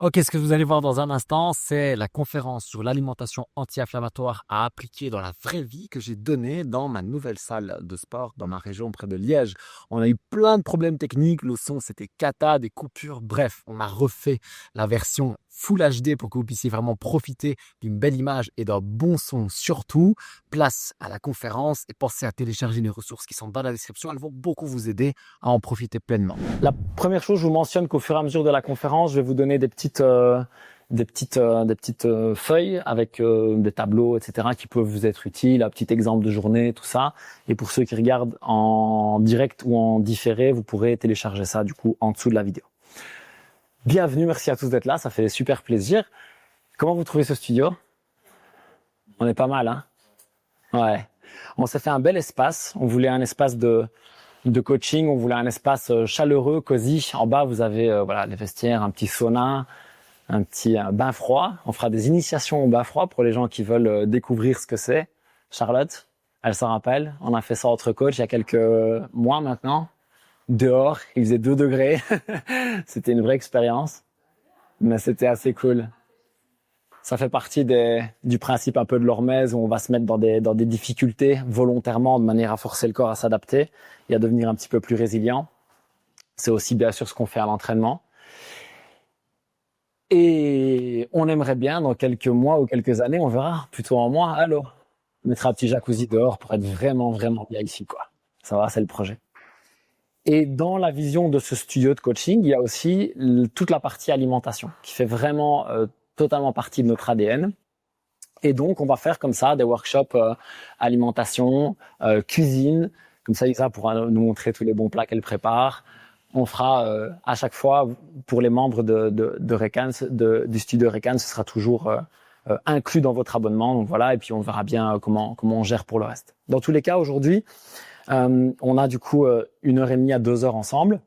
Ok, ce que vous allez voir dans un instant, c'est la conférence sur l'alimentation anti-inflammatoire à appliquer dans la vraie vie que j'ai donnée dans ma nouvelle salle de sport dans ma région près de Liège. On a eu plein de problèmes techniques, le son c'était cata, des coupures, bref, on a refait la version Full HD pour que vous puissiez vraiment profiter d'une belle image et d'un bon son surtout. Place à la conférence et pensez à télécharger les ressources qui sont dans la description, elles vont beaucoup vous aider à en profiter pleinement. La première chose, je vous mentionne qu'au fur et à mesure de la conférence, je vais vous donner des petites feuilles avec des tableaux, etc., qui peuvent vous être utiles, un petit exemple de journée, tout ça. Et pour ceux qui regardent en direct ou en différé, vous pourrez télécharger ça du coup en dessous de la vidéo. Bienvenue, merci à tous d'être là, ça fait super plaisir. Comment vous trouvez ce studio? On est pas mal, hein? Ouais. On s'est fait un bel espace. On voulait un espace de coaching, on voulait un espace chaleureux, cosy. En bas, vous avez voilà les vestiaires, un petit sauna, un petit bain froid. On fera des initiations au bain froid pour les gens qui veulent découvrir ce que c'est. Charlotte, elle s'en rappelle. On a fait ça entre coachs il y a quelques mois maintenant. Dehors, il faisait 2 degrés. C'était une vraie expérience, mais c'était assez cool. Ça fait partie du principe un peu de l'hormèse où on va se mettre dans des difficultés volontairement de manière à forcer le corps à s'adapter et à devenir un petit peu plus résilient. C'est aussi bien sûr ce qu'on fait à l'entraînement. Et on aimerait bien dans quelques mois ou quelques années, on verra, plutôt en mois, mettre un petit jacuzzi dehors pour être vraiment, vraiment bien ici, quoi. Ça va, c'est le projet. Et dans la vision de ce studio de coaching, il y a aussi toute la partie alimentation qui fait vraiment totalement partie de notre ADN. Et donc, on va faire comme ça des workshops alimentation, cuisine. Comme ça, Isa pourra nous montrer tous les bons plats qu'elle prépare. On fera à chaque fois, pour les membres de Recans, du studio Recans, ce sera toujours inclus dans votre abonnement. Donc voilà, et puis on verra bien comment on gère pour le reste. Dans tous les cas, aujourd'hui, on a du coup 1h30 à 2 heures ensemble.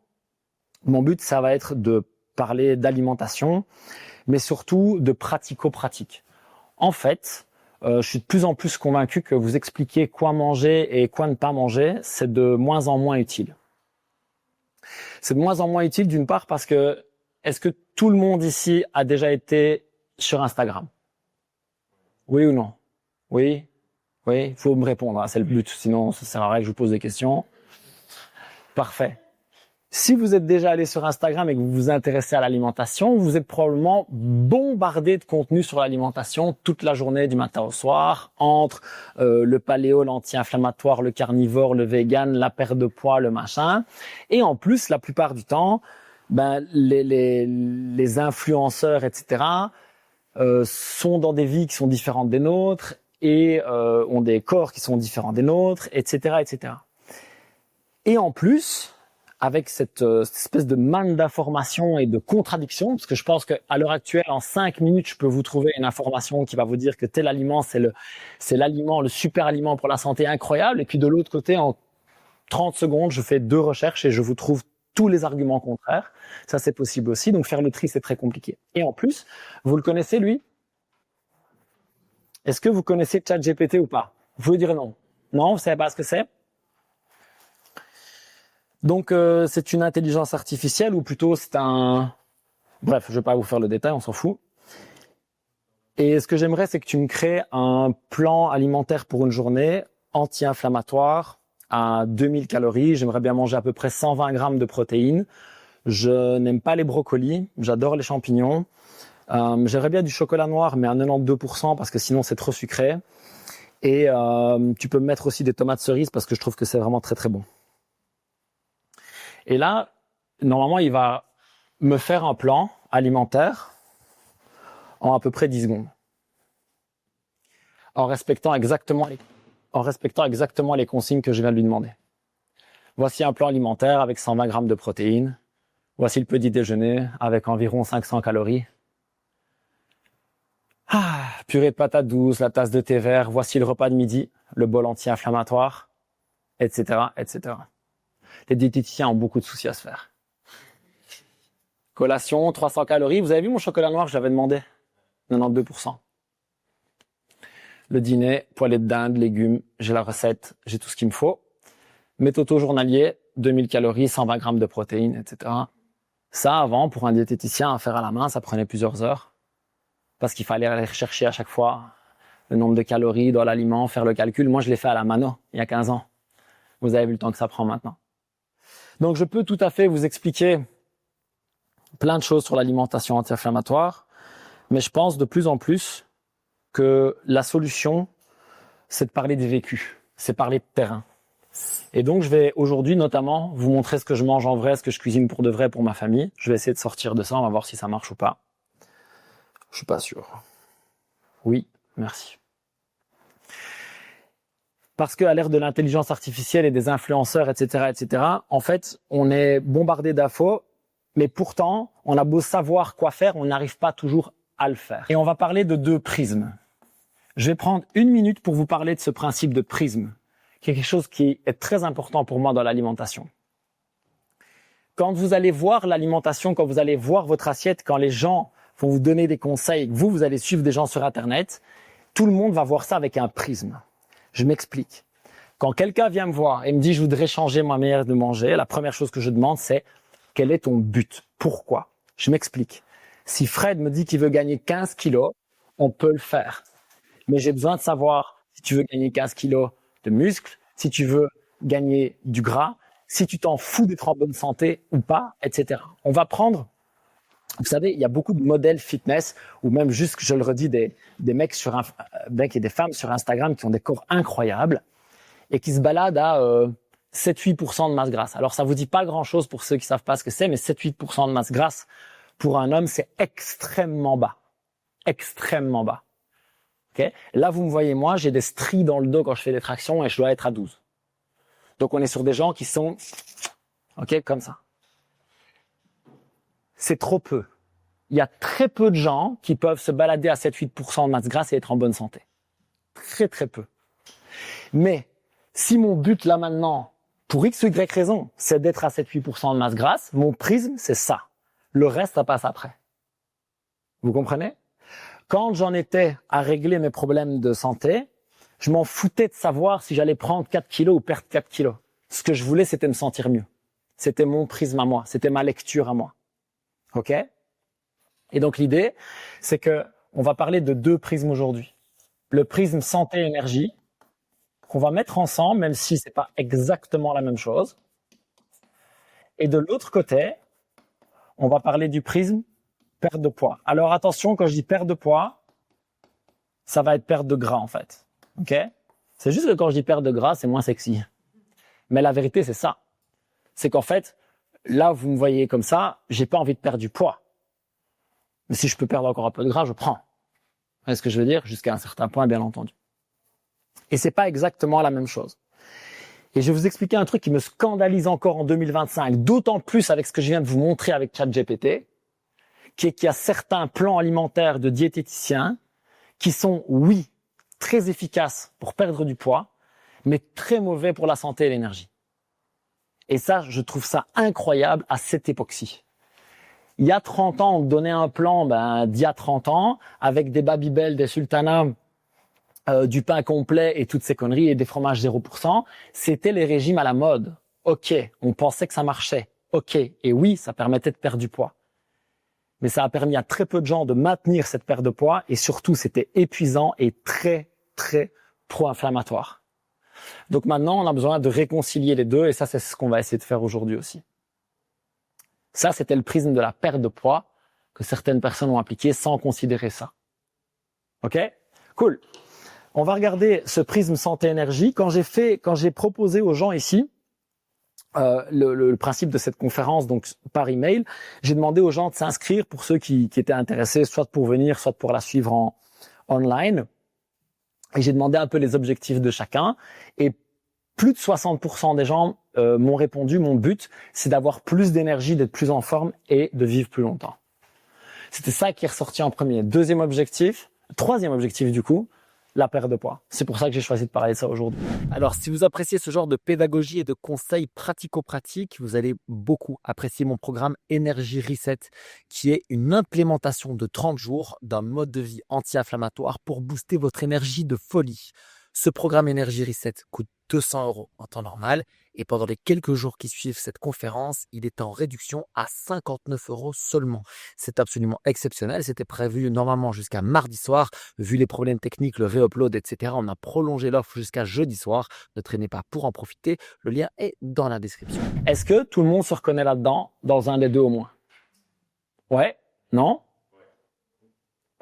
Mon but, ça va être de parler d'alimentation, mais surtout de pratico-pratique. En fait, je suis de plus en plus convaincu que vous expliquer quoi manger et quoi ne pas manger, c'est de moins en moins utile. C'est de moins en moins utile d'une part parce que est-ce que tout le monde ici a déjà été sur Instagram? Oui ou non? Oui? Oui, il faut me répondre, hein, c'est le but, sinon ça sert à rien que je vous pose des questions. Parfait. Si vous êtes déjà allé sur Instagram et que vous vous intéressez à l'alimentation, vous êtes probablement bombardé de contenu sur l'alimentation toute la journée, du matin au soir, entre le paléo, l'anti-inflammatoire, le carnivore, le vegan, la perte de poids, le machin. Et en plus, la plupart du temps, les influenceurs, etc., sont dans des vies qui sont différentes des nôtres et ont des corps qui sont différents des nôtres, etc., etc. Et en plus, avec cette espèce de manne d'informations et de contradictions, parce que je pense qu'à l'heure actuelle, en 5 minutes, je peux vous trouver une information qui va vous dire que tel aliment, c'est l'aliment, le super aliment pour la santé incroyable, et puis de l'autre côté, en 30 secondes, je fais 2 recherches et je vous trouve tous les arguments contraires. Ça, c'est possible aussi. Donc, faire le tri, c'est très compliqué. Et en plus, vous le connaissez, lui? Est-ce que vous connaissez ChatGPT ou pas? Vous pouvez dire non. Non, vous savez pas ce que c'est? Donc, c'est une intelligence artificielle ou plutôt c'est un... Bref, je vais pas vous faire le détail, on s'en fout. Et ce que j'aimerais, c'est que tu me crées un plan alimentaire pour une journée anti-inflammatoire à 2000 calories. J'aimerais bien manger à peu près 120 grammes de protéines. Je n'aime pas les brocolis, j'adore les champignons. J'aimerais bien du chocolat noir, mais à 92% parce que sinon c'est trop sucré. Et tu peux me mettre aussi des tomates cerises parce que je trouve que c'est vraiment très très bon. Et là, normalement, il va me faire un plan alimentaire en à peu près 10 secondes. En respectant exactement les consignes que je viens de lui demander. Voici un plan alimentaire avec 120 grammes de protéines. Voici le petit déjeuner avec environ 500 calories. Purée de patates douces, la tasse de thé vert. Voici le repas de midi, le bol anti-inflammatoire, etc., etc. Les diététiciens ont beaucoup de soucis à se faire. Collation, 300 calories. Vous avez vu mon chocolat noir, je l'avais demandé. 92%. Le dîner, poêlée de dinde, légumes, j'ai la recette, j'ai tout ce qu'il me faut. Mes totaux journaliers, 2000 calories, 120 grammes de protéines, etc. Ça, avant, pour un diététicien, à faire à la main, ça prenait plusieurs heures parce qu'il fallait aller rechercher à chaque fois le nombre de calories dans l'aliment, faire le calcul. Moi, je l'ai fait à la mano il y a 15 ans. Vous avez vu le temps que ça prend maintenant. Donc, je peux tout à fait vous expliquer plein de choses sur l'alimentation anti-inflammatoire, mais je pense de plus en plus que la solution, c'est de parler des vécus, c'est parler de terrain. Et donc, je vais aujourd'hui notamment vous montrer ce que je mange en vrai, ce que je cuisine pour de vrai pour ma famille. Je vais essayer de sortir de ça, on va voir si ça marche ou pas. Je suis pas sûr. Oui, merci. Parce qu'à l'ère de l'intelligence artificielle et des influenceurs, etc., en fait, on est bombardé d'infos, mais pourtant, on a beau savoir quoi faire, on n'arrive pas toujours à le faire. Et on va parler de 2 prismes. Je vais prendre 1 minute pour vous parler de ce principe de prisme, qui est quelque chose qui est très important pour moi dans l'alimentation. Quand vous allez voir l'alimentation, quand vous allez voir votre assiette, quand les gens vont vous donner des conseils, vous allez suivre des gens sur Internet, tout le monde va voir ça avec un prisme. Je m'explique. Quand quelqu'un vient me voir et me dit « je voudrais changer ma manière de manger », la première chose que je demande c'est « quel est ton but ? Pourquoi ?» Je m'explique. Si Fred me dit qu'il veut gagner 15 kilos, on peut le faire. Mais j'ai besoin de savoir si tu veux gagner 15 kilos de muscles, si tu veux gagner du gras, si tu t'en fous d'être en bonne santé ou pas, etc. On va prendre, vous savez, il y a beaucoup de modèles fitness ou même juste, je le redis, des mecs et des femmes sur Instagram qui ont des corps incroyables et qui se baladent à 7-8% de masse grasse. Alors ça vous dit pas grand-chose pour ceux qui savent pas ce que c'est, mais 7-8% de masse grasse pour un homme, c'est extrêmement bas. Extrêmement bas. Okay. Là, vous me voyez, moi, j'ai des stries dans le dos quand je fais des tractions et je dois être à 12. Donc, on est sur des gens qui sont, comme ça. C'est trop peu. Il y a très peu de gens qui peuvent se balader à 7-8% de masse grasse et être en bonne santé. Très, très peu. Mais, si mon but, là, maintenant, pour X ou Y raison, c'est d'être à 7-8% de masse grasse, mon prisme, c'est ça. Le reste, ça passe après. Vous comprenez ? Quand j'en étais à régler mes problèmes de santé, je m'en foutais de savoir si j'allais prendre 4 kilos ou perdre 4 kilos. Ce que je voulais, c'était me sentir mieux. C'était mon prisme à moi. C'était ma lecture à moi. OK ? Et donc, l'idée, c'est que on va parler de 2 prismes aujourd'hui. Le prisme santé-énergie, qu'on va mettre ensemble, même si c'est pas exactement la même chose. Et de l'autre côté, on va parler du prisme perte de poids. Alors attention, quand je dis perte de poids, ça va être perte de gras en fait. Ok ? C'est juste que quand je dis perte de gras, c'est moins sexy. Mais la vérité, c'est ça. C'est qu'en fait, là, vous me voyez comme ça, j'ai pas envie de perdre du poids. Mais si je peux perdre encore un peu de gras, je prends. Vous voyez ce que je veux dire ? Jusqu'à un certain point, bien entendu. Et c'est pas exactement la même chose. Et je vais vous expliquer un truc qui me scandalise encore en 2025, d'autant plus avec ce que je viens de vous montrer avec ChatGPT, qui est qu'il y a certains plans alimentaires de diététiciens qui sont, oui, très efficaces pour perdre du poids, mais très mauvais pour la santé et l'énergie. Et ça, je trouve ça incroyable à cette époque-ci. Il y a 30 ans, on donnait un plan d'il y a 30 ans, avec des Babybel, des Sultana, du pain complet et toutes ces conneries et des fromages 0%. C'était les régimes à la mode. Ok, on pensait que ça marchait. Ok, et oui, ça permettait de perdre du poids. Mais ça a permis à très peu de gens de maintenir cette perte de poids et surtout, c'était épuisant et très, très pro-inflammatoire. Donc maintenant, on a besoin de réconcilier les deux et ça, c'est ce qu'on va essayer de faire aujourd'hui aussi. Ça, c'était le prisme de la perte de poids que certaines personnes ont appliqué sans considérer ça. Ok ? Cool. On va regarder ce prisme santé-énergie. Quand j'ai proposé aux gens ici le principe de cette conférence, donc par email, j'ai demandé aux gens de s'inscrire pour ceux qui étaient intéressés, soit pour venir, soit pour la suivre en online. Et j'ai demandé un peu les objectifs de chacun. Et plus de 60% des gens m'ont répondu, mon but, c'est d'avoir plus d'énergie, d'être plus en forme et de vivre plus longtemps. C'était ça qui est ressorti en premier. Troisième objectif du coup, la perte de poids. C'est pour ça que j'ai choisi de parler de ça aujourd'hui. Alors, si vous appréciez ce genre de pédagogie et de conseils pratico-pratiques, vous allez beaucoup apprécier mon programme Energy Reset, qui est une implémentation de 30 jours d'un mode de vie anti-inflammatoire pour booster votre énergie de folie. Ce programme Energy Reset coûte 200 € en temps normal Et pendant les quelques jours qui suivent cette conférence, il est en réduction à 59 € seulement. C'est absolument exceptionnel. C'était prévu normalement jusqu'à mardi soir. Vu les problèmes techniques, le réupload, etc., on a prolongé l'offre jusqu'à jeudi soir. Ne traînez pas pour en profiter. Le lien est dans la description. Est-ce que tout le monde se reconnaît là-dedans, dans un des deux au moins? Ouais? Non?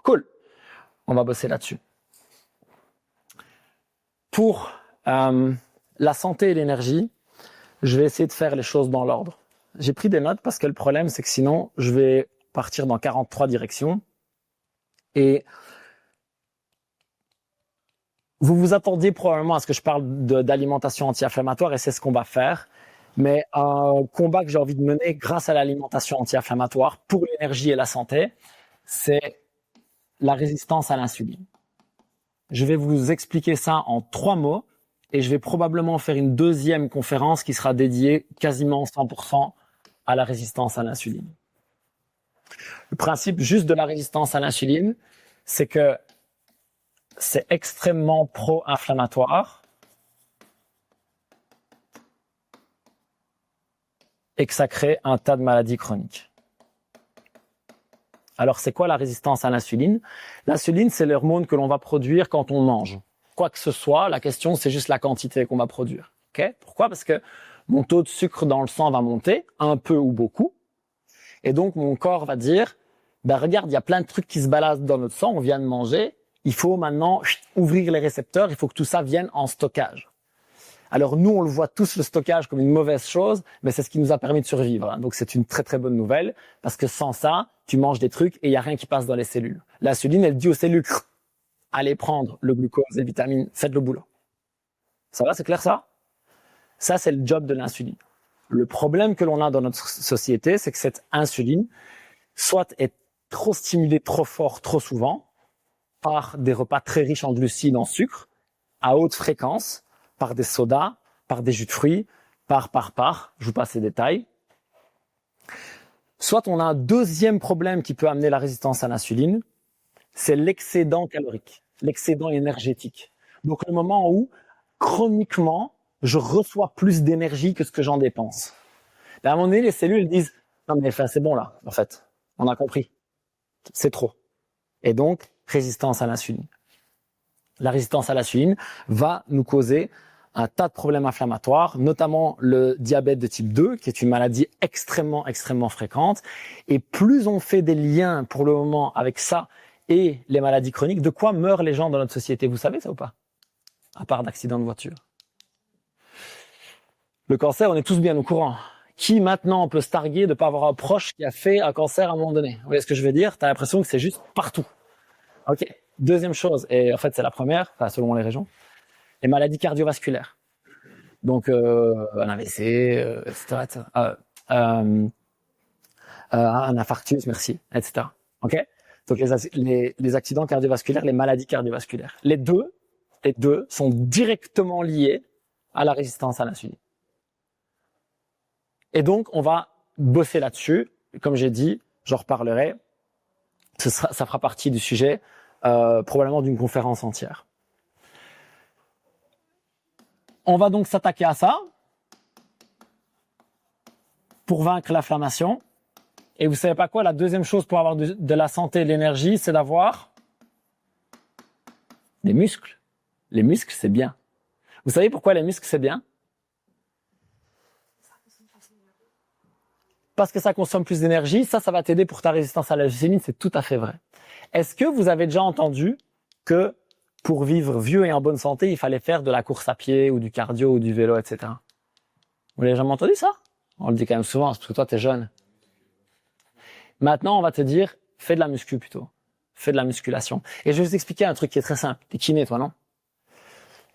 Cool. On va bosser là-dessus. Pour la santé et l'énergie, je vais essayer de faire les choses dans l'ordre. J'ai pris des notes parce que le problème, c'est que sinon, je vais partir dans 43 directions. Et vous vous attendiez probablement à ce que je parle d'alimentation anti-inflammatoire et c'est ce qu'on va faire. Mais un combat que j'ai envie de mener grâce à l'alimentation anti-inflammatoire pour l'énergie et la santé, c'est la résistance à l'insuline. Je vais vous expliquer ça en 3 mots et je vais probablement faire une deuxième conférence qui sera dédiée quasiment 100% à la résistance à l'insuline. Le principe juste de la résistance à l'insuline, c'est que c'est extrêmement pro-inflammatoire et que ça crée un tas de maladies chroniques. Alors, c'est quoi la résistance à l'insuline? L'insuline, c'est l'hormone que l'on va produire quand on mange. Quoi que ce soit, la question, c'est juste la quantité qu'on va produire. Okay? Pourquoi? Parce que mon taux de sucre dans le sang va monter, un peu ou beaucoup. Et donc, mon corps va dire, ben regarde, il y a plein de trucs qui se baladent dans notre sang, on vient de manger. Il faut maintenant ouvrir les récepteurs, il faut que tout ça vienne en stockage. Alors nous, on le voit tous le stockage comme une mauvaise chose, mais c'est ce qui nous a permis de survivre. Donc c'est une très très bonne nouvelle, parce que sans ça, tu manges des trucs et il n'y a rien qui passe dans les cellules. L'insuline, elle dit aux cellules, allez prendre le glucose et les vitamines, faites le boulot. Ça va, c'est clair ça? Ça, c'est le job de l'insuline. Le problème que l'on a dans notre société, c'est que cette insuline, soit est trop stimulée trop fort, trop souvent, par des repas très riches en glucides, en sucre, à haute fréquence, par des sodas, par des jus de fruits, je vous passe les détails. Soit on a un deuxième problème qui peut amener la résistance à l'insuline, c'est l'excédent calorique, l'excédent énergétique. Donc le moment où, chroniquement, je reçois plus d'énergie que ce que j'en dépense. Et à un moment donné, les cellules disent, non mais enfin, c'est bon là, en fait, on a compris, c'est trop. Et donc, résistance à l'insuline. La résistance à l'insuline va nous causer un tas de problèmes inflammatoires, notamment le diabète de type 2, qui est une maladie extrêmement, extrêmement fréquente. Et plus on fait des liens pour le moment avec ça et les maladies chroniques, de quoi meurent les gens dans notre société? Vous savez ça ou pas? À part d'accidents de voiture. Le cancer, on est tous bien au courant. Qui maintenant peut se targuer de ne pas avoir un proche qui a fait un cancer à un moment donné? Vous voyez ce que je veux dire? Tu as l'impression que c'est juste partout. Ok. Deuxième chose, et en fait c'est la première, enfin, selon les régions, les maladies cardiovasculaires. Donc un AVC, etc. Un infarctus, merci, etc. Ok. Donc les accidents cardiovasculaires, les maladies cardiovasculaires. Les deux sont directement liés à la résistance à l'insuline. Et donc on va bosser là-dessus. Comme j'ai dit, j'en reparlerai. Ça fera partie du sujet. Probablement d'une conférence entière. On va donc s'attaquer à ça pour vaincre l'inflammation. Et vous savez pas quoi? La deuxième chose pour avoir de la santé et de l'énergie, c'est d'avoir des muscles. Les muscles, c'est bien. Vous savez pourquoi les muscles, c'est bien? Parce que ça consomme plus d'énergie. Ça va t'aider pour ta résistance à l'insuline. C'est tout à fait vrai. Est-ce que vous avez déjà entendu que pour vivre vieux et en bonne santé, il fallait faire de la course à pied ou du cardio ou du vélo, etc. Vous l'avez jamais entendu ça? On le dit quand même souvent, parce que toi, t'es jeune. Maintenant, on va te dire, fais de la muscu plutôt. Fais de la musculation. Et je vais vous expliquer un truc qui est très simple. T'es kiné, toi, non?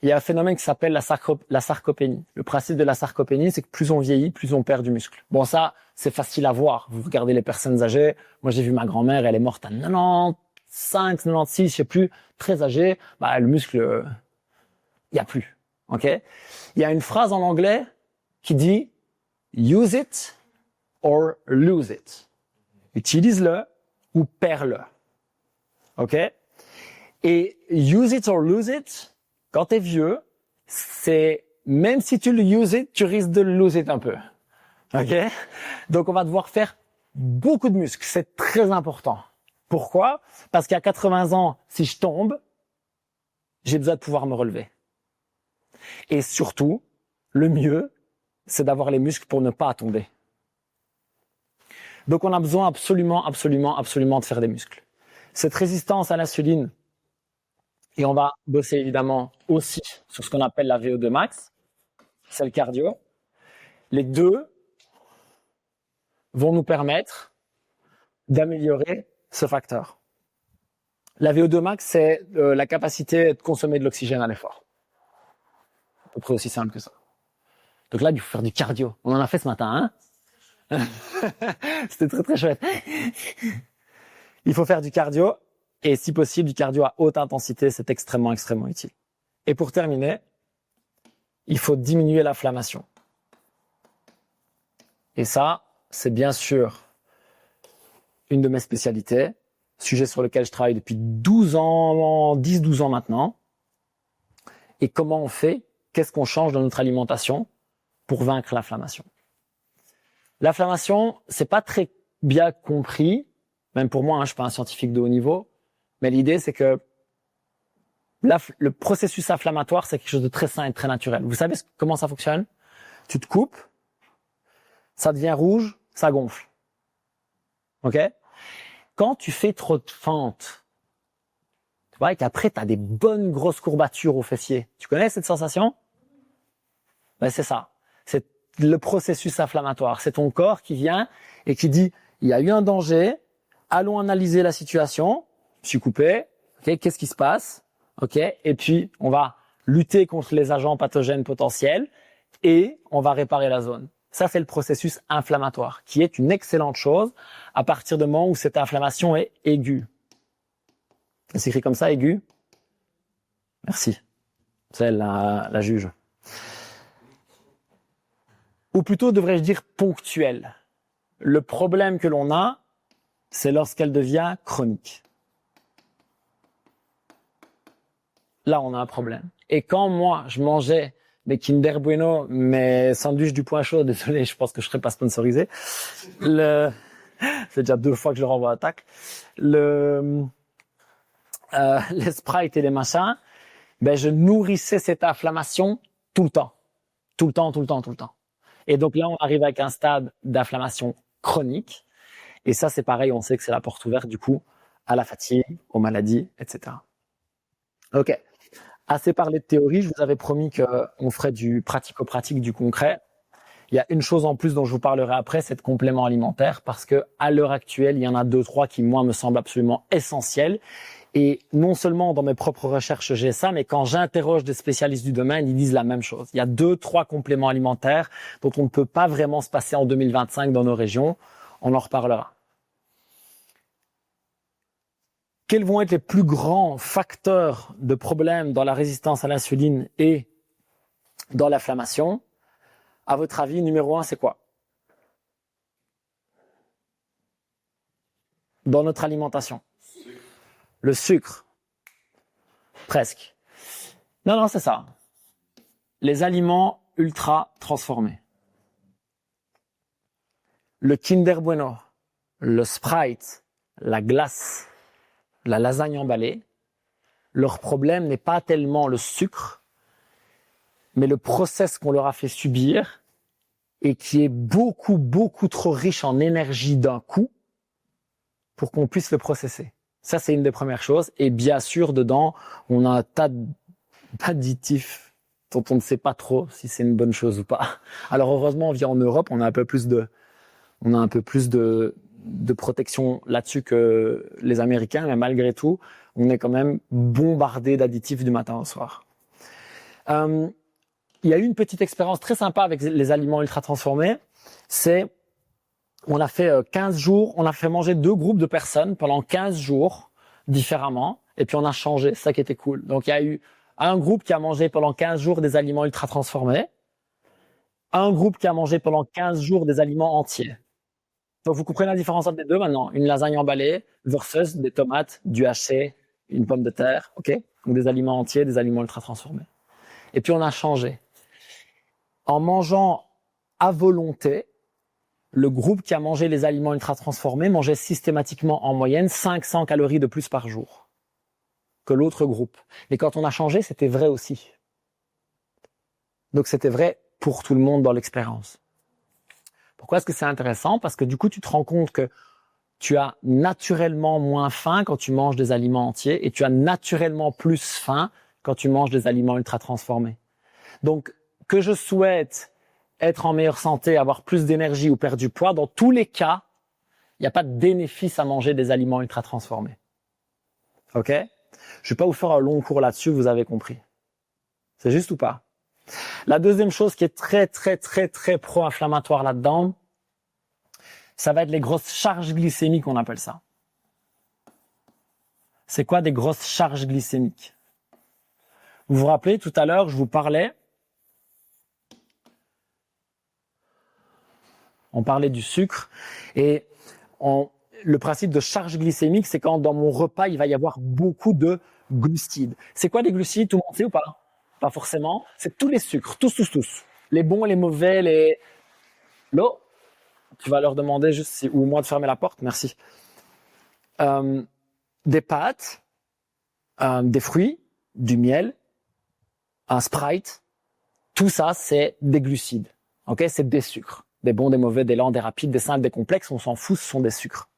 Il y a un phénomène qui s'appelle la sarcopénie. Le principe de la sarcopénie, c'est que plus on vieillit, plus on perd du muscle. Bon, ça, c'est facile à voir. Vous regardez les personnes âgées. Moi, j'ai vu ma grand-mère, elle est morte à 95, 96, je sais plus, très âgée. Bah, le muscle, il y a plus. Ok? Il y a une phrase en anglais qui dit use it or lose it. Utilise-le ou perds-le. Ok? Et use it or lose it, quand t'es vieux, c'est même si tu le use it, tu risques de le lose it un peu. Ok? Donc, on va devoir faire beaucoup de muscles. C'est très important. Pourquoi? Parce qu'à 80 ans, si je tombe, j'ai besoin de pouvoir me relever. Et surtout, le mieux, c'est d'avoir les muscles pour ne pas tomber. Donc, on a besoin absolument de faire des muscles. Cette résistance à l'insuline, et on va bosser évidemment aussi sur ce qu'on appelle la VO2 max, c'est le cardio. Les deux vont nous permettre d'améliorer ce facteur. La VO2 max, c'est la capacité de consommer de l'oxygène à l'effort. À peu près aussi simple que ça. Donc là, il faut faire du cardio. On en a fait ce matin, hein? C'était très très chouette. Il faut faire du cardio et si possible du cardio à haute intensité, c'est extrêmement utile. Et pour terminer, il faut diminuer l'inflammation. Et ça, c'est bien sûr une de mes spécialités, sujet sur lequel je travaille depuis 12 ans maintenant. Et comment on fait? Qu'est-ce qu'on change dans notre alimentation pour vaincre l'inflammation? L'inflammation, c'est pas très bien compris, même pour moi, hein, je suis pas un scientifique de haut niveau, mais l'idée c'est que le processus inflammatoire, c'est quelque chose de très sain et très naturel. Vous savez comment ça fonctionne? Tu te coupes, ça devient rouge, ça gonfle. Ok? Quand tu fais trop de fentes, tu vois, et qu'après tu as des bonnes grosses courbatures aux fessiers, tu connais cette sensation? Ben, c'est ça. C'est le processus inflammatoire. C'est ton corps qui vient et qui dit, il y a eu un danger, allons analyser la situation, je suis coupé, ok, qu'est-ce qui se passe? Ok, et puis on va lutter contre les agents pathogènes potentiels et on va réparer la zone. Ça, c'est le processus inflammatoire, qui est une excellente chose à partir du moment où cette inflammation est aiguë. C'est écrit comme ça, aiguë? Merci. C'est la juge. Ou plutôt, devrais-je dire, ponctuelle. Le problème que l'on a, c'est lorsqu'elle devient chronique. Là, on a un problème. Et quand moi, je mangeais mes Kinder Bueno, mes sandwichs du Point Chaud, désolé, je pense que je serai pas sponsorisé. C'est déjà 2 fois que je le renvoie à tacle. Les Sprite et les machins, ben, je nourrissais cette inflammation tout le temps. Tout le temps. Et donc là, on arrive avec un stade d'inflammation chronique. Et ça, c'est pareil, on sait que c'est la porte ouverte, du coup, à la fatigue, aux maladies, etc. Ok. Assez parlé de théorie, je vous avais promis qu'on ferait du pratico-pratique, du concret. Il y a une chose en plus dont je vous parlerai après, c'est de compléments alimentaires, parce que à l'heure actuelle, il y en a 2-3 qui, moi, me semblent absolument essentiels. Et non seulement dans mes propres recherches, j'ai ça, mais quand j'interroge des spécialistes du domaine, ils disent la même chose. Il y a 2-3 compléments alimentaires dont on ne peut pas vraiment se passer en 2025 dans nos régions. On en reparlera. Quels vont être les plus grands facteurs de problèmes dans la résistance à l'insuline et dans l'inflammation? À votre avis, numéro 1, c'est quoi? Dans notre alimentation. Le sucre. Presque. Non, c'est ça. Les aliments ultra transformés. Le Kinder Bueno, le Sprite, la glace, la lasagne emballée, leur problème n'est pas tellement le sucre, mais le process qu'on leur a fait subir et qui est beaucoup trop riche en énergie d'un coup pour qu'on puisse le processer. Ça, c'est une des premières choses. Et bien sûr, dedans, on a un tas d'additifs dont on ne sait pas trop si c'est une bonne chose ou pas. Alors heureusement, on vit en Europe, on a un peu plus de protection là-dessus que les Américains, mais malgré tout, on est quand même bombardé d'additifs du matin au soir. Il y a eu une petite expérience très sympa avec les aliments ultra transformés. On a fait 15 jours, on a fait manger 2 groupes de personnes pendant 15 jours différemment, et puis on a changé, c'est ça qui était cool. Donc il y a eu un groupe qui a mangé pendant 15 jours des aliments ultra transformés, un groupe qui a mangé pendant 15 jours des aliments entiers. Donc vous comprenez la différence entre les deux maintenant. Une lasagne emballée versus des tomates, du haché, une pomme de terre, ok? Donc des aliments entiers, des aliments ultra transformés. Et puis on a changé. en mangeant à volonté, le groupe qui a mangé les aliments ultra transformés mangeait systématiquement en moyenne 500 calories de plus par jour que l'autre groupe. Et quand on a changé, c'était vrai aussi. Donc c'était vrai pour tout le monde dans l'expérience. Pourquoi est-ce que c'est intéressant? Parce que du coup, tu te rends compte que tu as naturellement moins faim quand tu manges des aliments entiers et tu as naturellement plus faim quand tu manges des aliments ultra transformés. Donc, que je souhaite être en meilleure santé, avoir plus d'énergie ou perdre du poids, dans tous les cas, il n'y a pas de bénéfice à manger des aliments ultra transformés. Ok? Je ne vais pas vous faire un long cours là-dessus, vous avez compris. C'est juste ou pas? La deuxième chose qui est très, très, très, très pro-inflammatoire là-dedans, ça va être les grosses charges glycémiques, on appelle ça. C'est quoi des grosses charges glycémiques? Vous vous rappelez, tout à l'heure, je vous parlais, on parlait du sucre, et le principe de charge glycémique, c'est quand dans mon repas, il va y avoir beaucoup de glucides. C'est quoi des glucides? Tout le monde sait ou pas? Pas forcément. C'est tous les sucres, tous. Les bons, les mauvais, l'eau. Tu vas leur demander juste ou moi de fermer la porte, merci. Des pâtes, des fruits, du miel, un Sprite, tout ça, c'est des glucides. Ok, c'est des sucres. Des bons, des mauvais, des lents, des rapides, des simples, des complexes, on s'en fout, ce sont des sucres.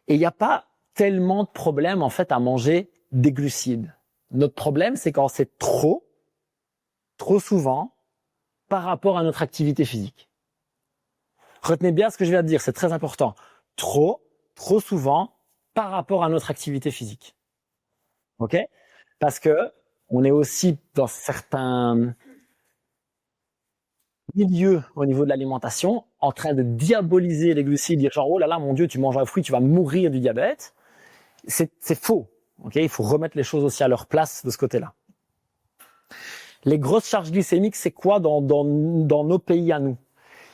Et il n'y a pas tellement de problème, en fait, à manger des glucides. Notre problème, c'est quand c'est trop souvent, par rapport à notre activité physique. Retenez bien ce que je viens de dire, c'est très important. Trop souvent, par rapport à notre activité physique. Ok? Parce que on est aussi dans certains milieux au niveau de l'alimentation en train de diaboliser les glucides, dire genre oh là là mon Dieu, tu manges un fruit, tu vas mourir du diabète. C'est faux. Ok? Il faut remettre les choses aussi à leur place de ce côté-là. Les grosses charges glycémiques, c'est quoi dans nos pays à nous?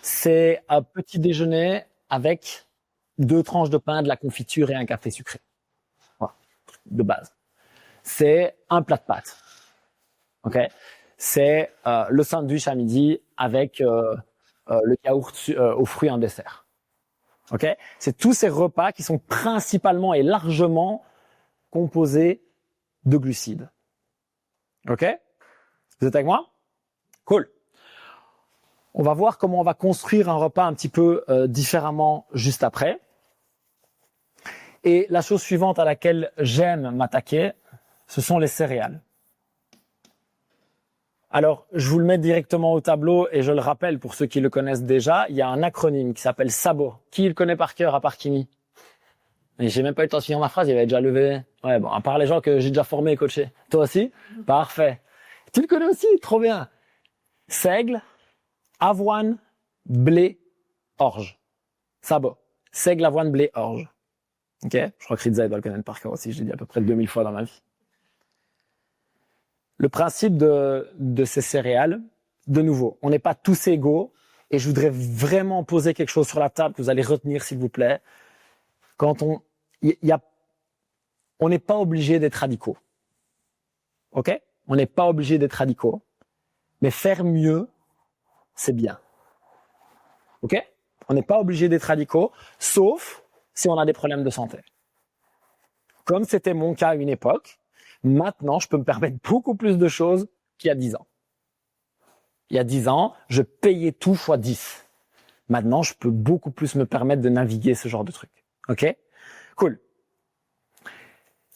C'est un petit déjeuner avec 2 tranches de pain, de la confiture et un café sucré. Voilà, de base. C'est un plat de pâtes. Ok? C'est le sandwich à midi avec le yaourt aux fruits en dessert. Ok? C'est tous ces repas qui sont principalement et largement composés de glucides. Ok? Vous êtes avec moi? Cool. On va voir comment on va construire un repas un petit peu différemment juste après. Et la chose suivante à laquelle j'aime m'attaquer, ce sont les céréales. Alors, je vous le mets directement au tableau et je le rappelle pour ceux qui le connaissent déjà, il y a un acronyme qui s'appelle SABO. Qui le connaît par cœur à part Kimi? Et j'ai même pas eu le temps de finir ma phrase, il avait déjà levé. Ouais, bon, à part les gens que j'ai déjà formés et coachés. Toi aussi? Parfait. Tu le connais aussi? Trop bien. Seigle, avoine, blé, orge. SABO. Seigle, avoine, blé, orge. Ok? Je crois que Ritza doit le connaître par cœur aussi, je l'ai dit à peu près 2000 fois dans ma vie. Le principe de ces céréales, de nouveau, on n'est pas tous égaux et je voudrais vraiment poser quelque chose sur la table que vous allez retenir s'il vous plaît. Quand on n'est pas obligé d'être radicaux. Ok? On n'est pas obligé d'être radicaux. Mais faire mieux, c'est bien. Ok? On n'est pas obligé d'être radicaux, sauf si on a des problèmes de santé. Comme c'était mon cas à une époque, maintenant, je peux me permettre beaucoup plus de choses qu'il y a 10 ans. Il y a 10 ans, je payais tout fois 10. Maintenant, je peux beaucoup plus me permettre de naviguer ce genre de truc. Ok? Cool.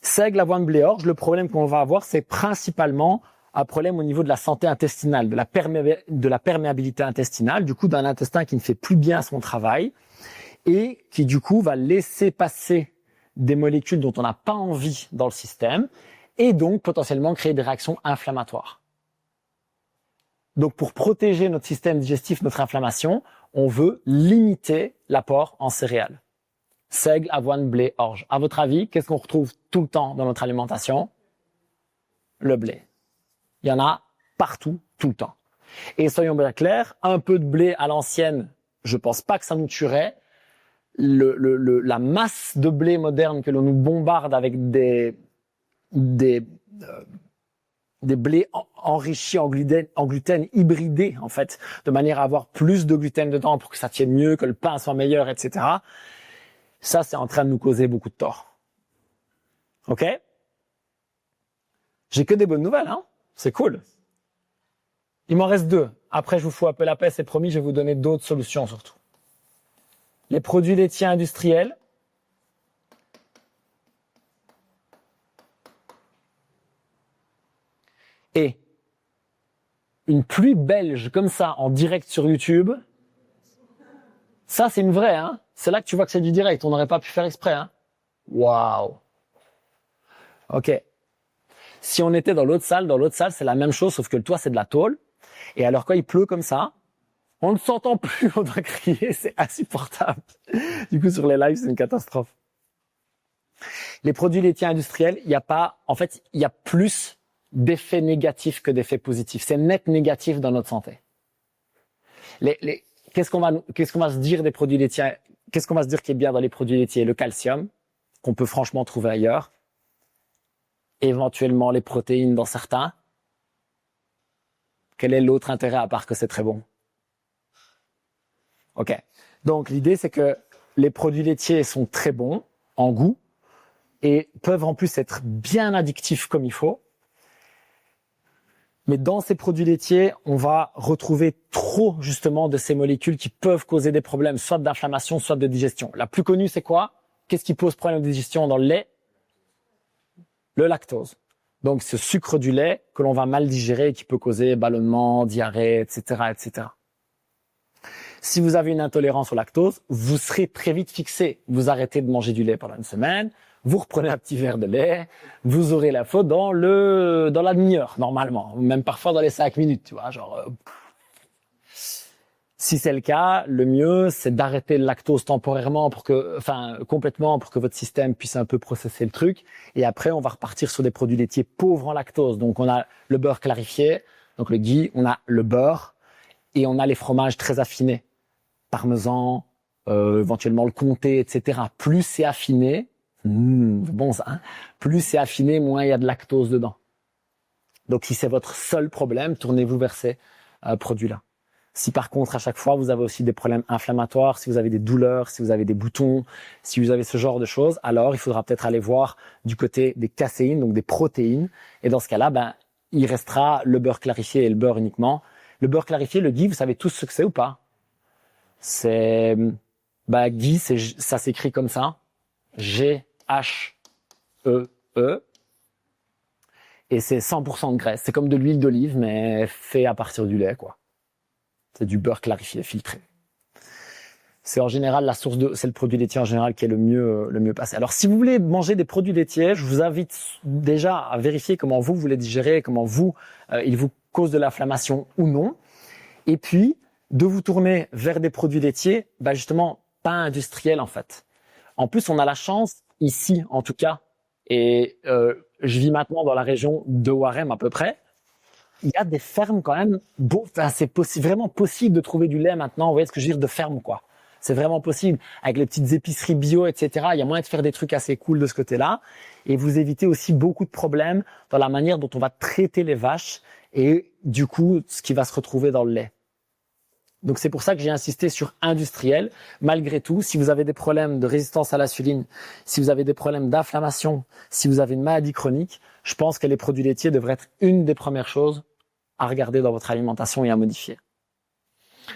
Seigle, avoine, blé, orge, le problème qu'on va avoir, c'est principalement un problème au niveau de la santé intestinale, de la perméabilité intestinale, du coup d'un intestin qui ne fait plus bien son travail et qui du coup va laisser passer des molécules dont on n'a pas envie dans le système et donc potentiellement créer des réactions inflammatoires. Donc pour protéger notre système digestif, notre inflammation, on veut limiter l'apport en céréales. Seigle, avoine, blé, orge. À votre avis, qu'est-ce qu'on retrouve tout le temps dans notre alimentation? Le blé. Il y en a partout, tout le temps. Et soyons bien clairs, un peu de blé à l'ancienne, je pense pas que ça nous tuerait. La masse de blé moderne que l'on nous bombarde avec des des blés enrichis en gluten hybridés, en fait, de manière à avoir plus de gluten dedans pour que ça tienne mieux, que le pain soit meilleur, etc. Ça, c'est en train de nous causer beaucoup de tort. OK? J'ai que des bonnes nouvelles, hein? C'est cool. Il m'en reste 2. Après, je vous fous un peu la paix, c'est promis, je vais vous donner d'autres solutions surtout. Les produits laitiers industriels. Et une pluie belge comme ça en direct sur YouTube, ça c'est une vraie, hein. C'est là que tu vois que c'est du direct, on n'aurait pas pu faire exprès, hein. Waouh. Ok. Si on était dans l'autre salle c'est la même chose, sauf que le toit c'est de la tôle. Et alors quand il pleut comme ça, on ne s'entend plus, on doit crier, c'est insupportable. Du coup sur les lives c'est une catastrophe. Les produits laitiers industriels, il y a plus d'effets négatifs que d'effets positifs. C'est net négatif dans notre santé. Qu'est-ce qu'on va se dire des produits laitiers? Qu'est-ce qu'on va se dire qui est bien dans les produits laitiers? Le calcium, qu'on peut franchement trouver ailleurs. Éventuellement les protéines dans certains. Quel est l'autre intérêt à part que c'est très bon? Ok. Donc l'idée c'est que les produits laitiers sont très bons en goût et peuvent en plus être bien addictifs comme il faut. Mais dans ces produits laitiers, on va retrouver trop justement de ces molécules qui peuvent causer des problèmes, soit d'inflammation, soit de digestion. La plus connue, c'est quoi? Qu'est-ce qui pose problème de digestion dans le lait? Le lactose. Donc ce sucre du lait que l'on va mal digérer et qui peut causer ballonnement, diarrhée, etc., etc. Si vous avez une intolérance au lactose, vous serez très vite fixé. Vous arrêtez de manger du lait pendant une semaine, vous reprenez un petit verre de lait, vous aurez la faute dans la demi-heure, normalement. Même parfois dans les 5 minutes, tu vois, Si c'est le cas, le mieux, c'est d'arrêter le lactose temporairement complètement pour que votre système puisse un peu processer le truc. Et après, on va repartir sur des produits laitiers pauvres en lactose. Donc, on a le beurre clarifié, donc le ghee, on a le beurre et on a les fromages très affinés. Parmesan, éventuellement le comté, etc. Plus c'est affiné, bon ça, hein, plus c'est affiné, moins il y a de lactose dedans. Donc si c'est votre seul problème, tournez-vous vers ces produits-là. Si par contre à chaque fois vous avez aussi des problèmes inflammatoires, si vous avez des douleurs, si vous avez des boutons, si vous avez ce genre de choses, alors il faudra peut-être aller voir du côté des caséines, donc des protéines. Et dans ce cas-là, il restera le beurre clarifié et le beurre uniquement. Le beurre clarifié, le ghee, vous savez tous ce que c'est ou pas? C'est ghee, ça s'écrit comme ça, G-H-E-E, et c'est 100% de graisse. C'est comme de l'huile d'olive, mais fait à partir du lait, quoi. C'est du beurre clarifié, filtré. C'est en général c'est le produit laitier en général qui est le mieux passé. Alors, si vous voulez manger des produits laitiers, je vous invite déjà à vérifier comment vous les digérez, comment ils vous causent de l'inflammation ou non. Et puis, de vous tourner vers des produits laitiers, justement, pas industriels en fait. En plus, on a la chance, ici en tout cas, et je vis maintenant dans la région de Warem à peu près, il y a des fermes quand même, c'est vraiment possible de trouver du lait maintenant, vous voyez ce que je veux dire, de ferme quoi. C'est vraiment possible, avec les petites épiceries bio, etc. Il y a moyen de faire des trucs assez cool de ce côté-là, et vous évitez aussi beaucoup de problèmes dans la manière dont on va traiter les vaches, et du coup, ce qui va se retrouver dans le lait. Donc c'est pour ça que j'ai insisté sur industriel. Malgré tout, si vous avez des problèmes de résistance à l'insuline, si vous avez des problèmes d'inflammation, si vous avez une maladie chronique, je pense que les produits laitiers devraient être une des premières choses à regarder dans votre alimentation et à modifier.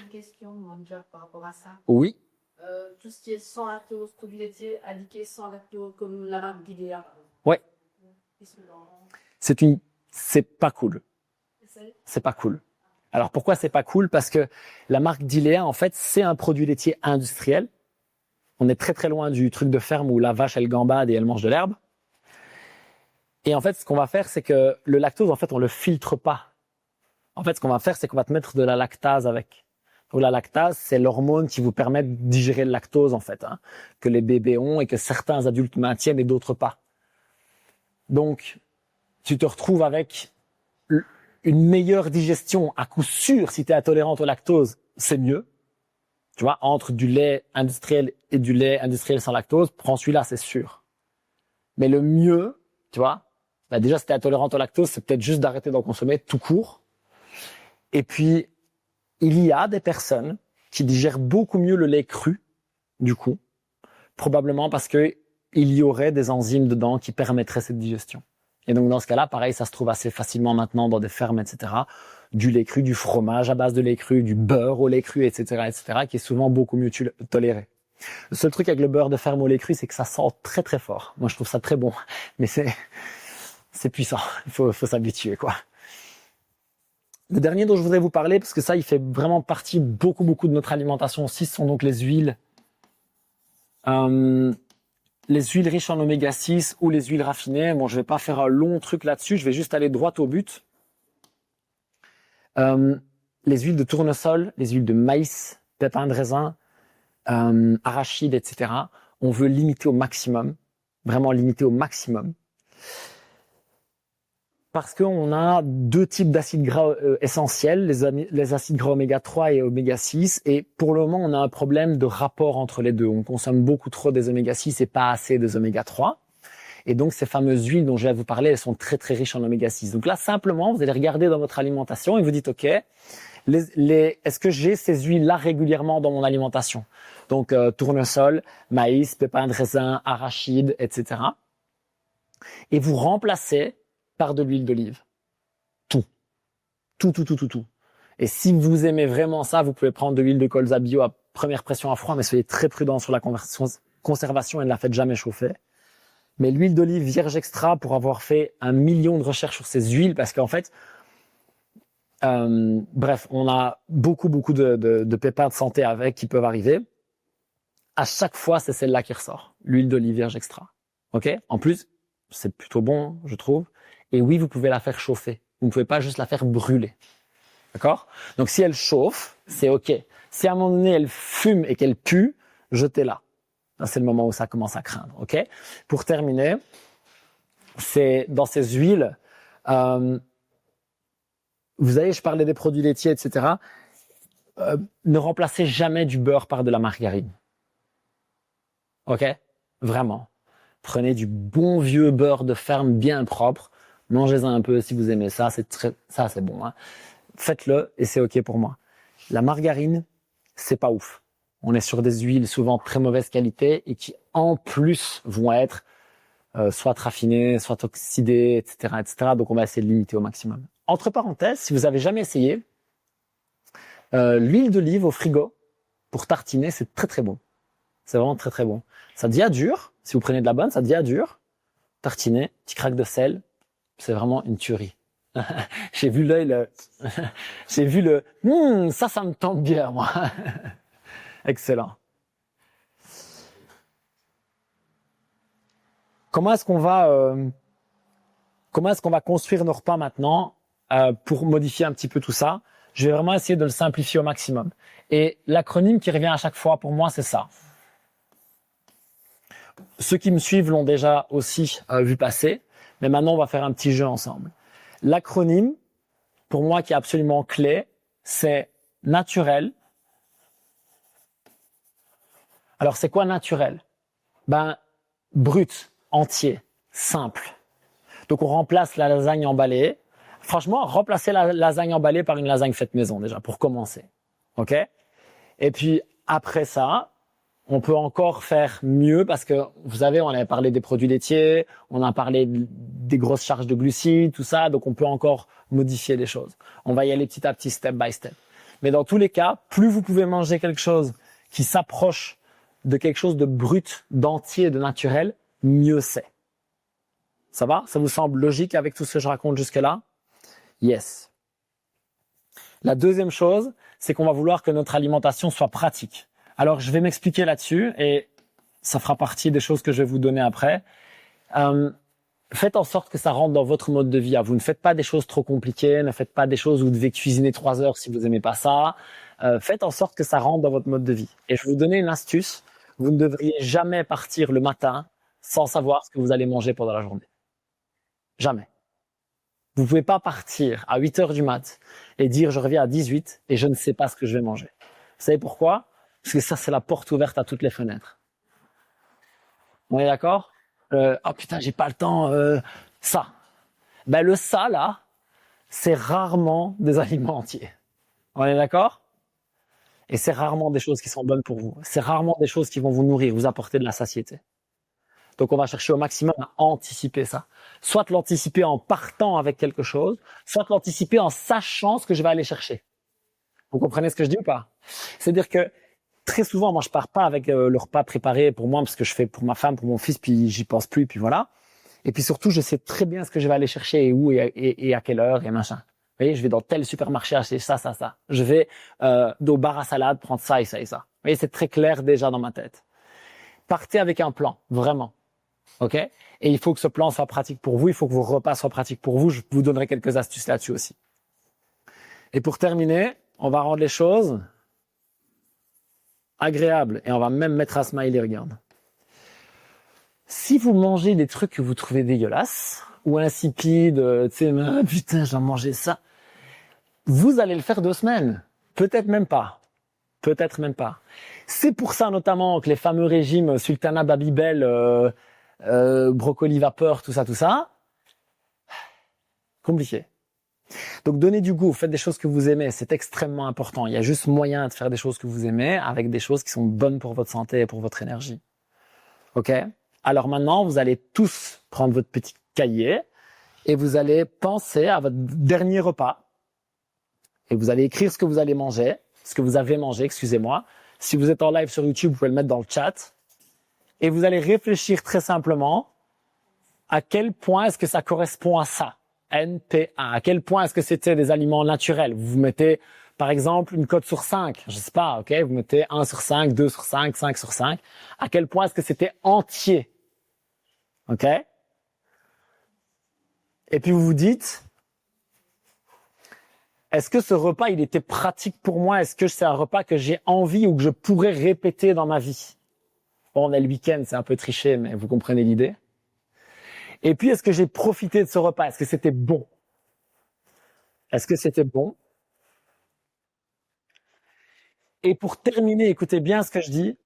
Une question, Manja, par rapport à ça. Oui. Tout ce qui est sans lactose, produits laitiers indiqués sans lactose, comme la marque Gidea. Ouais. C'est pas cool. C'est pas cool. Alors pourquoi c'est pas cool? Parce que la marque Dilea, en fait, c'est un produit laitier industriel. On est très très loin du truc de ferme où la vache elle gambade et elle mange de l'herbe. Et en fait, ce qu'on va faire, c'est que le lactose, en fait, on le filtre pas. En fait, ce qu'on va faire, c'est qu'on va te mettre de la lactase avec. Donc la lactase, c'est l'hormone qui vous permet de digérer le lactose, en fait, hein, que les bébés ont et que certains adultes maintiennent et d'autres pas. Donc, tu te retrouves avec une meilleure digestion, à coup sûr, si tu es intolérante au lactose, c'est mieux. Tu vois, entre du lait industriel et du lait industriel sans lactose, prends celui-là, c'est sûr. Mais le mieux, tu vois, Bah déjà, si tu es intolérante au lactose, c'est peut-être juste d'arrêter d'en consommer tout court. Et puis, il y a des personnes qui digèrent beaucoup mieux le lait cru, du coup, probablement parce que il y aurait des enzymes dedans qui permettraient cette digestion. Et donc, dans ce cas-là, pareil, ça se trouve assez facilement maintenant dans des fermes, etc. Du lait cru, du fromage à base de lait cru, du beurre au lait cru, etc., qui est souvent beaucoup mieux toléré. Le seul truc avec le beurre de ferme au lait cru, c'est que ça sent très très fort. Moi, je trouve ça très bon, mais c'est puissant. Il faut s'habituer, quoi. Le dernier dont je voudrais vous parler, parce que ça, il fait vraiment partie beaucoup de notre alimentation aussi, ce sont donc les huiles. Les huiles riches en oméga 6 ou les huiles raffinées. Bon, je vais pas faire un long truc là-dessus, je vais juste aller droit au but. Les huiles de tournesol, les huiles de maïs, pépins de raisin, arachides, etc. On veut limiter au maximum, vraiment limiter au maximum. Parce qu'on a deux types d'acides gras essentiels, les acides gras oméga 3 et oméga 6. Et pour le moment, on a un problème de rapport entre les deux. On consomme beaucoup trop des oméga 6 et pas assez des oméga 3. Et donc, ces fameuses huiles dont je vais vous parler, elles sont très, très riches en oméga 6. Donc là, simplement, vous allez regarder dans votre alimentation et vous dites, OK, est-ce que j'ai ces huiles-là régulièrement dans mon alimentation? Donc, tournesol, maïs, pépins de raisin, arachides, etc. Et vous remplacez par de l'huile d'olive. Tout. Et si vous aimez vraiment ça, vous pouvez prendre de l'huile de colza bio à première pression à froid, mais soyez très prudent sur la conservation et ne la faites jamais chauffer. Mais l'huile d'olive vierge extra, pour avoir fait 1 million de recherches sur ces huiles, parce qu'en fait, bref, on a beaucoup de pépins de santé avec qui peuvent arriver. À chaque fois, c'est celle-là qui ressort, l'huile d'olive vierge extra. Ok? En plus, c'est plutôt bon, je trouve. Et oui, vous pouvez la faire chauffer. Vous ne pouvez pas juste la faire brûler. D'accord? Donc, si elle chauffe, c'est OK. Si à un moment donné, elle fume et qu'elle pue, jetez-la. Là, c'est le moment où ça commence à craindre. OK? Pour terminer, c'est dans ces huiles, vous savez, je parlais des produits laitiers, etc. Ne remplacez jamais du beurre par de la margarine. OK? Vraiment. Prenez du bon vieux beurre de ferme bien propre. Mangez-en un peu si vous aimez ça, c'est bon. Hein. Faites-le et c'est OK pour moi. La margarine, c'est pas ouf. On est sur des huiles souvent très mauvaise qualité et qui en plus vont être soit raffinées, soit oxydées, etc. Donc on va essayer de limiter au maximum. Entre parenthèses, si vous avez jamais essayé, l'huile d'olive au frigo pour tartiner, c'est très très bon. C'est vraiment très très bon. Ça devient dur, si vous prenez de la bonne, ça devient dur. Tartiner, petit craque de sel. C'est vraiment une tuerie. J'ai vu l'œil, j'ai vu ça me tente bien, moi. Excellent. Comment est-ce qu'on va construire nos repas maintenant pour modifier un petit peu tout ça? Je vais vraiment essayer de le simplifier au maximum. Et l'acronyme qui revient à chaque fois pour moi, c'est ça. Ceux qui me suivent l'ont déjà aussi vu passer. Mais maintenant, on va faire un petit jeu ensemble. L'acronyme, pour moi, qui est absolument clé, c'est naturel. Alors, c'est quoi naturel? Brut, entier, simple. Donc, on remplace la lasagne emballée. Franchement, remplacez la lasagne emballée par une lasagne faite maison, déjà, pour commencer. OK? Et puis, après ça, on peut encore faire mieux parce que, vous savez, on avait parlé des produits laitiers, on a parlé des grosses charges de glucides, tout ça, donc on peut encore modifier les choses. On va y aller petit à petit, step by step. Mais dans tous les cas, plus vous pouvez manger quelque chose qui s'approche de quelque chose de brut, d'entier, de naturel, mieux c'est. Ça va? Ça vous semble logique avec tout ce que je raconte jusque-là? Yes. La deuxième chose, c'est qu'on va vouloir que notre alimentation soit pratique. Alors, je vais m'expliquer là-dessus et ça fera partie des choses que je vais vous donner après. Faites en sorte que ça rentre dans votre mode de vie. Vous ne faites pas des choses trop compliquées, ne faites pas des choses où vous devez cuisiner 3 heures si vous aimez pas ça. Faites en sorte que ça rentre dans votre mode de vie. Et je vais vous donner une astuce. Vous ne devriez jamais partir le matin sans savoir ce que vous allez manger pendant la journée. Jamais. Vous pouvez pas partir à 8 heures du mat et dire je reviens à 18 et je ne sais pas ce que je vais manger. Vous savez pourquoi? Parce que ça, c'est la porte ouverte à toutes les fenêtres. On est d'accord? Oh putain, j'ai pas le temps. Ça. Ben le ça là, c'est rarement des aliments entiers. On est d'accord? Et c'est rarement des choses qui sont bonnes pour vous. C'est rarement des choses qui vont vous nourrir, vous apporter de la satiété. Donc on va chercher au maximum à anticiper ça. Soit l'anticiper en partant avec quelque chose, soit l'anticiper en sachant ce que je vais aller chercher. Vous comprenez ce que je dis ou pas? C'est-à-dire que très souvent, moi je pars pas avec le repas préparé pour moi parce que je fais pour ma femme, pour mon fils, puis j'y pense plus, puis voilà. Et puis surtout, je sais très bien ce que je vais aller chercher et où et à quelle heure et machin. Vous voyez, je vais dans tel supermarché acheter ça. Je vais au bar à salade prendre ça et ça et ça. Vous voyez, c'est très clair déjà dans ma tête. Partez avec un plan, vraiment. OK? Et il faut que ce plan soit pratique pour vous. Il faut que vos repas soient pratiques pour vous. Je vous donnerai quelques astuces là-dessus aussi. Et pour terminer, on va rendre les choses agréables. Et on va même mettre un smiley, regarde. Si vous mangez des trucs que vous trouvez dégueulasses ou insipides, tu sais, putain, j'ai mangé ça, vous allez le faire 2 semaines. Peut-être même pas. Peut-être même pas. C'est pour ça notamment que les fameux régimes Sultana Babybel, brocoli vapeur, tout ça, compliqué. Donc donnez du goût, faites des choses que vous aimez, c'est extrêmement important. Il y a juste moyen de faire des choses que vous aimez avec des choses qui sont bonnes pour votre santé et pour votre énergie. OK? Alors maintenant, vous allez tous prendre votre petit cahier et vous allez penser à votre dernier repas et vous allez écrire ce que vous allez manger, ce que vous avez mangé, excusez-moi. Si vous êtes en live sur YouTube, vous pouvez le mettre dans le chat et vous allez réfléchir très simplement à quel point est-ce que ça correspond à ça. NPA. À quel point est-ce que c'était des aliments naturels? Vous mettez, par exemple, une cote sur 5. Je sais pas, ok? Vous mettez 1 sur 5, 2 sur 5, 5 sur 5. À quel point est-ce que c'était entier? Ok? Et puis vous vous dites, est-ce que ce repas, il était pratique pour moi? Est-ce que c'est un repas que j'ai envie ou que je pourrais répéter dans ma vie? Bon, on est le week-end, c'est un peu triché, mais vous comprenez l'idée. Et puis, est-ce que j'ai profité de ce repas? Est-ce que c'était bon? Est-ce que c'était bon? Et pour terminer, écoutez bien ce que je dis.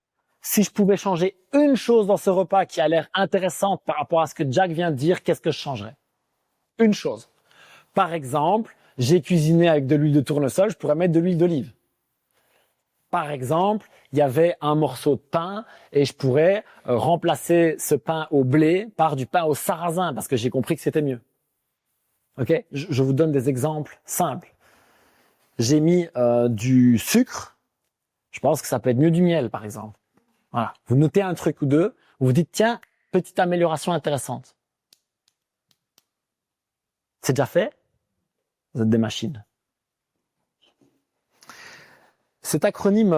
Si je pouvais changer une chose dans ce repas qui a l'air intéressante par rapport à ce que Jack vient de dire, qu'est-ce que je changerais? Une chose. Par exemple, j'ai cuisiné avec de l'huile de tournesol, je pourrais mettre de l'huile d'olive. Par exemple, il y avait un morceau de pain et je pourrais remplacer ce pain au blé par du pain au sarrasin parce que j'ai compris que c'était mieux. Ok? Je vous donne des exemples simples. J'ai mis du sucre. Je pense que ça peut être mieux du miel, par exemple. Voilà. Vous notez un truc ou deux, vous vous dites tiens, petite amélioration intéressante. C'est déjà fait? Vous êtes des machines. Cet acronyme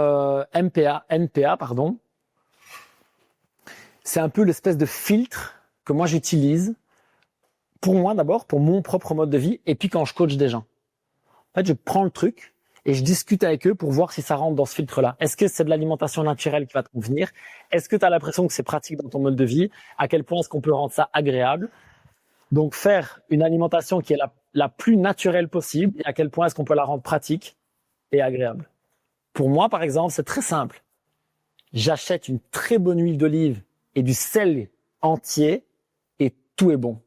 NPA, c'est un peu l'espèce de filtre que moi j'utilise pour moi d'abord, pour mon propre mode de vie, et puis quand je coach des gens. En fait, je prends le truc et je discute avec eux pour voir si ça rentre dans ce filtre-là. Est-ce que c'est de l'alimentation naturelle qui va te convenir? Est-ce que tu as l'impression que c'est pratique dans ton mode de vie? À quel point est-ce qu'on peut rendre ça agréable? Donc faire une alimentation qui est la plus naturelle possible et à quel point est-ce qu'on peut la rendre pratique et agréable. Pour moi, par exemple, c'est très simple. J'achète une très bonne huile d'olive et du sel entier et tout est bon.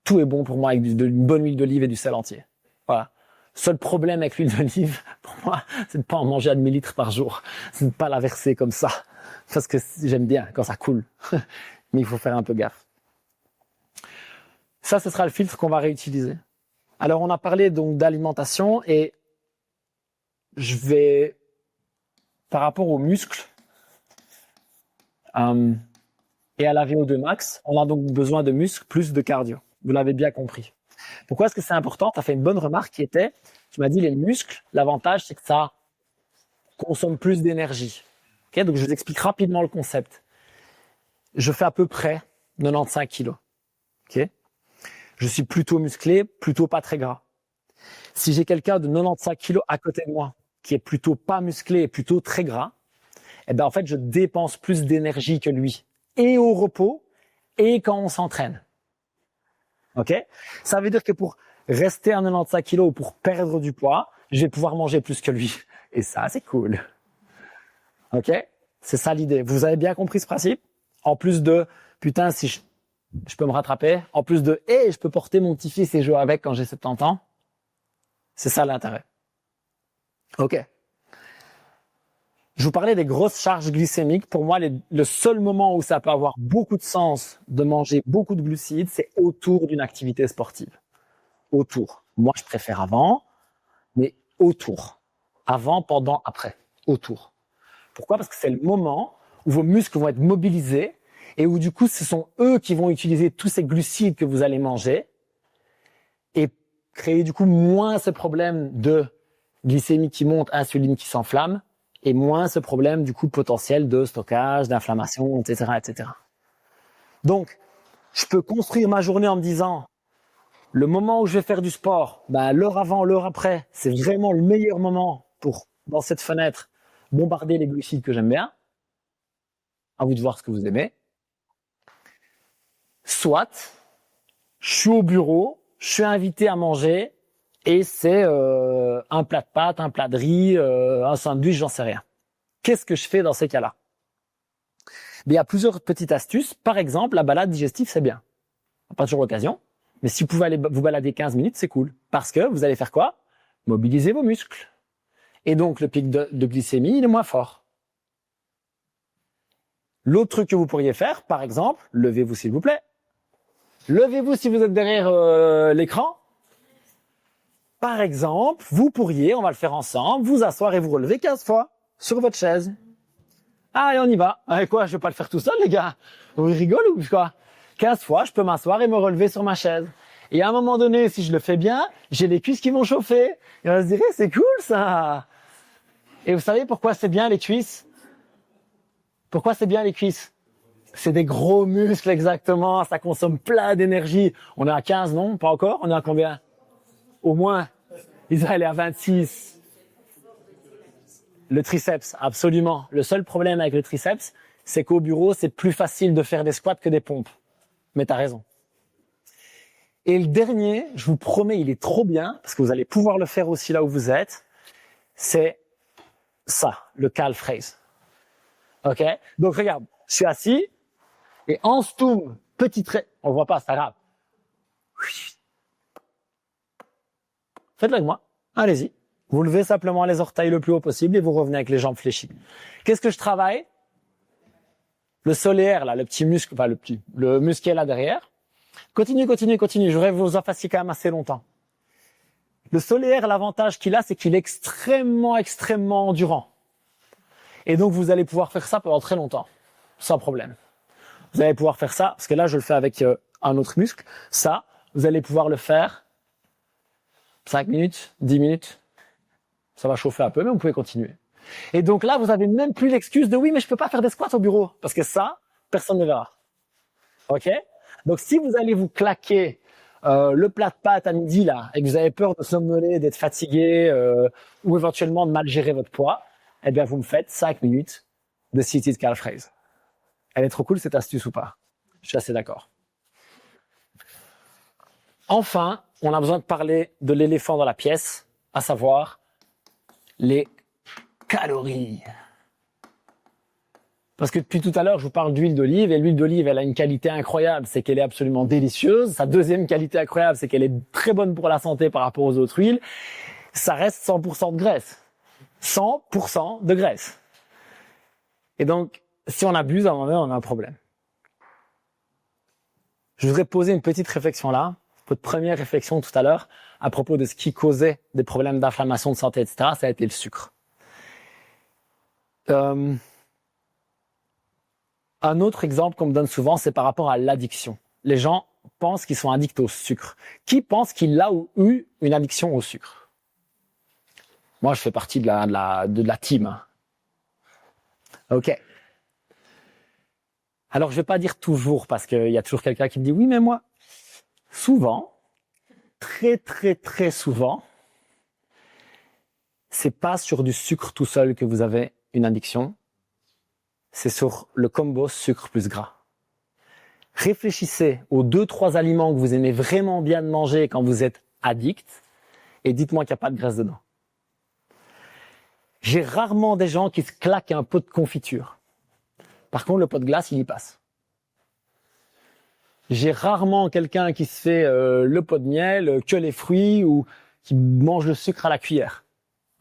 Tout est bon pour moi avec une bonne huile d'olive et du sel entier. Voilà. Seul problème avec l'huile d'olive, pour moi, c'est de pas en manger à demi-litre par jour. C'est de pas la verser comme ça. Parce que j'aime bien quand ça coule. Mais il faut faire un peu gaffe. Ça, ce sera le filtre qu'on va réutiliser. Alors, on a parlé donc d'alimentation et je vais, par rapport aux muscles et à la VO2 max, on a donc besoin de muscles plus de cardio. Vous l'avez bien compris. Pourquoi est-ce que c'est important? Tu as fait une bonne remarque qui était, tu m'as dit les muscles, l'avantage c'est que ça consomme plus d'énergie. Okay, donc je vous explique rapidement le concept. Je fais à peu près 95 kilos. Okay, je suis plutôt musclé, plutôt pas très gras. Si j'ai quelqu'un de 95 kilos à côté de moi, qui est plutôt pas musclé et plutôt très gras, eh ben en fait je dépense plus d'énergie que lui, et au repos, et quand on s'entraîne. Ok? Ça veut dire que pour rester à 95 kilos ou pour perdre du poids, je vais pouvoir manger plus que lui. Et ça, c'est cool. Ok? C'est ça l'idée. Vous avez bien compris ce principe? En plus de, putain, si je je peux me rattraper. En plus de, hey, je peux porter mon petit-fils et jouer avec quand j'ai 70 ans. C'est ça l'intérêt. Ok. Je vous parlais des grosses charges glycémiques. Pour moi, le seul moment où ça peut avoir beaucoup de sens de manger beaucoup de glucides, c'est autour d'une activité sportive. Autour. Moi, je préfère avant, mais autour. Avant, pendant, après. Autour. Pourquoi? Parce que c'est le moment où vos muscles vont être mobilisés et où du coup, ce sont eux qui vont utiliser tous ces glucides que vous allez manger et créer du coup moins ce problème de glycémie qui monte, insuline qui s'enflamme et moins ce problème du coup potentiel de stockage, d'inflammation, etc., etc. Donc, je peux construire ma journée en me disant le moment où je vais faire du sport, l'heure avant, l'heure après, c'est vraiment le meilleur moment pour, dans cette fenêtre, bombarder les glucides que j'aime bien. À vous de voir ce que vous aimez. Soit, je suis au bureau, je suis invité à manger et c'est un plat de pâtes, un plat de riz, un sandwich, j'en sais rien. Qu'est-ce que je fais dans ces cas-là? Il y a plusieurs petites astuces. Par exemple, la balade digestive, c'est bien. Pas toujours l'occasion, mais si vous pouvez aller vous balader 15 minutes, c'est cool. Parce que vous allez faire quoi? Mobiliser vos muscles. Et donc, le pic de glycémie, il est moins fort. L'autre truc que vous pourriez faire, par exemple, levez-vous s'il vous plaît. Levez-vous si vous êtes derrière l'écran. Par exemple, vous pourriez, on va le faire ensemble, vous asseoir et vous relever 15 fois sur votre chaise. Allez, on y va. Allez, quoi, je vais pas le faire tout seul, les gars. Vous rigolez ou quoi? 15 fois, je peux m'asseoir et me relever sur ma chaise. Et à un moment donné, si je le fais bien, j'ai les cuisses qui vont chauffer. Et on se dirait, c'est cool, ça. Et vous savez pourquoi c'est bien les cuisses? Pourquoi c'est bien les cuisses? C'est des gros muscles, exactement. Ça consomme plein d'énergie. On est à 15, non? Pas encore? On est à combien? Au moins. Ils allaient à 26. Le triceps, absolument. Le seul problème avec le triceps, c'est qu'au bureau, c'est plus facile de faire des squats que des pompes. Mais t'as raison. Et le dernier, je vous promets, il est trop bien, parce que vous allez pouvoir le faire aussi là où vous êtes, c'est ça, le calf raise. Ok? Donc regarde, je suis assis, et en stoum, petit trait, on voit pas, c'est pas grave. Faites-le avec moi, allez-y. Vous levez simplement les orteils le plus haut possible et vous revenez avec les jambes fléchies. Qu'est-ce que je travaille? Le solaire, là, le petit muscle, enfin le muscle qui est là derrière. Continue. Je voudrais que vous en fassiez quand même assez longtemps. Le solaire, l'avantage qu'il a, c'est qu'il est extrêmement endurant. Et donc, vous allez pouvoir faire ça pendant très longtemps, sans problème. Vous allez pouvoir faire ça, parce que là, je le fais avec un autre muscle. Ça, vous allez pouvoir le faire 5 minutes, 10 minutes. Ça va chauffer un peu, mais vous pouvez continuer. Et donc là, vous avez même plus l'excuse de oui, mais je peux pas faire des squats au bureau. Parce que ça, personne ne verra. Ok? Donc si vous allez vous claquer le plat de pâtes à midi là, et que vous avez peur de somnoler, d'être fatigué, ou éventuellement de mal gérer votre poids, eh bien vous me faites 5 minutes de seated calf raise. Elle est trop cool cette astuce ou pas? Je suis assez d'accord. Enfin, on a besoin de parler de l'éléphant dans la pièce, à savoir les calories. Parce que depuis tout à l'heure, je vous parle d'huile d'olive, et l'huile d'olive, elle a une qualité incroyable, c'est qu'elle est absolument délicieuse. Sa deuxième qualité incroyable, c'est qu'elle est très bonne pour la santé par rapport aux autres huiles. Ça reste 100% de graisse. 100% de graisse. Et donc, si on abuse, à un moment donné, on a un problème. Je voudrais poser une petite réflexion là, votre première réflexion tout à l'heure, à propos de ce qui causait des problèmes d'inflammation, de santé, etc., ça a été le sucre. Un autre exemple qu'on me donne souvent, c'est par rapport à l'addiction. Les gens pensent qu'ils sont addicts au sucre. Qui pense qu'il a eu une addiction au sucre? Moi, je fais partie de la team. Ok. Alors, je vais pas dire toujours, parce qu'il y a toujours quelqu'un qui me dit oui, mais moi, souvent, très souvent, c'est pas sur du sucre tout seul que vous avez une addiction. C'est sur le combo sucre plus gras. Réfléchissez aux 2-3 aliments que vous aimez vraiment bien de manger quand vous êtes addict et dites-moi qu'il n'y a pas de graisse dedans. J'ai rarement des gens qui se claquent un pot de confiture. Par contre, le pot de glace, il y passe. J'ai rarement quelqu'un qui se fait le pot de miel, que les fruits ou qui mange le sucre à la cuillère.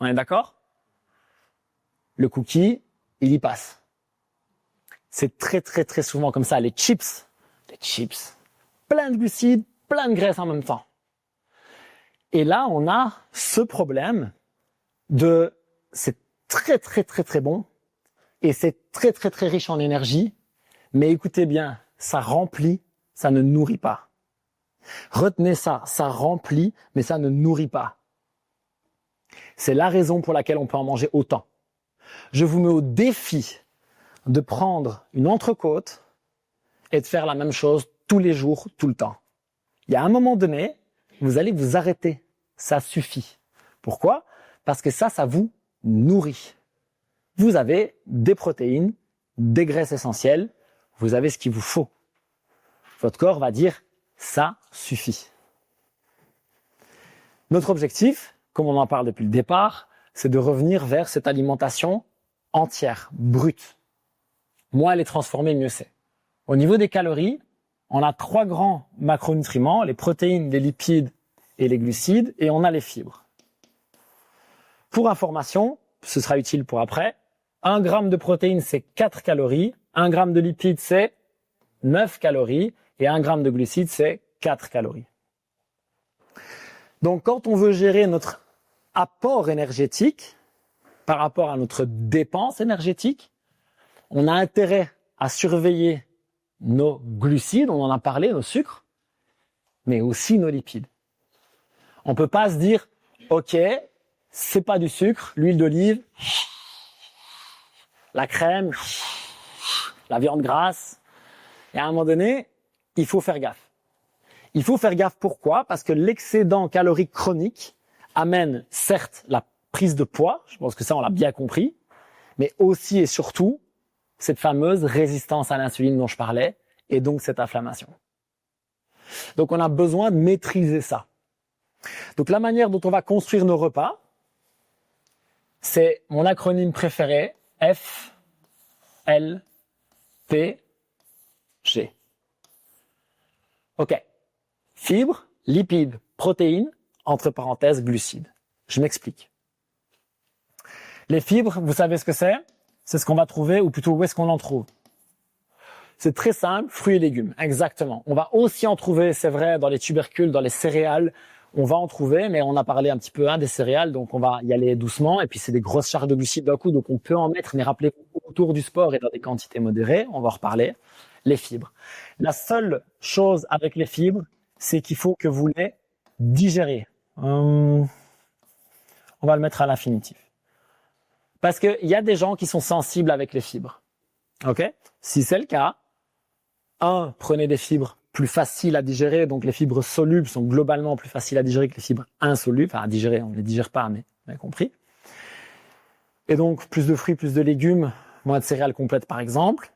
On est d'accord? Le cookie, il y passe. C'est très très très souvent comme ça. Les chips, plein de glucides, plein de graisse en même temps. Et là, on a ce problème de c'est très très très très bon et c'est très très très riche en énergie, mais écoutez bien, ça remplit, ça ne nourrit pas. Retenez ça, ça remplit, mais ça ne nourrit pas. C'est la raison pour laquelle on peut en manger autant. Je vous mets au défi de prendre une entrecôte et de faire la même chose tous les jours, tout le temps. Il y a un moment donné, vous allez vous arrêter. Ça suffit. Pourquoi? Parce que ça vous nourrit. Vous avez des protéines, des graisses essentielles, vous avez ce qu'il vous faut. Votre corps va dire, ça suffit. Notre objectif, comme on en parle depuis le départ, c'est de revenir vers cette alimentation entière, brute. Moins elle est transformée, mieux c'est. Au niveau des calories, on a 3 grands macronutriments, les protéines, les lipides et les glucides, et on a les fibres. Pour information, ce sera utile pour après, 1 gramme de protéines, c'est 4 calories, 1 gramme de lipides, c'est 9 calories, et 1 gramme de glucides, c'est 4 calories. Donc, quand on veut gérer notre apport énergétique par rapport à notre dépense énergétique, on a intérêt à surveiller nos glucides, on en a parlé, nos sucres, mais aussi nos lipides. On peut pas se dire, ok, c'est pas du sucre, l'huile d'olive, la crème, la viande grasse. Et à un moment donné, il faut faire gaffe. Il faut faire gaffe pourquoi? Parce que l'excédent calorique chronique amène certes la prise de poids, je pense que ça on l'a bien compris, mais aussi et surtout cette fameuse résistance à l'insuline dont je parlais, et donc cette inflammation. Donc on a besoin de maîtriser ça. Donc la manière dont on va construire nos repas, c'est mon acronyme préféré, F, L, P, G. Ok. Fibres, lipides, protéines, entre parenthèses, glucides. Je m'explique. Les fibres, vous savez ce que c'est? C'est ce qu'on va trouver, ou plutôt où est-ce qu'on en trouve? C'est très simple, fruits et légumes, exactement. On va aussi en trouver, c'est vrai, dans les tubercules, dans les céréales, on va en trouver, mais on a parlé un petit peu des céréales, donc on va y aller doucement, et puis c'est des grosses charges de glucides d'un coup, donc on peut en mettre, mais rappelez-vous, autour du sport et dans des quantités modérées, on va en reparler, les fibres. La seule chose avec les fibres, c'est qu'il faut que vous les digériez. On va le mettre à l'infinitif. Parce qu'il y a des gens qui sont sensibles avec les fibres. Ok? Si c'est le cas, prenez des fibres plus faciles à digérer, donc les fibres solubles sont globalement plus faciles à digérer que les fibres insolubles, enfin à digérer, on ne les digère pas, mais vous avez compris. Et donc plus de fruits, plus de légumes, moins de céréales complètes par exemple.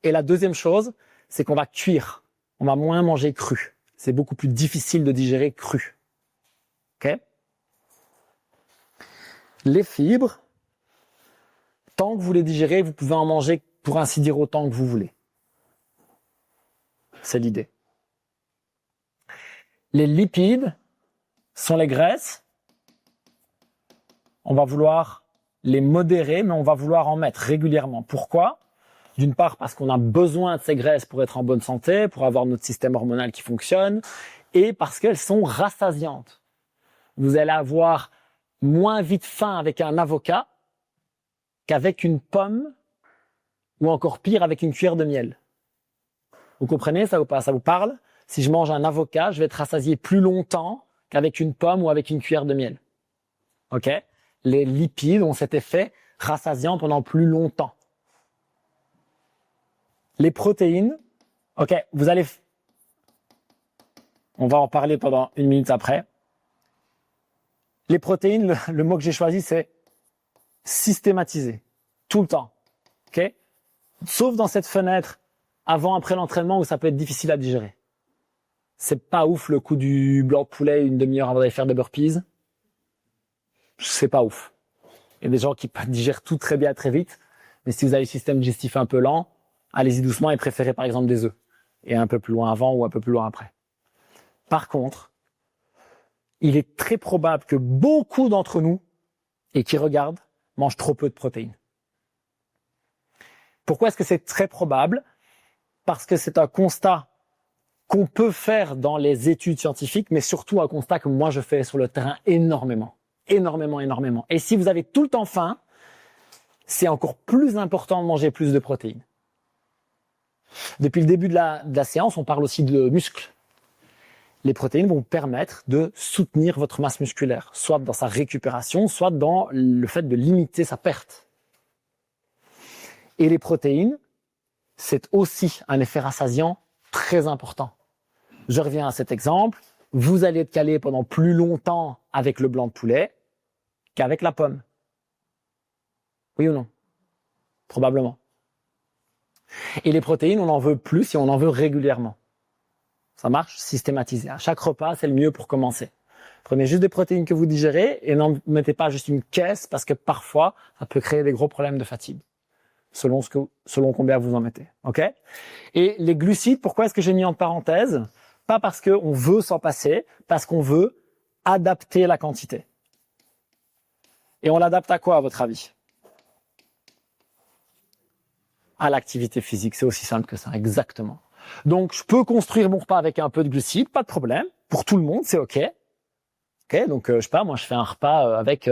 Et la deuxième chose, c'est qu'on va cuire, on va moins manger cru. C'est beaucoup plus difficile de digérer cru. Ok? Les fibres, tant que vous les digérez, vous pouvez en manger pour ainsi dire autant que vous voulez. C'est l'idée. Les lipides sont les graisses. On va vouloir les modérer, mais on va vouloir en mettre régulièrement. Pourquoi? D'une part, parce qu'on a besoin de ces graisses pour être en bonne santé, pour avoir notre système hormonal qui fonctionne, et parce qu'elles sont rassasiantes. Vous allez avoir moins vite faim avec un avocat qu'avec une pomme, ou encore pire, avec une cuillère de miel. Vous comprenez ça ou pas? Ça vous parle? Si je mange un avocat, je vais être rassasié plus longtemps qu'avec une pomme ou avec une cuillère de miel. Ok? Les lipides ont cet effet rassasiant pendant plus longtemps. Les protéines, ok, on va en parler pendant 1 minute après. Les protéines, le mot que j'ai choisi, c'est systématiser. Tout le temps. Ok? Sauf dans cette fenêtre avant-après l'entraînement où ça peut être difficile à digérer. C'est pas ouf le coup du blanc de poulet 1 demi-heure avant d'aller faire des burpees. C'est pas ouf. Il y a des gens qui digèrent tout très bien très vite, mais si vous avez le système digestif un peu lent, allez-y doucement et préférez par exemple des œufs. et un peu plus loin avant ou un peu plus loin après. Par contre, il est très probable que beaucoup d'entre nous, et qui regardent, mangent trop peu de protéines. Pourquoi est-ce que c'est très probable? Parce que c'est un constat qu'on peut faire dans les études scientifiques, mais surtout un constat que moi je fais sur le terrain énormément. Et si vous avez tout le temps faim, c'est encore plus important de manger plus de protéines. Depuis le début de la séance, on parle aussi de muscles. Les protéines vont permettre de soutenir votre masse musculaire, soit dans sa récupération, soit dans le fait de limiter sa perte. Et les protéines, c'est aussi un effet rassasiant très important. Je reviens à cet exemple. Vous allez être calé pendant plus longtemps avec le blanc de poulet qu'avec la pomme. Oui ou non? Probablement. Et les protéines, on en veut plus et on en veut régulièrement. Ça marche systématisé. À chaque repas, c'est le mieux pour commencer. Prenez juste des protéines que vous digérez et n'en mettez pas juste une caisse parce que parfois, ça peut créer des gros problèmes de fatigue. Selon combien vous en mettez. OK? Et les glucides, pourquoi est-ce que j'ai mis en parenthèse? Pas parce qu'on veut s'en passer, parce qu'on veut adapter la quantité. Et on l'adapte à quoi, à votre avis? À l'activité physique. C'est aussi simple que ça, exactement. Donc, je peux construire mon repas avec un peu de glucides, pas de problème. Pour tout le monde, c'est OK. OK, donc, je sais pas, moi, je fais un repas avec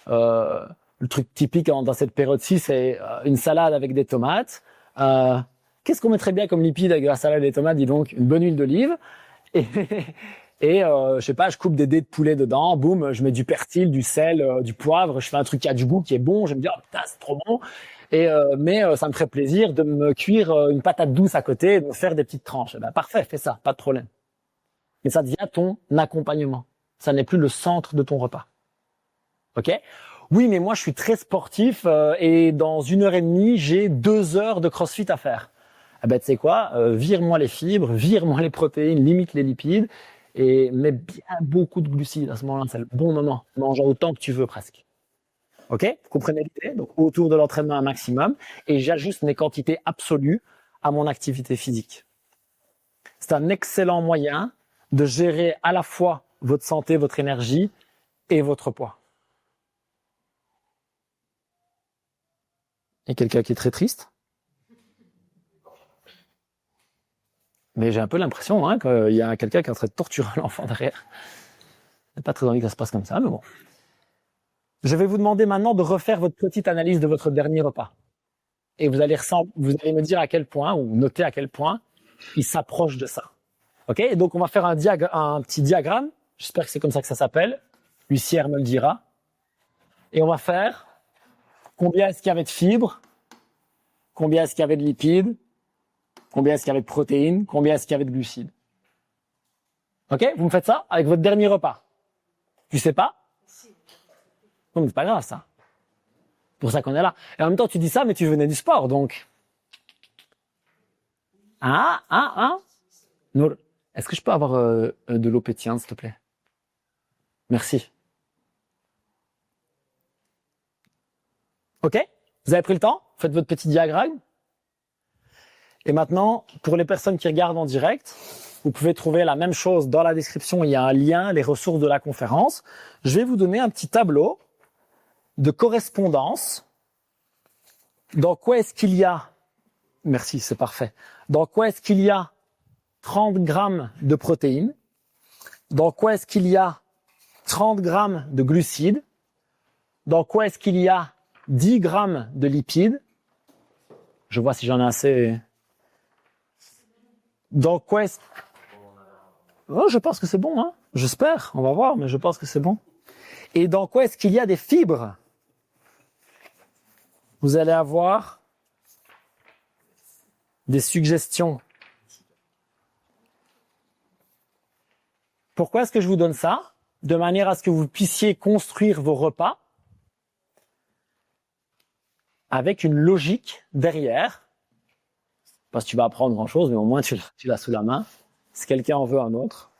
le truc typique dans cette période-ci, c'est une salade avec des tomates. Qu'est-ce qu'on mettrait bien comme lipides avec la salade et des tomates? Dis donc, une bonne huile d'olive. Et je sais pas, je coupe des dés de poulet dedans. Boum, je mets du persil, du sel, du poivre. Je fais un truc qui a du goût, qui est bon. Je me dis, oh putain, c'est trop bon. Mais ça me ferait plaisir de me cuire une patate douce à côté et de me faire des petites tranches. Ben, parfait, fais ça, pas de problème. Mais ça devient ton accompagnement. Ça n'est plus le centre de ton repas. OK? Oui, mais moi, je suis très sportif et dans 1h30, j'ai 2 heures de crossfit à faire. Ah ben, tu sais quoi? Vire-moi les fibres, vire-moi les protéines, limite les lipides et mets bien beaucoup de glucides à ce moment-là. C'est le bon moment. Mange autant que tu veux presque. OK? Vous comprenez l'idée? Donc, autour de l'entraînement un maximum et j'ajuste mes quantités absolues à mon activité physique. C'est un excellent moyen de gérer à la fois votre santé, votre énergie et votre poids. Il y a quelqu'un qui est très triste? Mais j'ai un peu l'impression qu'il y a quelqu'un qui est en train de torturer l'enfant derrière. J'ai pas très envie que ça se passe comme ça, mais bon. Je vais vous demander maintenant de refaire votre petite analyse de votre dernier repas. Et vous allez me dire à quel point, ou noter à quel point, il s'approche de ça. OK? Et donc, on va faire un petit diagramme. J'espère que c'est comme ça que ça s'appelle. L'huissière me le dira. Et on va faire combien est-ce qu'il y avait de fibres, combien est-ce qu'il y avait de lipides, combien est-ce qu'il y avait de protéines, combien est-ce qu'il y avait de glucides. OK? Vous me faites ça avec votre dernier repas. Tu sais pas? Non, mais c'est pas grave, ça. C'est pour ça qu'on est là. Et en même temps, tu dis ça, mais tu venais du sport, donc. Nour, est-ce que je peux avoir de l'eau pétillante, s'il te plaît? Merci. OK? Vous avez pris le temps? Faites votre petit diagramme. Et maintenant, pour les personnes qui regardent en direct, vous pouvez trouver la même chose dans la description. Il y a un lien, les ressources de la conférence. Je vais vous donner un petit tableau de correspondance. Dans quoi est-ce qu'il y a, merci, c'est parfait. Dans quoi est-ce qu'il y a 30 grammes de protéines? Dans quoi est-ce qu'il y a 30 grammes de glucides? Dans quoi est-ce qu'il y a 10 grammes de lipides? Je vois si j'en ai assez. Dans quoi est-ce... Oh, je pense que c'est bon, hein. J'espère, on va voir, mais je pense que c'est bon. Et dans quoi est-ce qu'il y a des fibres? Vous allez avoir des suggestions. Pourquoi est-ce que je vous donne ça? De manière à ce que vous puissiez construire vos repas avec une logique derrière. Pas si tu vas apprendre grand-chose, mais au moins tu l'as sous la main. Si quelqu'un en veut un autre.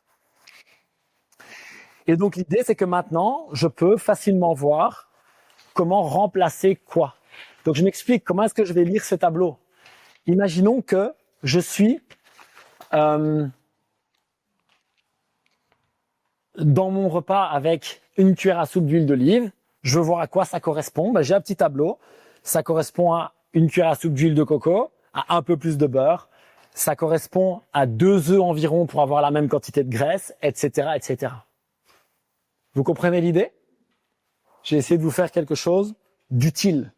Et donc l'idée, c'est que maintenant, je peux facilement voir comment remplacer quoi. Donc je m'explique, comment est-ce que je vais lire ce tableau? Imaginons que je suis Dans mon repas avec une cuillère à soupe d'huile d'olive, je veux voir à quoi ça correspond. Ben, j'ai un petit tableau. Ça correspond à une cuillère à soupe d'huile de coco, à un peu plus de beurre. Ça correspond à 2 œufs environ pour avoir la même quantité de graisse, etc., etc. Vous comprenez l'idée? J'ai essayé de vous faire quelque chose d'utile.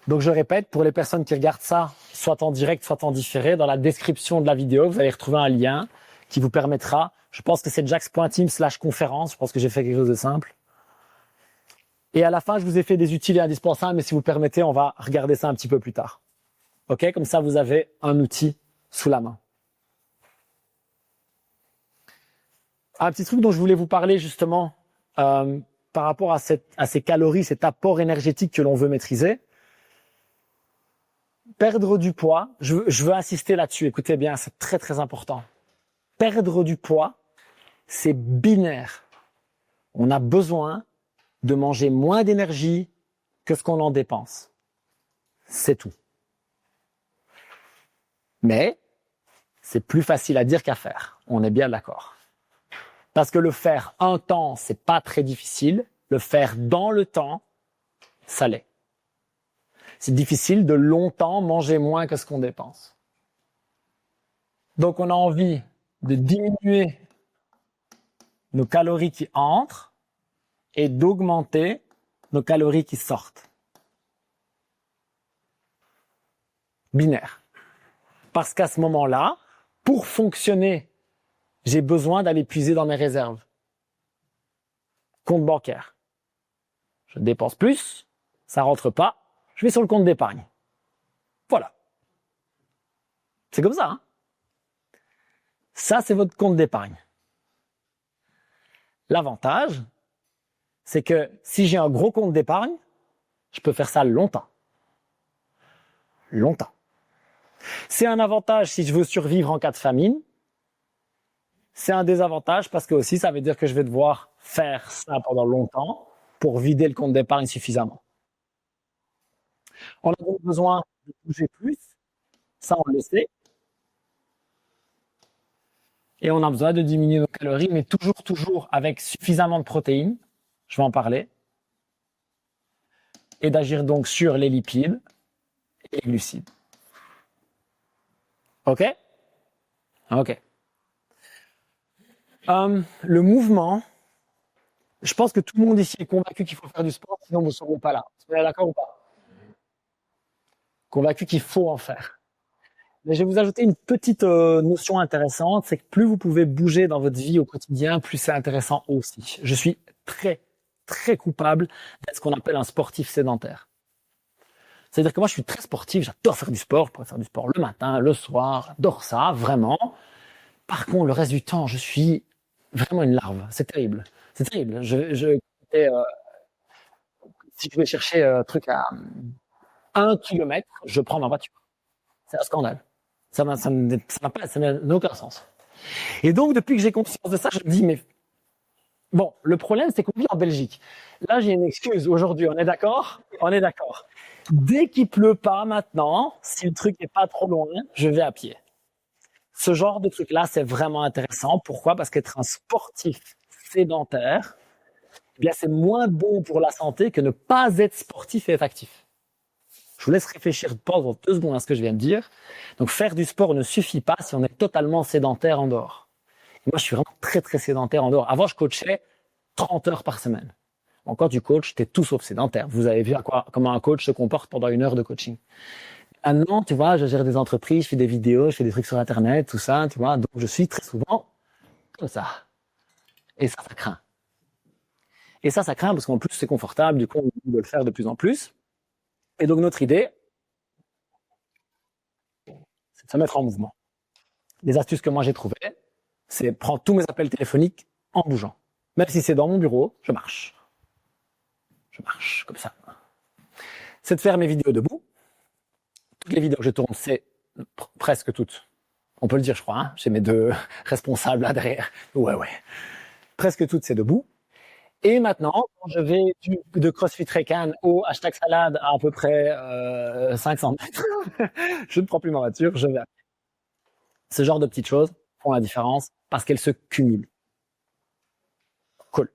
Donc je répète, pour les personnes qui regardent ça, soit en direct, soit en différé, dans la description de la vidéo, vous allez retrouver un lien qui vous permettra, je pense que c'est jax.team/conférence, je pense que j'ai fait quelque chose de simple. Et à la fin, je vous ai fait des utiles et indispensables, mais si vous permettez, on va regarder ça un petit peu plus tard. Ok? Comme ça, vous avez un outil sous la main. Un petit truc dont je voulais vous parler justement par rapport à ces calories, cet apport énergétique que l'on veut maîtriser. Perdre du poids, je veux insister là-dessus, écoutez bien, c'est très très important. Perdre du poids, c'est binaire. On a besoin de manger moins d'énergie que ce qu'on en dépense. C'est tout. Mais c'est plus facile à dire qu'à faire, on est bien d'accord. Parce que le faire un temps, c'est pas très difficile. Le faire dans le temps, ça l'est. C'est difficile de longtemps manger moins que ce qu'on dépense. Donc on a envie de diminuer nos calories qui entrent et d'augmenter nos calories qui sortent. Binaire. Parce qu'à ce moment-là, pour fonctionner, j'ai besoin d'aller puiser dans mes réserves. Compte bancaire. Je dépense plus, ça rentre pas, je vais sur le compte d'épargne. Voilà. C'est comme ça, hein? Ça, c'est votre compte d'épargne. L'avantage, c'est que si j'ai un gros compte d'épargne, je peux faire ça longtemps. Longtemps. C'est un avantage si je veux survivre en cas de famine. C'est un désavantage parce que aussi, ça veut dire que je vais devoir faire ça pendant longtemps pour vider le compte d'épargne suffisamment. On a donc besoin de bouger plus, ça on le sait. Et on a besoin de diminuer nos calories, mais toujours avec suffisamment de protéines, je vais en parler, et d'agir donc sur les lipides et les glucides. Ok? Ok. Le mouvement, je pense que tout le monde ici est convaincu qu'il faut faire du sport, sinon vous ne serez pas là. Vous êtes d'accord ou pas? Convaincu qu'il faut en faire. Mais je vais vous ajouter une petite notion intéressante, c'est que plus vous pouvez bouger dans votre vie au quotidien, plus c'est intéressant aussi. Je suis très, très coupable d'être ce qu'on appelle un sportif sédentaire. C'est-à-dire que moi, je suis très sportif, j'adore faire du sport, je pourrais faire du sport le matin, le soir, j'adore ça, vraiment. Par contre, le reste du temps, je suis vraiment une larve. C'est terrible. C'est terrible. Si je vais chercher un truc à 1 kilomètre, je prends ma voiture. C'est un scandale. Ça n'a aucun sens. Et donc, depuis que j'ai conscience de ça, je me dis, mais bon, le problème, c'est qu'on vit en Belgique. Là, j'ai une excuse aujourd'hui, on est d'accord? On est d'accord. Dès qu'il pleut pas maintenant, si le truc n'est pas trop loin, je vais à pied. Ce genre de truc-là, c'est vraiment intéressant. Pourquoi? Parce qu'être un sportif sédentaire, eh bien, c'est moins bon pour la santé que ne pas être sportif et être actif. Je vous laisse réfléchir pendant 2 secondes à ce que je viens de dire. Donc, faire du sport ne suffit pas si on est totalement sédentaire en dehors. Et moi, je suis vraiment très, très sédentaire en dehors. Avant, je coachais 30 heures par semaine. Bon, quand tu coaches, t'es tout sauf sédentaire. Vous avez vu comment un coach se comporte pendant 1 heure de coaching. Maintenant, tu vois, je gère des entreprises, je fais des vidéos, je fais des trucs sur Internet, tout ça, tu vois. Donc, je suis très souvent comme ça. Et ça craint. Et ça craint parce qu'en plus, c'est confortable. Du coup, on veut le faire de plus en plus. Et donc, notre idée, c'est de se mettre en mouvement. Les astuces que moi j'ai trouvées, c'est prendre tous mes appels téléphoniques en bougeant. Même si c'est dans mon bureau, je marche. Je marche comme ça. C'est de faire mes vidéos debout. Toutes les vidéos que je tourne, c'est presque toutes. On peut le dire, je crois. Hein, j'ai mes 2 responsables là derrière. Ouais. Presque toutes, c'est debout. Et maintenant, quand je vais de CrossFit Recan au hashtag salade à peu près 500 mètres, je ne prends plus ma voiture, je vais à pied. Ce genre de petites choses font la différence parce qu'elles se cumulent. Cool.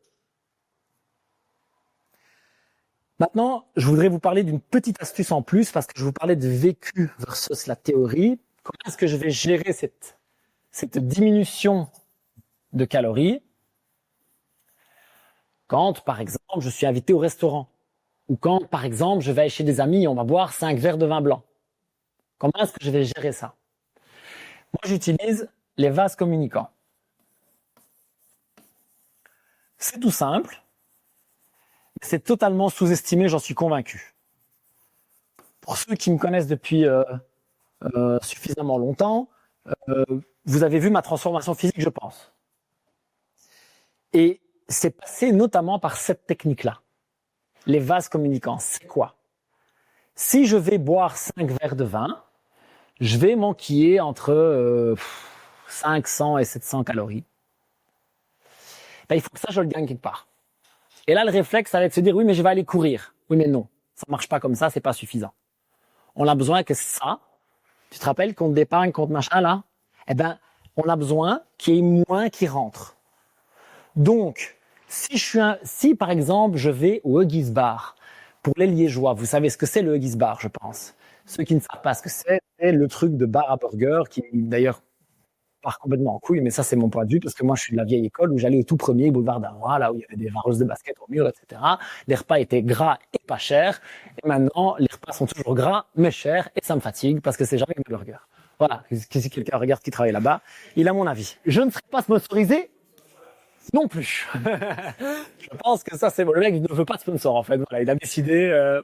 Maintenant, je voudrais vous parler d'une petite astuce en plus parce que je vous parlais de vécu versus la théorie. Comment est-ce que je vais gérer cette diminution de calories quand, par exemple, je suis invité au restaurant ou quand, par exemple, je vais aller chez des amis et on va boire 5 verres de vin blanc. Comment est-ce que je vais gérer ça? Moi, j'utilise les vases communicants. C'est tout simple. C'est totalement sous-estimé, j'en suis convaincu. Pour ceux qui me connaissent depuis suffisamment longtemps, vous avez vu ma transformation physique, je pense. Et c'est passé notamment par cette technique-là. Les vases communicants, c'est quoi? Si je vais boire 5 verres de vin, je vais m'enquiller entre 500 et 700 calories. Ben, il faut que ça, je le gagne quelque part. Et là, le réflexe, ça va être de se dire, oui, mais je vais aller courir. Oui, mais non, ça marche pas comme ça, c'est pas suffisant. On a besoin que ça, tu te rappelles, compte d'épargne, compte machin, là? Eh ben, on a besoin qu'il y ait moins qui rentre. Donc, si par exemple, je vais au Huggies Bar, pour les Liégeois, vous savez ce que c'est le Huggies Bar, je pense. Ceux qui ne savent pas ce que c'est le truc de bar à burger qui, d'ailleurs, part complètement en couille, mais ça, c'est mon point de vue, parce que moi, je suis de la vieille école où j'allais au tout premier boulevard d'Arrois, là où il y avait des vareuses de basket au mur, etc. Les repas étaient gras et pas chers. Et maintenant, les repas sont toujours gras, mais chers, et ça me fatigue, parce que c'est jamais que des burgers. Voilà. Si quelqu'un regarde qui travaille là-bas, il a mon avis. Je ne serai pas sponsorisé non plus. Je pense que ça, c'est bon. Le mec ne veut pas de sponsor, en fait. Voilà, il a décidé.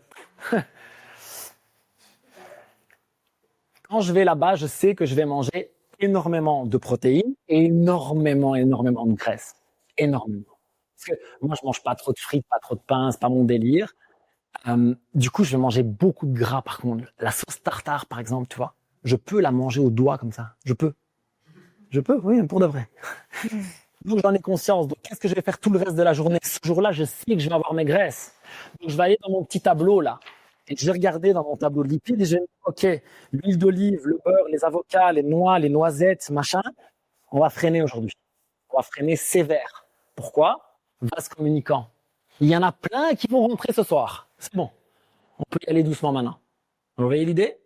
Quand je vais là-bas, je sais que je vais manger énormément de protéines et énormément de graisse. Énormément. Parce que moi, je mange pas trop de frites, pas trop de pain, c'est pas mon délire. Du coup, je vais manger beaucoup de gras, par contre. La sauce tartare, par exemple, tu vois. Je peux la manger au doigt comme ça. Je peux, oui, pour de vrai. Donc, j'en ai conscience. Donc, qu'est-ce que je vais faire tout le reste de la journée? Ce jour-là, je sais que je vais avoir mes graisses. Donc, je vais aller dans mon petit tableau, là. Et je vais regarder dans mon tableau de lipides et je vais me dire, OK, l'huile d'olive, le beurre, les avocats, les noix, les noisettes, machin, on va freiner aujourd'hui. On va freiner sévère. Pourquoi? Vase communicant. Il y en a plein qui vont rentrer ce soir. C'est bon. On peut y aller doucement maintenant. Vous voyez l'idée?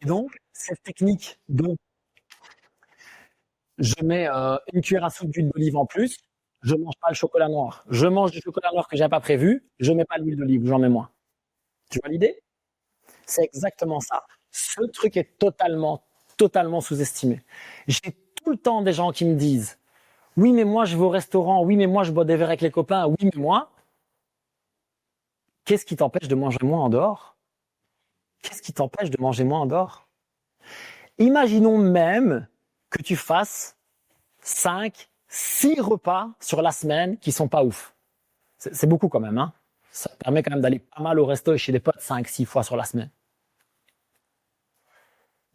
Et donc, cette technique de je mets une cuillère à soupe d'huile d'olive en plus, je mange pas le chocolat noir. Je mange du chocolat noir que j'avais pas prévu, je mets pas l'huile d'olive, j'en mets moins. Tu vois l'idée? C'est exactement ça. Ce truc est totalement sous-estimé. J'ai tout le temps des gens qui me disent « Oui, mais moi, je vais au restaurant. Oui, mais moi, je bois des verres avec les copains. Oui, mais moi… » Qu'est-ce qui t'empêche de manger moins en dehors? Qu'est-ce qui t'empêche de manger moins en dehors? Imaginons même que tu fasses 5, 6 repas sur la semaine qui sont pas ouf. C'est beaucoup quand même, hein? Ça te permet quand même d'aller pas mal au resto et chez des potes 5, 6 fois sur la semaine.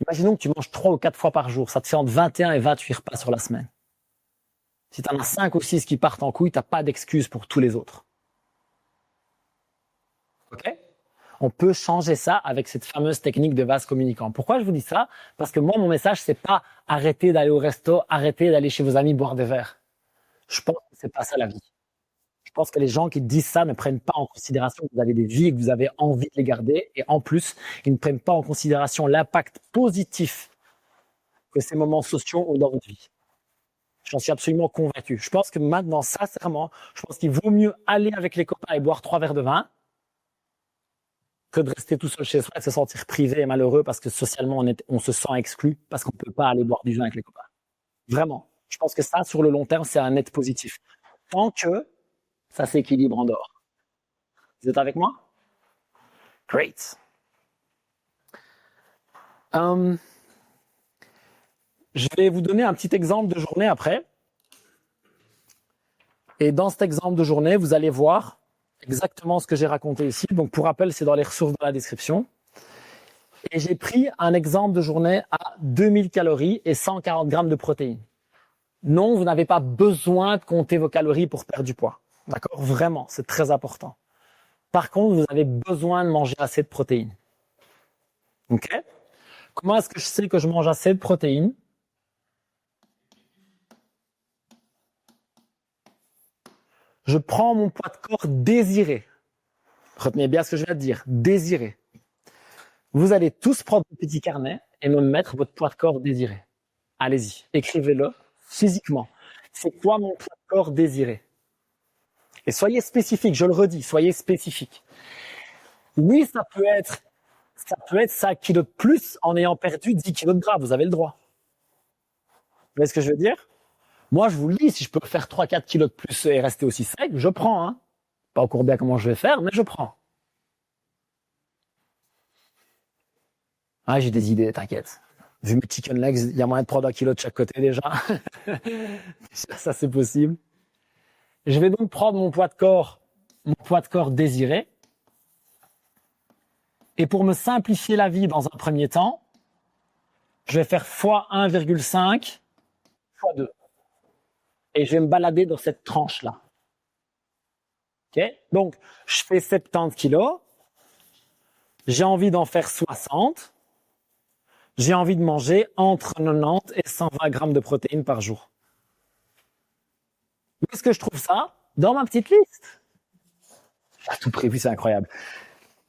Imaginons que tu manges 3 ou 4 fois par jour. Ça te fait entre 21 et 28 repas sur la semaine. Si tu en as 5 ou 6 qui partent en couille, tu n'as pas d'excuse pour tous les autres. OK? On peut changer ça avec cette fameuse technique de vase communicant. Pourquoi je vous dis ça? Parce que moi, mon message, c'est pas arrêtez d'aller au resto, arrêtez d'aller chez vos amis boire des verres. Je pense que c'est pas ça la vie. Je pense que les gens qui disent ça ne prennent pas en considération que vous avez des vies et que vous avez envie de les garder. Et en plus, ils ne prennent pas en considération l'impact positif que ces moments sociaux ont dans votre vie. J'en suis absolument convaincu. Je pense que maintenant, sincèrement, je pense qu'il vaut mieux aller avec les copains et boire 3 verres de vin que de rester tout seul chez soi et se sentir privé et malheureux parce que socialement, on se sent exclu parce qu'on ne peut pas aller boire du vin avec les copains. Vraiment. Je pense que ça, sur le long terme, c'est un net positif. Tant que ça s'équilibre en dehors. Vous êtes avec moi? Great. Je vais vous donner un petit exemple de journée après. Et dans cet exemple de journée, vous allez voir exactement ce que j'ai raconté ici. Donc, pour rappel, c'est dans les ressources dans la description. Et j'ai pris un exemple de journée à 2000 calories et 140 grammes de protéines. Non, vous n'avez pas besoin de compter vos calories pour perdre du poids. D'accord? Vraiment, c'est très important. Par contre, vous avez besoin de manger assez de protéines. Ok? Comment est-ce que je sais que je mange assez de protéines? Je prends mon poids de corps désiré. Retenez bien ce que je viens de dire. Désiré. Vous allez tous prendre un petit carnet et me mettre votre poids de corps désiré. Allez-y, écrivez-le physiquement. C'est quoi mon poids de corps désiré? Et soyez spécifique, je le redis, soyez spécifique. Oui, ça peut être 5 kilos de plus en ayant perdu 10 kilos de gras, vous avez le droit. Vous voyez ce que je veux dire? Moi, je vous le dis, si je peux faire 3-4 kilos de plus et rester aussi sec, je prends. Hein. Pas encore bien comment je vais faire, mais je prends. Ah, j'ai des idées, t'inquiète. Vu mes chicken legs, il y a moyen de prendre 1 kilo de chaque côté déjà. Ça, c'est possible. Je vais donc prendre mon poids de corps désiré. Et pour me simplifier la vie dans un premier temps, je vais faire fois 1,5 fois 2. Et je vais me balader dans cette tranche-là. Ok? Donc, je fais 70 kilos. J'ai envie d'en faire 60. J'ai envie de manger entre 90 et 120 grammes de protéines par jour. Où est-ce que je trouve ça? Dans ma petite liste. J'ai tout prévu, c'est incroyable.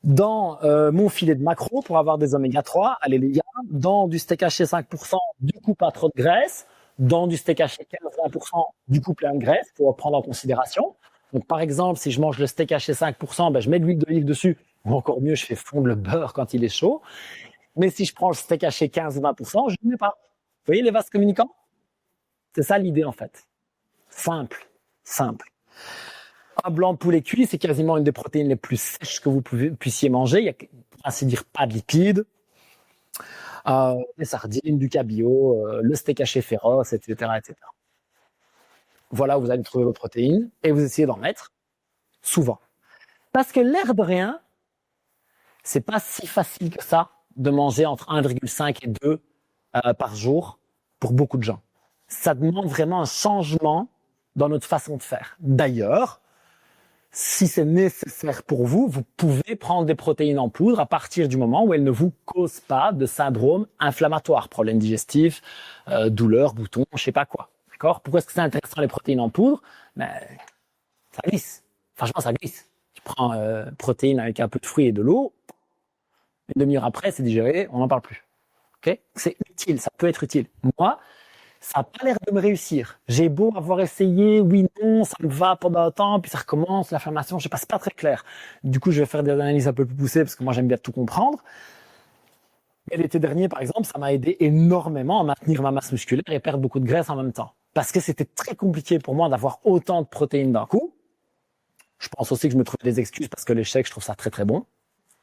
Dans mon filet de macro pour avoir des oméga 3, allez les gars, dans du steak haché 5%, du coup pas trop de graisse, dans du steak haché 15-20%, du coup plein de graisse pour prendre en considération. Donc par exemple, si je mange le steak haché 5%, ben, je mets de l'huile d'olive dessus, ou encore mieux, je fais fondre le beurre quand il est chaud. Mais si je prends le steak haché 15-20%, je ne mets pas. Vous voyez les vases communicants? C'est ça l'idée en fait. Simple. Un blanc de poulet cuit, c'est quasiment une des protéines les plus sèches que vous puissiez manger. Il y a, pour ainsi dire, pas de lipides. Les sardines, du cabillaud, le steak haché féroce, etc., etc. Voilà où vous allez trouver vos protéines et vous essayez d'en mettre souvent. Parce que l'air de rien, c'est pas si facile que ça de manger entre 1,5 et 2 par jour pour beaucoup de gens. Ça demande vraiment un changement dans notre façon de faire. D'ailleurs, si c'est nécessaire pour vous, vous pouvez prendre des protéines en poudre à partir du moment où elles ne vous causent pas de syndrome inflammatoire, problème digestif, douleur, boutons, je sais pas quoi. D'accord? Pourquoi est-ce que c'est intéressant les protéines en poudre? Ben, ça glisse. Franchement, ça glisse. Tu prends protéines avec un peu de fruits et de l'eau, une demi-heure après, c'est digéré, on n'en parle plus. Ok? C'est utile, ça peut être utile. Moi, ça n'a pas l'air de me réussir. J'ai beau avoir essayé, oui, non, ça me va pendant un temps, puis ça recommence, l'inflammation, je sais pas, c'est pas très clair. Du coup, je vais faire des analyses un peu plus poussées parce que moi, j'aime bien tout comprendre. Et l'été dernier, par exemple, ça m'a aidé énormément à maintenir ma masse musculaire et perdre beaucoup de graisse en même temps. Parce que c'était très compliqué pour moi d'avoir autant de protéines d'un coup. Je pense aussi que je me trouvais des excuses parce que les shakes, je trouve ça très très bon,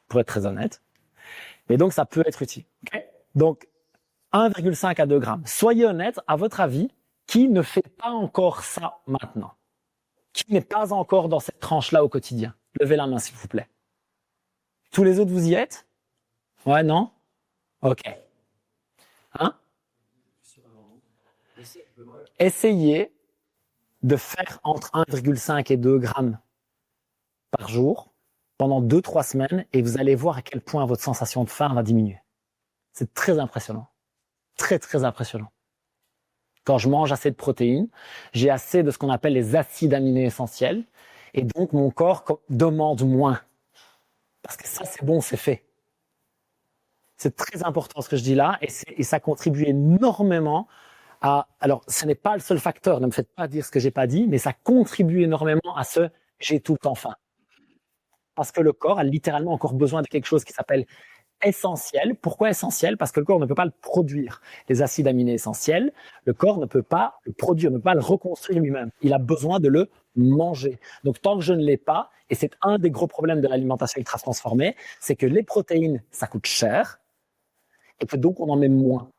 pour être très honnête. Et donc, ça peut être utile. Okay? Donc, 1,5 à 2 grammes. Soyez honnête, à votre avis, qui ne fait pas encore ça maintenant? Qui n'est pas encore dans cette tranche-là au quotidien? Levez la main, s'il vous plaît. Tous les autres, vous y êtes? Ouais, non? Ok. Hein? Essayez de faire entre 1,5 et 2 grammes par jour pendant 2-3 semaines et vous allez voir à quel point votre sensation de faim va diminuer. C'est très impressionnant. Très, très impressionnant. Quand je mange assez de protéines, j'ai assez de ce qu'on appelle les acides aminés essentiels et donc mon corps demande moins. Parce que ça, c'est bon, c'est fait. C'est très important ce que je dis là et ça contribue énormément à... Alors, ce n'est pas le seul facteur, ne me faites pas dire ce que j'ai pas dit, mais ça contribue énormément à ce « j'ai tout le temps faim ». Parce que le corps a littéralement encore besoin de quelque chose qui s'appelle essentiel. Pourquoi essentiel? Parce que le corps ne peut pas le produire. Les acides aminés essentiels, le corps ne peut pas le produire, ne peut pas le reconstruire lui-même. Il a besoin de le manger. Donc, tant que je ne l'ai pas, et c'est un des gros problèmes de l'alimentation ultra transformée, c'est que les protéines, ça coûte cher, et que donc on en met moins.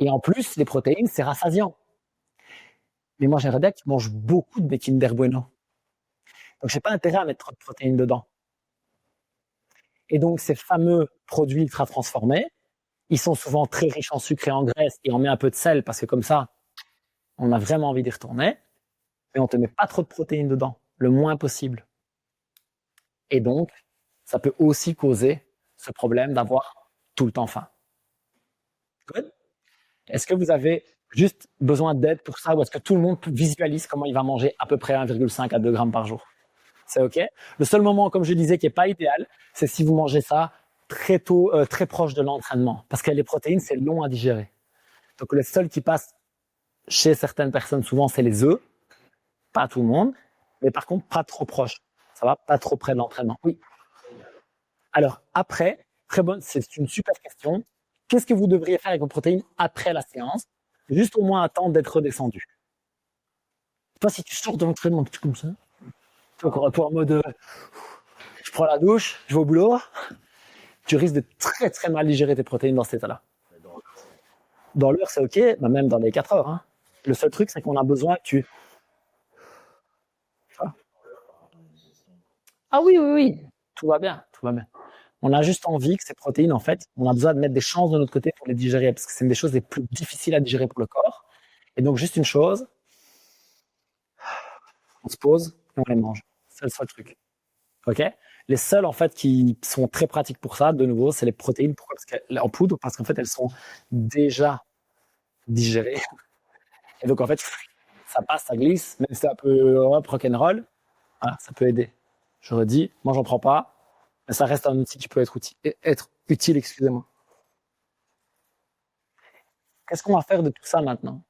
Et en plus, les protéines, c'est rassasiant. Mais moi, j'aimerais bien que tu manges beaucoup de Kinder Bueno. Donc, j'ai pas intérêt à mettre trop de protéines dedans. Et donc, ces fameux produits ultra transformés, ils sont souvent très riches en sucre et en graisse, et on met un peu de sel parce que comme ça, on a vraiment envie d'y retourner. mais on te met pas trop de protéines dedans, le moins possible. Et donc, ça peut aussi causer ce problème d'avoir tout le temps faim. Good. Est-ce que vous avez juste besoin d'aide pour ça ou est-ce que tout le monde visualise comment il va manger à peu près 1,5 à 2 grammes par jour? C'est OK? Le seul moment, comme je disais, qui n'est pas idéal, c'est si vous mangez ça très tôt, très proche de l'entraînement. Parce que les protéines, c'est long à digérer. Donc, le seul qui passe chez certaines personnes, souvent, c'est les œufs. Pas tout le monde. Mais par contre, pas trop proche. Ça va? Pas trop près de l'entraînement. Oui. Alors, après, très bonne, c'est une super question. Qu'est-ce que vous devriez faire avec vos protéines après la séance? Juste au moins attendre d'être redescendu. Toi, si tu sors de l'entraînement, tu comme ça, tu encore en mode je prends la douche, je vais au boulot, tu risques de très très mal digérer tes protéines dans cet état-là. Dans l'heure, c'est OK, bah même dans les 4 heures. Hein. Le seul truc, c'est qu'on a besoin que tu... Ah oui, oui, oui, tout va bien, tout va bien. On a juste envie que ces protéines, en fait, on a besoin de mettre des chances de notre côté pour les digérer, parce que c'est une des choses les plus difficiles à digérer pour le corps. Et donc, juste une chose, on se pose et on les mange. C'est le seul truc. OK? Les seuls, en fait, qui sont très pratiques pour ça, de nouveau, c'est les protéines. Pourquoi? Parce qu'en poudre, parce qu'en fait, elles sont déjà digérées. Et donc, en fait, ça passe, ça glisse, même si c'est un peu rock'n'roll. Voilà, ça peut aider. Je redis, moi, j'en prends pas. Mais ça reste un outil qui peut être utile, excusez-moi. Qu'est-ce qu'on va faire de tout ça maintenant?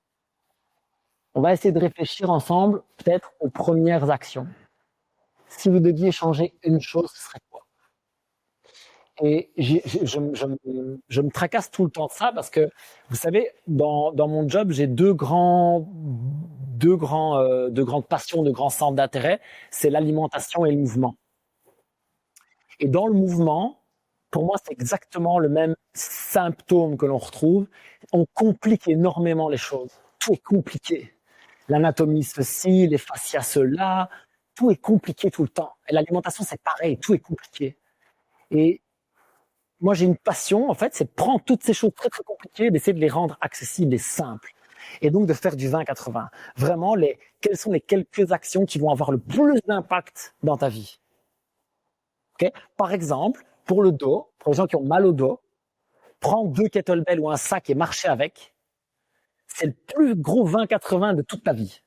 On va essayer de réfléchir ensemble, peut-être, aux premières actions. Si vous deviez changer une chose, ce serait quoi? Et je me tracasse tout le temps de ça parce que, vous savez, dans mon job, j'ai deux grandes passions, deux grands centres d'intérêt. C'est l'alimentation et le mouvement. Et dans le mouvement, pour moi, c'est exactement le même symptôme que l'on retrouve. On complique énormément les choses. Tout est compliqué. L'anatomie ceci, les fascias cela, tout est compliqué tout le temps. Et l'alimentation, c'est pareil, tout est compliqué. Et moi, j'ai une passion, en fait, c'est de prendre toutes ces choses très, très compliquées, d'essayer de les rendre accessibles et simples. Et donc, de faire du 20-80. Vraiment, quelles sont les quelques actions qui vont avoir le plus d'impact dans ta vie? Okay? Par exemple, pour le dos, pour les gens qui ont mal au dos, prendre 2 kettlebells ou un sac et marcher avec, c'est le plus gros 20-80 de toute ta vie.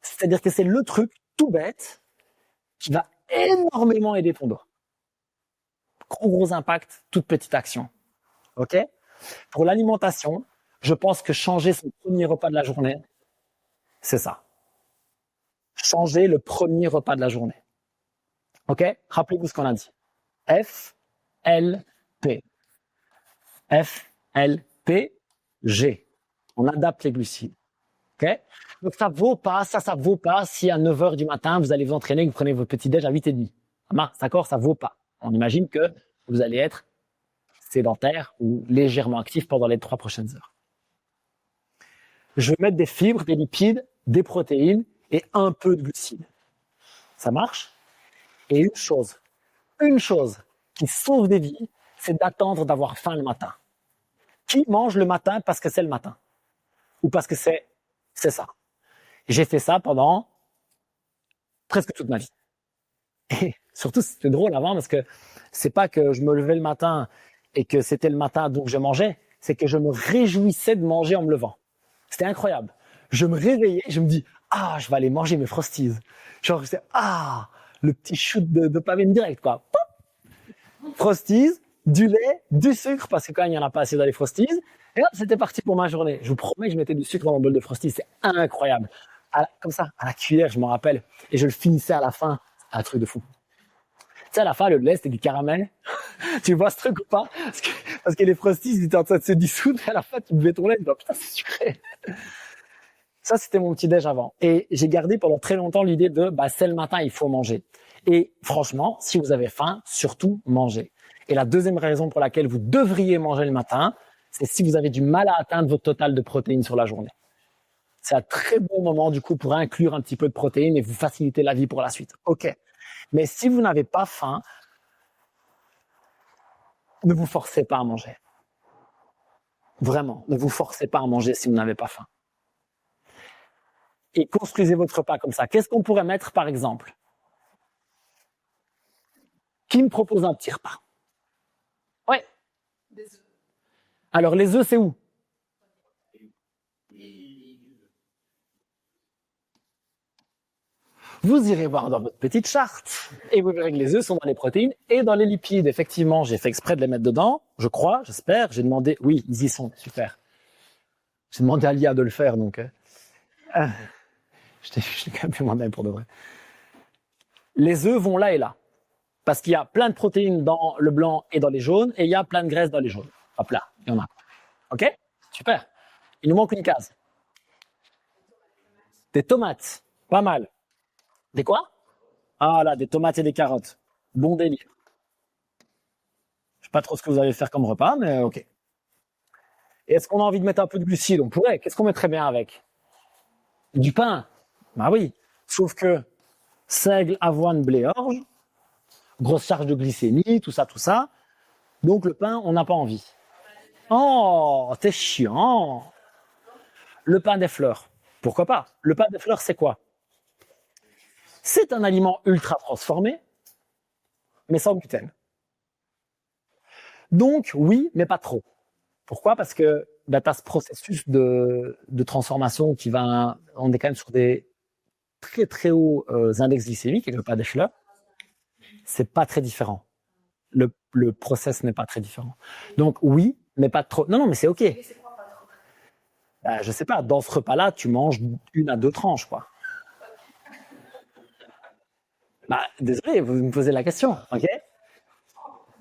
C'est-à-dire que c'est le truc tout bête qui va énormément aider ton dos. Gros impact, toute petite action. OK? Pour l'alimentation, je pense que changer son premier repas de la journée, c'est ça. Changer le premier repas de la journée. OK? Rappelez-vous ce qu'on a dit. FLP. FLP, G. On adapte les glucides. OK? Donc ça vaut pas si à 9h du matin, vous allez vous entraîner, que vous prenez votre petit déj à 8h30. D'accord? Ça vaut pas. On imagine que vous allez être sédentaire ou légèrement actif pendant les 3 prochaines heures. Je vais mettre des fibres, des lipides, des protéines et un peu de glucides. Ça marche? Et une chose qui sauve des vies, c'est d'attendre d'avoir faim le matin. Qui mange le matin parce que c'est le matin? Ou parce que c'est ça? J'ai fait ça pendant presque toute ma vie. Et surtout, c'était drôle avant parce que c'est pas que je me levais le matin et que c'était le matin donc je mangeais, c'est que je me réjouissais de manger en me levant. C'était incroyable. Je me réveillais, je me dis je vais aller manger mes Frosties. Genre c'est le petit shoot de dopamine direct quoi. Frosties, du lait, du sucre parce que quand même il y en a pas assez dans les Frosties. Et hop, c'était parti pour ma journée. Je vous promets que je mettais du sucre dans mon bol de Frosties, c'est incroyable. Comme ça, à la cuillère, je m'en rappelle, et je le finissais à la fin. Un truc de fou. Tu sais, à la fin, le lait, c'était du caramel. Tu vois ce truc ou pas? Parce que les Frosties, ils étaient en train de se dissoudre, et à la fin, tu buvais ton lait, tu dis, putain, c'est sucré. Ça, c'était mon petit déj avant. Et j'ai gardé pendant très longtemps l'idée de, c'est le matin, il faut manger. Et franchement, si vous avez faim, surtout mangez. Et la deuxième raison pour laquelle vous devriez manger le matin, c'est si vous avez du mal à atteindre votre total de protéines sur la journée. C'est un très bon moment, du coup, pour inclure un petit peu de protéines et vous faciliter la vie pour la suite. OK. Mais si vous n'avez pas faim, ne vous forcez pas à manger. Vraiment, ne vous forcez pas à manger si vous n'avez pas faim. et construisez votre repas comme ça. Qu'est-ce qu'on pourrait mettre, par exemple? Qui me propose un petit repas? Ouais. Des œufs. Alors, les œufs, c'est où? Vous irez voir dans votre petite charte et vous verrez que les œufs sont dans les protéines et dans les lipides. Effectivement, j'ai fait exprès de les mettre dedans. Je crois, j'espère. J'ai demandé. Oui, ils y sont. Super. J'ai demandé à Lia de le faire, donc. Je t'ai quand même fait moi-même pour de vrai. Les œufs vont là et là. Parce qu'il y a plein de protéines dans le blanc et dans les jaunes et il y a plein de graisses dans les jaunes. Hop là, il y en a. OK? Super. Il nous manque une case. Des tomates. Pas mal. Des quoi? Ah là, des tomates et des carottes. Bon délire. Je sais pas trop ce que vous allez faire comme repas, mais OK. Et est-ce qu'on a envie de mettre un peu de glucides? On pourrait. Qu'est-ce qu'on mettrait bien avec? Du pain. Bah oui. Sauf que seigle, avoine, blé, orge, grosse charge de glycémie, tout ça, tout ça. Donc le pain, on n'a pas envie. Oh, t'es chiant. Le pain des fleurs. Pourquoi pas? Le pain des fleurs, c'est quoi? C'est un aliment ultra transformé, mais sans gluten. Donc, oui, mais pas trop. Pourquoi? Parce que tu as ce processus de transformation qui va... On est quand même sur des très très hauts index glycémiques avec le pain des fleurs. C'est pas très différent. Le process n'est pas très différent. Donc, oui, mais pas trop. Non, mais c'est OK. Je sais pas, dans ce repas-là, tu manges 1 à 2 tranches, quoi. Désolé, vous me posez la question, OK?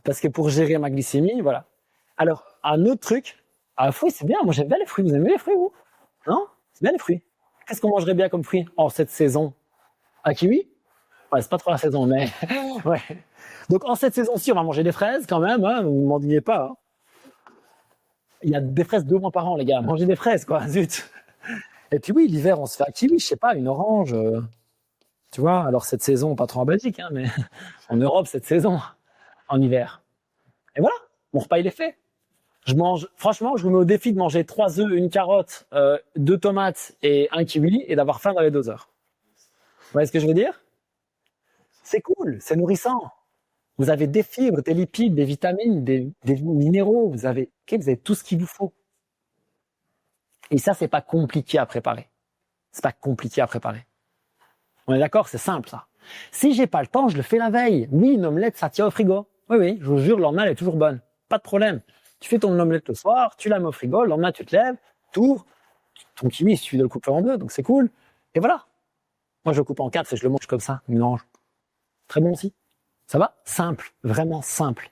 Parce que pour gérer ma glycémie, voilà. Alors, un autre truc, fruits, c'est bien. Moi, j'aime bien les fruits. Vous aimez les fruits, vous? Non? C'est bien les fruits. Qu'est-ce qu'on mangerait bien comme fruits en cette saison? Un kiwi? Ouais, c'est pas trop la saison, mais ouais. Donc, en cette saison-ci, on va manger des fraises quand même, hein, vous m'en disiez pas. Hein. Il y a des fraises 2 mois par an, les gars. Mangez des fraises, quoi, zut. Et puis oui, l'hiver, on se fait un kiwi, je sais pas, une orange. Tu vois, alors cette saison, pas trop en Belgique, hein, mais en Europe, cette saison, en hiver. Et voilà, mon repas, il est fait. Franchement, je vous mets au défi de manger 3 œufs, 1 carotte, 2 tomates et 1 kiwi et d'avoir faim dans les 2 heures. Vous voyez ce que je veux dire? C'est cool, c'est nourrissant. Vous avez des fibres, des lipides, des vitamines, des minéraux. Vous avez tout ce qu'il vous faut. Et ça, c'est pas compliqué à préparer. C'est pas compliqué à préparer. On est d'accord, c'est simple, ça. Si j'ai pas le temps, je le fais la veille. Oui, une omelette, ça tient au frigo. Oui, je vous jure, le lendemain, elle est toujours bonne. Pas de problème. Tu fais ton omelette le soir, tu la mets au frigo, le lendemain, tu te lèves, t'ouvres. Ton kiwi, il suffit de le couper en 2, donc c'est cool. Et voilà. Moi, je le coupe en 4 et je le mange comme ça. Mélange. Très bon aussi. Ça va? Simple. Vraiment simple.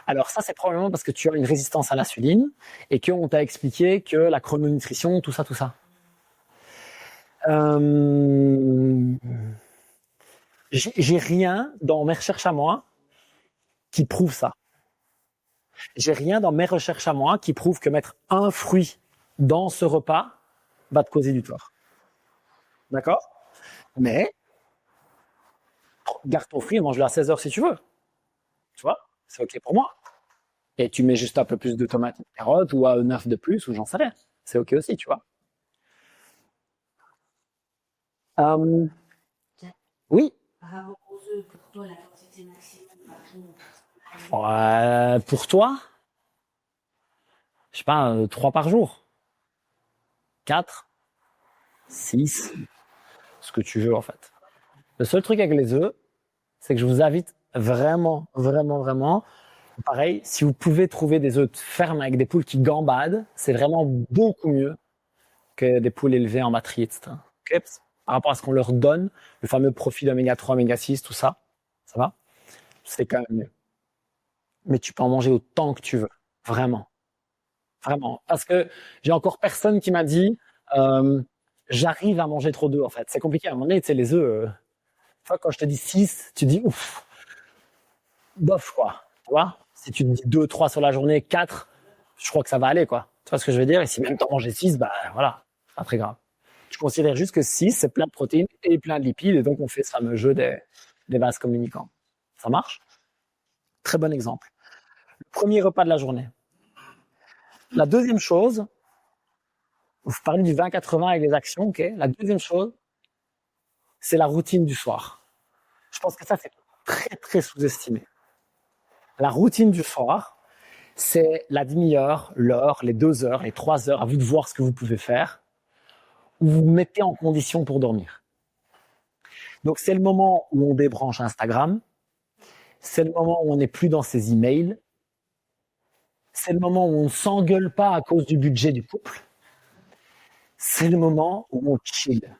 Alors ça, c'est probablement parce que tu as une résistance à l'insuline et qu'on t'a expliqué que la chrononutrition, tout ça. J'ai rien dans mes recherches à moi qui prouve ça. J'ai rien dans mes recherches à moi qui prouve que mettre un fruit dans ce repas va te causer du tort. D'accord? Mais garde ton fruit et mange-le à 16h si tu veux. Tu vois? C'est OK pour moi. Et tu mets juste un peu plus de tomates et de carottes ou un œuf de plus ou j'en sais rien. C'est OK aussi, tu vois. Oui. Par rapport aux œufs, pour toi, la quantité maximum par jour? Pour toi, je sais pas, 3 par jour. 4, 6, ce que tu veux en fait. Le seul truc avec les œufs, c'est que je vous invite vraiment, pareil, si vous pouvez trouver des œufs fermes avec des poules qui gambadent, c'est vraiment beaucoup mieux que des poules élevées en batterie, etc. Okay? Par rapport à ce qu'on leur donne, le fameux profil oméga 3, oméga 6, tout ça, ça va? C'est quand même mieux. Mais tu peux en manger autant que tu veux. Vraiment. Parce que j'ai encore personne qui m'a dit j'arrive à manger trop d'œufs en fait. C'est compliqué à un moment donné, tu sais, les œufs, quand je te dis 6, tu dis ouf, bof quoi. Tu vois? Si tu te dis 2, 3 sur la journée, 4, je crois que ça va aller quoi. Tu vois ce que je veux dire? Et si même t'en manges 6, voilà, c'est pas très grave. Je considère juste que 6, c'est plein de protéines et plein de lipides, et donc on fait ce fameux jeu des vases communicants. Ça marche? Très bon exemple. Le premier repas de la journée. La deuxième chose, vous parlez du 20-80 avec les actions, ok? La deuxième chose, c'est la routine du soir. Je pense que ça, c'est très, très sous-estimé. La routine du soir, c'est la demi-heure, l'heure, les 2 heures, les 3 heures, à vous de voir ce que vous pouvez faire, où vous vous mettez en condition pour dormir. Donc, c'est le moment où on débranche Instagram, c'est le moment où on n'est plus dans ses emails, c'est le moment où on ne s'engueule pas à cause du budget du couple, c'est le moment où on chill.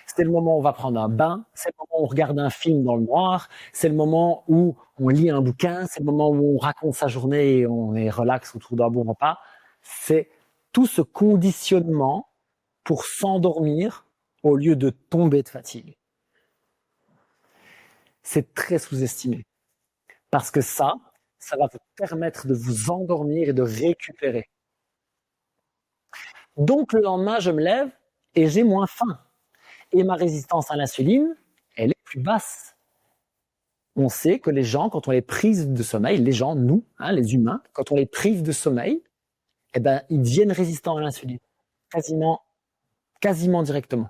C'est le moment où on va prendre un bain, c'est le moment où on regarde un film dans le noir, c'est le moment où on lit un bouquin, c'est le moment où on raconte sa journée et on est relax autour d'un bon repas. C'est tout ce conditionnement pour s'endormir au lieu de tomber de fatigue. C'est très sous-estimé. Parce que ça va vous permettre de vous endormir et de récupérer. Donc le lendemain, je me lève et j'ai moins faim. Et ma résistance à l'insuline, elle est plus basse. On sait que les gens, quand on les prive de sommeil, les gens, nous, les humains, quand on les prive de sommeil, eh ben, ils deviennent résistants à l'insuline. Quasiment directement.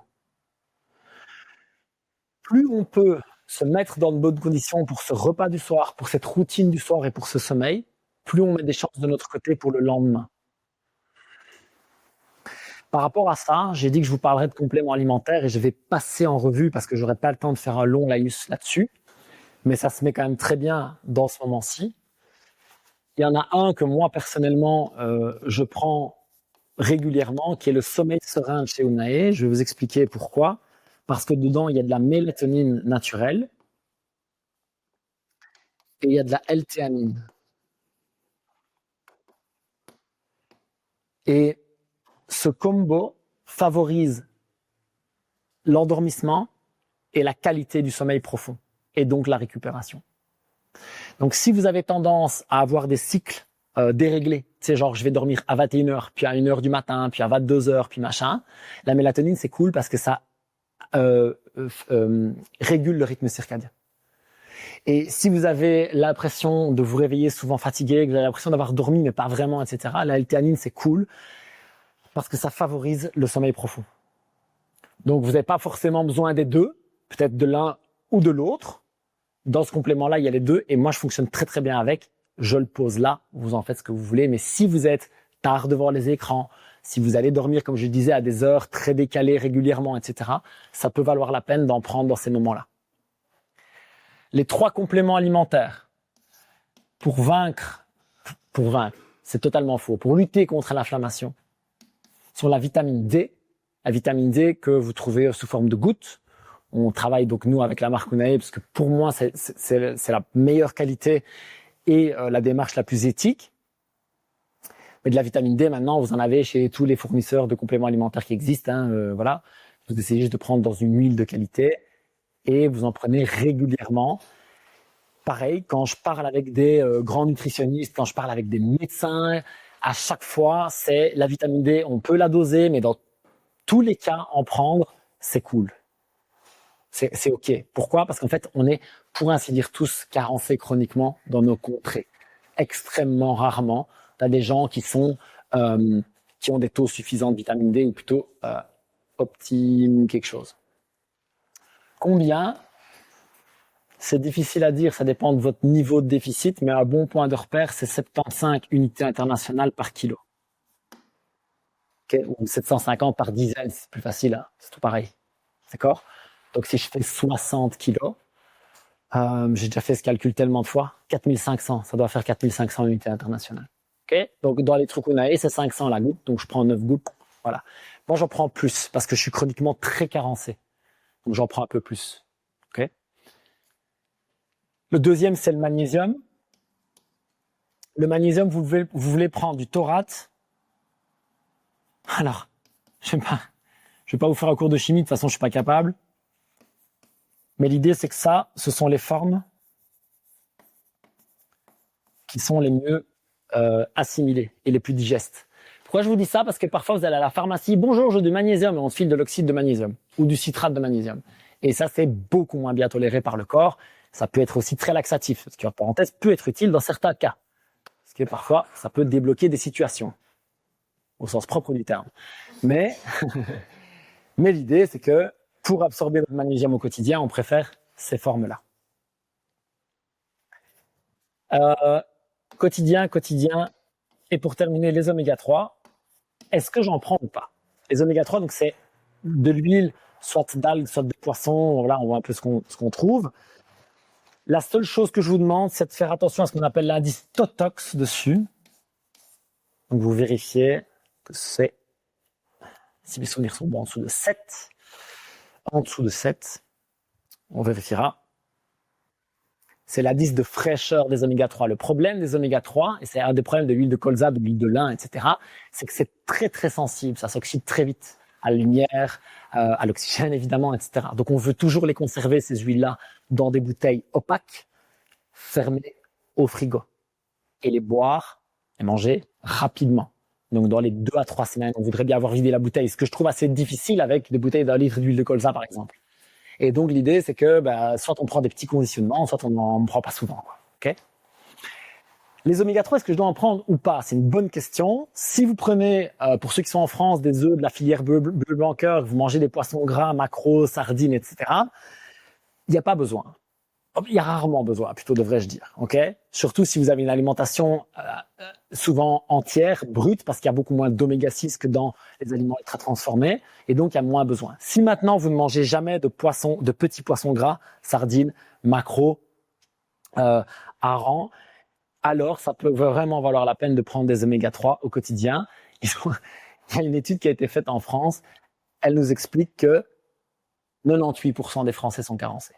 Plus on peut se mettre dans de bonnes conditions pour ce repas du soir, pour cette routine du soir et pour ce sommeil, plus on met des chances de notre côté pour le lendemain. Par rapport à ça, j'ai dit que je vous parlerais de compléments alimentaires et je vais passer en revue parce que j'aurai pas le temps de faire un long laïus là-dessus, mais ça se met quand même très bien dans ce moment-ci. Il y en a un que moi personnellement je prends régulièrement, qui est le sommeil serein de chez Unae. Je vais vous expliquer pourquoi. Parce que dedans il y a de la mélatonine naturelle et il y a de la L-théanine. Et ce combo favorise l'endormissement et la qualité du sommeil profond, et donc la récupération. Donc si vous avez tendance à avoir des cycles déréglés, c'est genre je vais dormir à 21h, puis à 1h du matin, puis à 22h, puis machin, la mélatonine c'est cool parce que ça régule le rythme circadien. Et si vous avez l'impression de vous réveiller souvent fatigué, que vous avez l'impression d'avoir dormi mais pas vraiment, etc., la L-théanine c'est cool parce que ça favorise le sommeil profond. Donc vous n'avez pas forcément besoin des deux, peut-être de l'un ou de l'autre. Dans ce complément-là, il y a les deux et moi je fonctionne très très bien avec. Je le pose là, vous en faites ce que vous voulez, mais si vous êtes tard devant les écrans, si vous allez dormir, comme je disais, à des heures très décalées régulièrement, etc., ça peut valoir la peine d'en prendre dans ces moments-là. Les 3 compléments alimentaires pour vaincre, c'est totalement faux, pour lutter contre l'inflammation, sont la vitamine D que vous trouvez sous forme de gouttes. On travaille donc nous avec la marque Unae parce que pour moi c'est la meilleure qualité et la démarche la plus éthique. Mais de la vitamine D maintenant vous en avez chez tous les fournisseurs de compléments alimentaires qui existent. Voilà, vous essayez juste de prendre dans une huile de qualité et vous en prenez régulièrement. Pareil, quand je parle avec des grands nutritionnistes, quand je parle avec des médecins, à chaque fois, c'est la vitamine D, on peut la doser, mais dans tous les cas, en prendre, c'est cool. C'est OK. Pourquoi? Parce qu'en fait, on est, pour ainsi dire, tous carencés chroniquement dans nos contrées. Extrêmement rarement, tu as des gens qui ont des taux suffisants de vitamine D ou plutôt optime quelque chose. Combien? C'est difficile à dire, ça dépend de votre niveau de déficit, mais un bon point de repère, c'est 75 unités internationales par kilo. Okay, ou 750 par dizaine, c'est plus facile, hein, c'est tout pareil. D'accord? Donc si je fais 60 kilos, j'ai déjà fait ce calcul tellement de fois, 4500, ça doit faire 4500 unités internationales. Okay? Donc dans les trucs Unae, c'est 500 la goutte, donc je prends 9 gouttes. Voilà. Moi j'en prends plus parce que je suis chroniquement très carencé. Donc j'en prends un peu plus. Okay? Le deuxième, c'est le magnésium. Le magnésium, vous voulez prendre du taurate. Alors, je vais pas vous faire un cours de chimie, de toute façon, je suis pas capable. Mais l'idée, c'est que ça, ce sont les formes qui sont les mieux assimilées et les plus digestes. Pourquoi je vous dis ça? Parce que parfois, vous allez à la pharmacie, bonjour, je veux du magnésium, et on te file de l'oxyde de magnésium ou du citrate de magnésium. Et ça, c'est beaucoup moins bien toléré par le corps. Ça peut être aussi très laxatif, ce qui, en parenthèse, peut être utile dans certains cas. Parce que parfois, ça peut débloquer des situations, au sens propre du terme. Mais l'idée, c'est que pour absorber le magnésium au quotidien, on préfère ces formes-là. Quotidien. Et pour terminer, les oméga 3, est-ce que j'en prends ou pas? Les oméga 3, donc c'est de l'huile, soit d'algues, soit de poissons. Voilà, on voit un peu ce qu'on trouve. La seule chose que je vous demande, c'est de faire attention à ce qu'on appelle l'indice TOTOX dessus. Donc vous vérifiez que c'est, si mes souvenirs sont bons, en dessous de 7. En dessous de 7, on vérifiera. C'est l'indice de fraîcheur des oméga 3. Le problème des oméga 3, et c'est un des problèmes de l'huile de colza, de l'huile de lin, etc., c'est que c'est très très sensible, ça s'oxyde très vite à la lumière, à l'oxygène évidemment, etc. Donc on veut toujours les conserver, ces huiles-là, dans des bouteilles opaques, fermées au frigo, et les boire et manger rapidement. Donc dans les 2 à 3 semaines, on voudrait bien avoir vidé la bouteille, ce que je trouve assez difficile avec des bouteilles d'1 litre d'huile de colza par exemple. Et donc l'idée, c'est que soit on prend des petits conditionnements, soit on n'en prend pas souvent. Quoi. Okay, les oméga 3, est-ce que je dois en prendre ou pas? C'est une bonne question. Si vous prenez, pour ceux qui sont en France, des œufs de la filière bleu blanc cœur, vous mangez des poissons gras, maquereaux, sardines, etc., il n'y a pas besoin. Il y a rarement besoin, plutôt devrais-je dire. Okay, surtout si vous avez une alimentation souvent entière, brute, parce qu'il y a beaucoup moins d'oméga 6 que dans les aliments ultra transformés, et donc il y a moins besoin. Si maintenant vous ne mangez jamais de poissons, de petits poissons gras, sardines, maquereaux, harengs, alors ça peut vraiment valoir la peine de prendre des oméga 3 au quotidien. Il y a une étude qui a été faite en France, elle nous explique que 98% des Français sont carencés.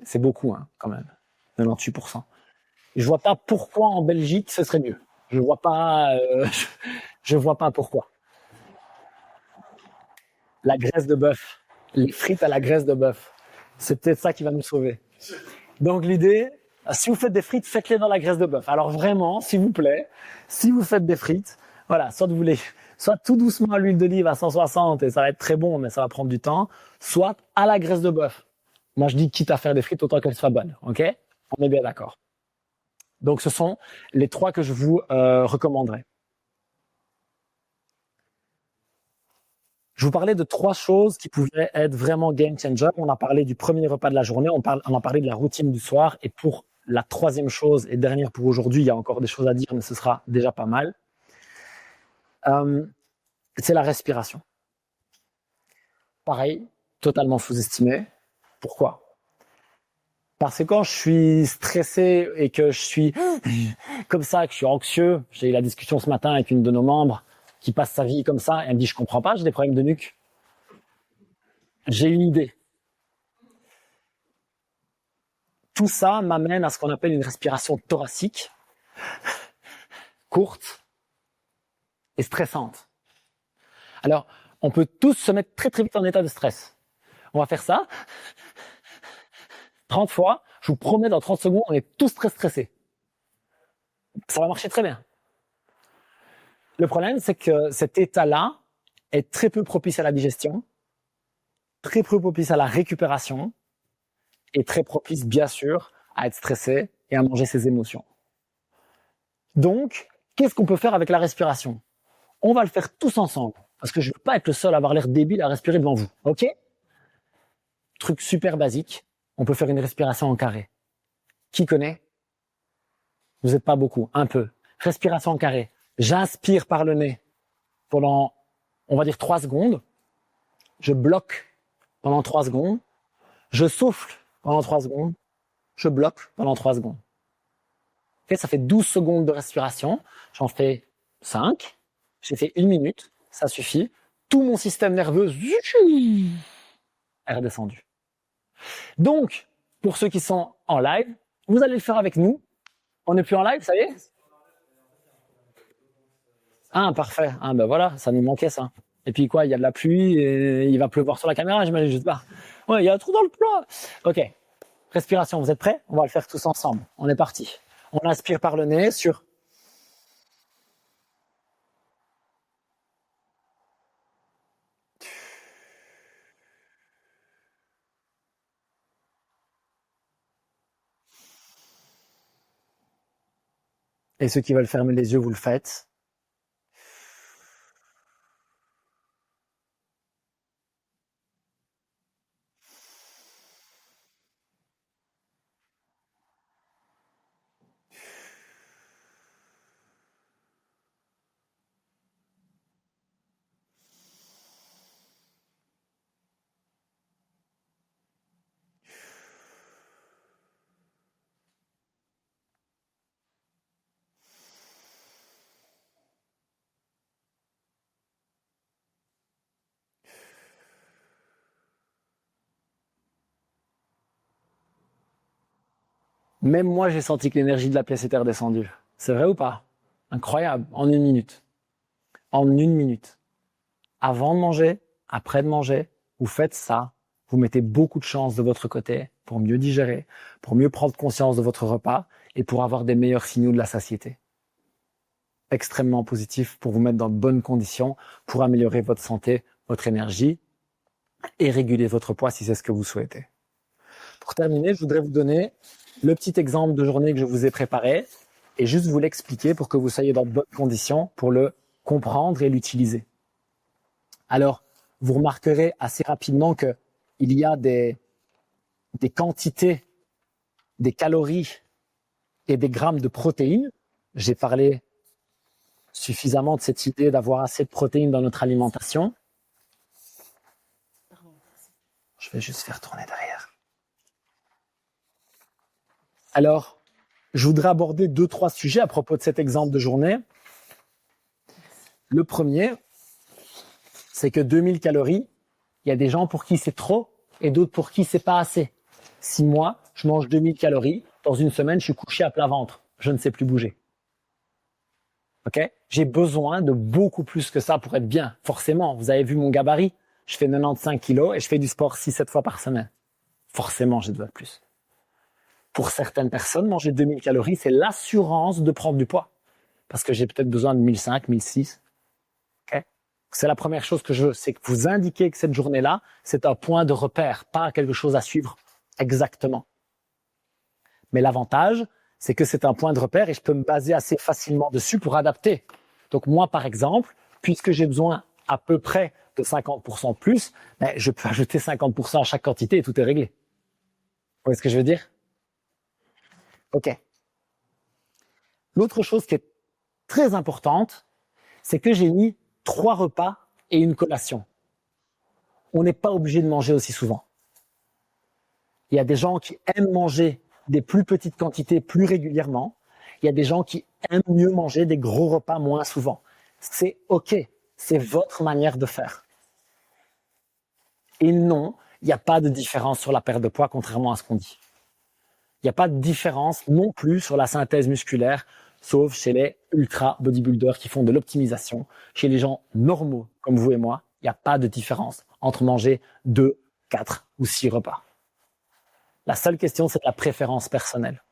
C'est beaucoup, hein, quand même, 98%. Je vois pas pourquoi en Belgique ce serait mieux. Je vois pas pourquoi. La graisse de bœuf, les frites à la graisse de bœuf, c'est peut-être ça qui va nous sauver. Donc l'idée, si vous faites des frites, faites-les dans la graisse de bœuf. Alors vraiment, s'il vous plaît, si vous faites des frites, voilà, soit tout doucement à l'huile d'olive à 160 et ça va être très bon, mais ça va prendre du temps, soit à la graisse de bœuf. Moi, je dis quitte à faire des frites, autant qu'elles soient bonnes. Ok? On est bien d'accord. Donc, ce sont les 3 que je vous recommanderais. Je vous parlais de 3 choses qui pouvaient être vraiment game changer. On a parlé du premier repas de la journée, on a parlé de la routine du soir. Et pour la 3e chose et dernière pour aujourd'hui, il y a encore des choses à dire, mais ce sera déjà pas mal. C'est la respiration. Pareil, totalement sous-estimé. Pourquoi? Parce que quand je suis stressé et que je suis comme ça, que je suis anxieux, j'ai eu la discussion ce matin avec une de nos membres qui passe sa vie comme ça, et elle me dit, je comprends pas, j'ai des problèmes de nuque. J'ai une idée. Tout ça m'amène à ce qu'on appelle une respiration thoracique, courte et stressante. Alors, on peut tous se mettre très très vite en état de stress. On va faire ça 30 fois, je vous promets, dans 30 secondes, on est tous très stressés. Ça va marcher très bien. Le problème, c'est que cet état-là est très peu propice à la digestion, très peu propice à la récupération et très propice, bien sûr, à être stressé et à manger ses émotions. Donc, qu'est-ce qu'on peut faire avec la respiration? On va le faire tous ensemble, parce que je ne veux pas être le seul à avoir l'air débile à respirer devant vous. Ok? Truc super basique, on peut faire une respiration en carré. Qui connaît? Vous n'êtes pas beaucoup, un peu. Respiration en carré. J'inspire par le nez pendant, on va dire 3 secondes. Je bloque pendant 3 secondes. Je souffle pendant 3 secondes. Je bloque pendant 3 secondes. Okay, ça fait 12 secondes de respiration. J'en fais 5. J'ai fait 1 minute. Ça suffit. Tout mon système nerveux est redescendu. Donc, pour ceux qui sont en live, vous allez le faire avec nous. On n'est plus en live, ça y est? Ah, parfait. Ah, ben voilà, ça nous manquait, ça. Et puis quoi, il y a de la pluie et il va pleuvoir sur la caméra, j'imagine, je sais pas. Ouais, il y a un trou dans le plat. Ok. Respiration, vous êtes prêts? On va le faire tous ensemble. On est parti. On inspire par le nez sur... Et ceux qui veulent fermer les yeux, vous le faites. Même moi, j'ai senti que l'énergie de la pièce était redescendue. C'est vrai ou pas? Incroyable, en 1 minute. En 1 minute. Avant de manger, après de manger, vous faites ça. Vous mettez beaucoup de chance de votre côté pour mieux digérer, pour mieux prendre conscience de votre repas et pour avoir des meilleurs signaux de la satiété. Extrêmement positif pour vous mettre dans de bonnes conditions, pour améliorer votre santé, votre énergie et réguler votre poids si c'est ce que vous souhaitez. Pour terminer, je voudrais vous donner le petit exemple de journée que je vous ai préparé et juste vous l'expliquer pour que vous soyez dans de bonnes conditions pour le comprendre et l'utiliser. Alors, vous remarquerez assez rapidement que il y a des quantités, des calories et des grammes de protéines. J'ai parlé suffisamment de cette idée d'avoir assez de protéines dans notre alimentation. Je vais juste faire tourner derrière. Alors, je voudrais aborder 2-3 sujets à propos de cet exemple de journée. Le premier, c'est que 2000 calories, il y a des gens pour qui c'est trop et d'autres pour qui c'est pas assez. Si moi, je mange 2000 calories, dans une semaine, je suis couché à plat ventre. Je ne sais plus bouger. Ok? J'ai besoin de beaucoup plus que ça pour être bien. Forcément, vous avez vu mon gabarit. Je fais 95 kilos et je fais du sport 6-7 fois par semaine. Forcément, j'ai besoin de plus. Pour certaines personnes, manger 2000 calories, c'est l'assurance de prendre du poids. Parce que j'ai peut-être besoin de 1500, 1600. Okay? C'est la première chose que je veux, c'est que vous indiquez que cette journée-là, c'est un point de repère, pas quelque chose à suivre exactement. Mais l'avantage, c'est que c'est un point de repère et je peux me baser assez facilement dessus pour adapter. Donc moi, par exemple, puisque j'ai besoin à peu près de 50% de plus, ben, je peux ajouter 50% à chaque quantité et tout est réglé. Vous voyez ce que je veux dire? Ok. L'autre chose qui est très importante, c'est que j'ai mis 3 repas et une collation. On n'est pas obligé de manger aussi souvent. Il y a des gens qui aiment manger des plus petites quantités plus régulièrement. Il y a des gens qui aiment mieux manger des gros repas moins souvent. C'est ok. C'est votre manière de faire. Et non, il n'y a pas de différence sur la perte de poids, contrairement à ce qu'on dit. Il n'y a pas de différence non plus sur la synthèse musculaire, sauf chez les ultra bodybuilders qui font de l'optimisation. Chez les gens normaux, comme vous et moi, il n'y a pas de différence entre manger 2, 4 ou 6 repas. La seule question, c'est la préférence personnelle.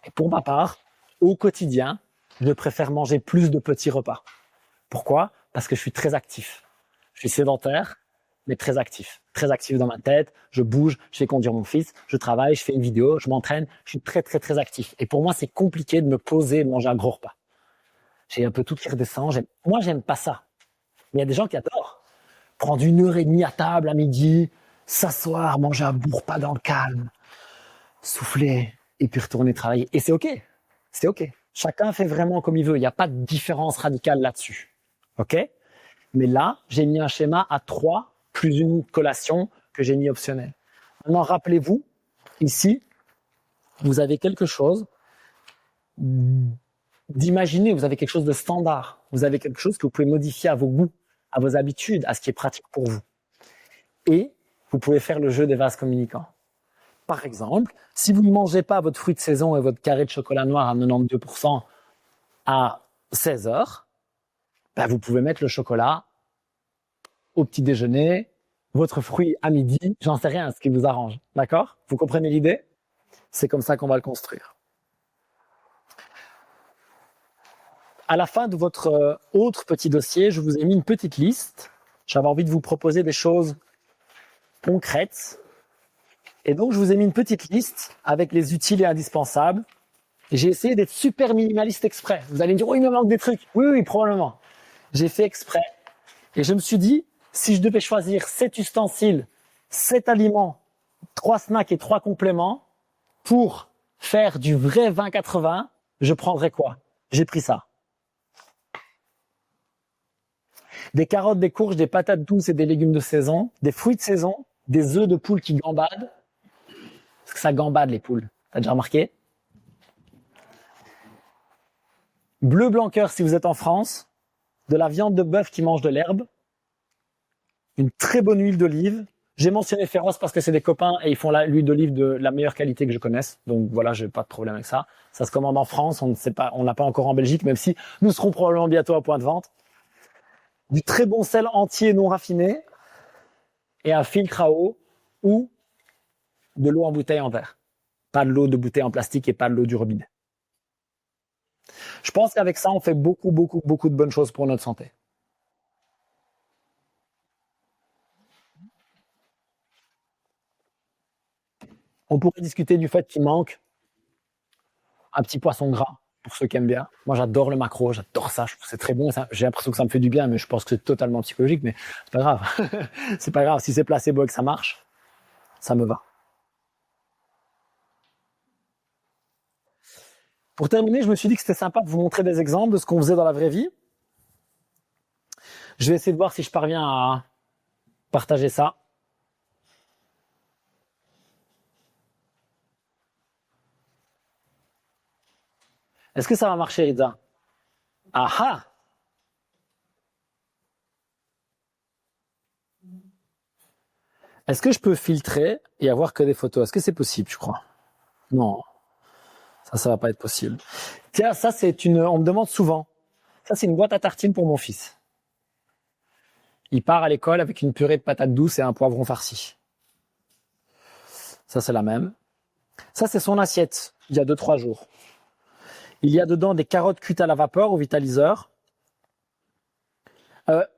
Et pour ma part, au quotidien, je préfère manger plus de petits repas. Pourquoi? Parce que je suis très actif. Je suis sédentaire, mais très actif. Très actif dans ma tête, je bouge, je fais conduire mon fils, je travaille, je fais une vidéo, je m'entraîne. Je suis très, très, très actif. Et pour moi, c'est compliqué de me poser et de manger un gros repas. J'ai un peu tout qui redescend. Moi, j'aime pas ça. Mais il y a des gens qui adorent. Prendre 1h30 à table à midi, s'asseoir, manger un bon repas dans le calme, souffler et puis retourner travailler. Et c'est ok. C'est ok. Chacun fait vraiment comme il veut. Il n'y a pas de différence radicale là-dessus. Ok? Mais là, j'ai mis un schéma à 3 plus une collation que j'ai mis optionnelle. Maintenant, rappelez-vous, ici, vous avez quelque chose d'imaginer, vous avez quelque chose de standard. Vous avez quelque chose que vous pouvez modifier à vos goûts, à vos habitudes, à ce qui est pratique pour vous. Et vous pouvez faire le jeu des vases communicants. Par exemple, si vous ne mangez pas votre fruit de saison et votre carré de chocolat noir à 92% à 16 heures, ben vous pouvez mettre le chocolat au petit déjeuner, votre fruit à midi, j'en sais rien, ce qui vous arrange. D'accord? Vous comprenez l'idée? C'est comme ça qu'on va le construire. À la fin de votre autre petit dossier, je vous ai mis une petite liste. J'avais envie de vous proposer des choses concrètes. Et donc, je vous ai mis une petite liste avec les utiles et indispensables Et j'ai essayé d'être super minimaliste exprès. Vous allez me dire, oh, il me manque des trucs. Oui, oui, probablement. J'ai fait exprès. Et je me suis dit, si je devais choisir 7 ustensiles, 7 aliments, 3 snacks et 3 compléments pour faire du vrai 20-80, je prendrais quoi? J'ai pris ça. Des carottes, des courges, des patates douces et des légumes de saison, des fruits de saison, des œufs de poule qui gambadent. Parce que ça gambade les poules. T'as déjà remarqué? Bleu blanc cœur si vous êtes en France, de la viande de bœuf qui mange de l'herbe, une très bonne huile d'olive. J'ai mentionné Féroce parce que c'est des copains et ils font l'huile d'olive de la meilleure qualité que je connaisse. Donc voilà, j'ai pas de problème avec ça. Ça se commande en France, on ne sait pas, on n'a pas encore en Belgique, même si nous serons probablement bientôt à point de vente. Du très bon sel entier non raffiné et un filtre à eau ou de l'eau en bouteille en verre. Pas de l'eau de bouteille en plastique et pas de l'eau du robinet. Je pense qu'avec ça, on fait beaucoup de bonnes choses pour notre santé. On pourrait discuter du fait qu'il manque un petit poisson gras, pour ceux qui aiment bien. Moi, j'adore le maquereau, j'adore ça, je trouve que c'est très bon. J'ai l'impression que ça me fait du bien, mais je pense que c'est totalement psychologique, mais c'est pas grave. C'est pas grave, si c'est placebo et que ça marche, ça me va. Pour terminer, je me suis dit que c'était sympa de vous montrer des exemples de ce qu'on faisait dans la vraie vie. Je vais essayer de voir si je parviens à partager ça. Est-ce que ça va marcher, Rita? Ah ah! Est-ce que je peux filtrer et avoir que des photos? Est-ce que c'est possible, je crois? Non, ça va pas être possible. Tiens, ça on me demande souvent. Ça, c'est une boîte à tartines pour mon fils. Il part à l'école avec une purée de patates douces et un poivron farci. Ça, c'est la même. Ça, c'est son assiette, il y a 2-3 jours. Il y a dedans des carottes cuites à la vapeur au vitaliseur.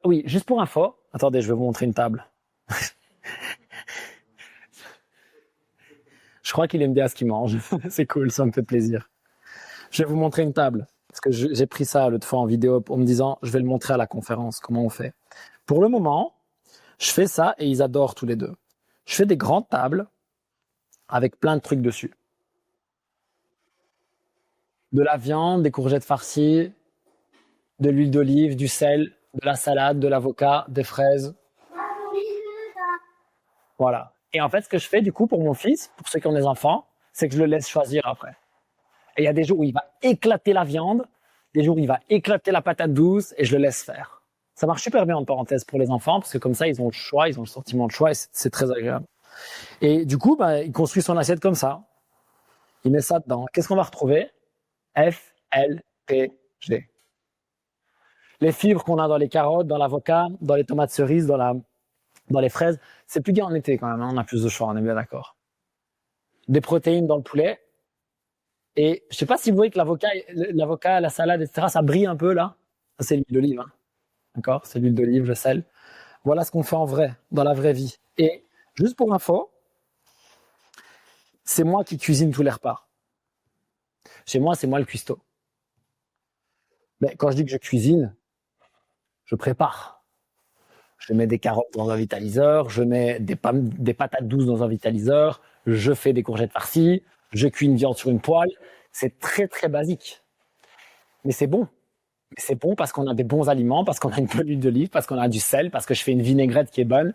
Oui, juste pour info. Attendez, je vais vous montrer une table. Je crois qu'il aime bien ce qu'il mange. C'est cool, ça me fait plaisir. Je vais vous montrer une table. Parce que j'ai pris ça l'autre fois en vidéo en me disant, je vais le montrer à la conférence, comment on fait. Pour le moment, je fais ça et ils adorent tous les deux. Je fais des grandes tables avec plein de trucs dessus. De la viande, des courgettes farcies, de l'huile d'olive, du sel, de la salade, de l'avocat, des fraises. Voilà. Et en fait, ce que je fais du coup pour mon fils, pour ceux qui ont des enfants, c'est que je le laisse choisir après. Et il y a des jours où il va éclater la viande, des jours où il va éclater la patate douce et je le laisse faire. Ça marche super bien en parenthèse pour les enfants parce que comme ça, ils ont le choix, ils ont le sentiment de choix et c'est très agréable. Et du coup, il construit son assiette comme ça. Il met ça dedans. Qu'est-ce qu'on va retrouver? F, L, P, G. Les fibres qu'on a dans les carottes, dans l'avocat, dans les tomates cerises, dans les fraises, c'est plus bien en été quand même, hein, on a plus de choix, on est bien d'accord. Des protéines dans le poulet. Et je sais pas si vous voyez que l'avocat, la salade, etc., ça brille un peu là. Ça, c'est l'huile d'olive, hein. D'accord? C'est l'huile d'olive, le sel. Voilà ce qu'on fait en vrai, dans la vraie vie. Et juste pour info, c'est moi qui cuisine tous les repas. Chez moi, c'est moi le cuistot. Mais quand je dis que je cuisine, je prépare. Je mets des carottes dans un vitaliseur, je mets des patates douces dans un vitaliseur, je fais des courgettes farcies, je cuis une viande sur une poêle. C'est très, très basique. Mais c'est bon. C'est bon parce qu'on a des bons aliments, parce qu'on a une bonne huile d'olive, parce qu'on a du sel, parce que je fais une vinaigrette qui est bonne.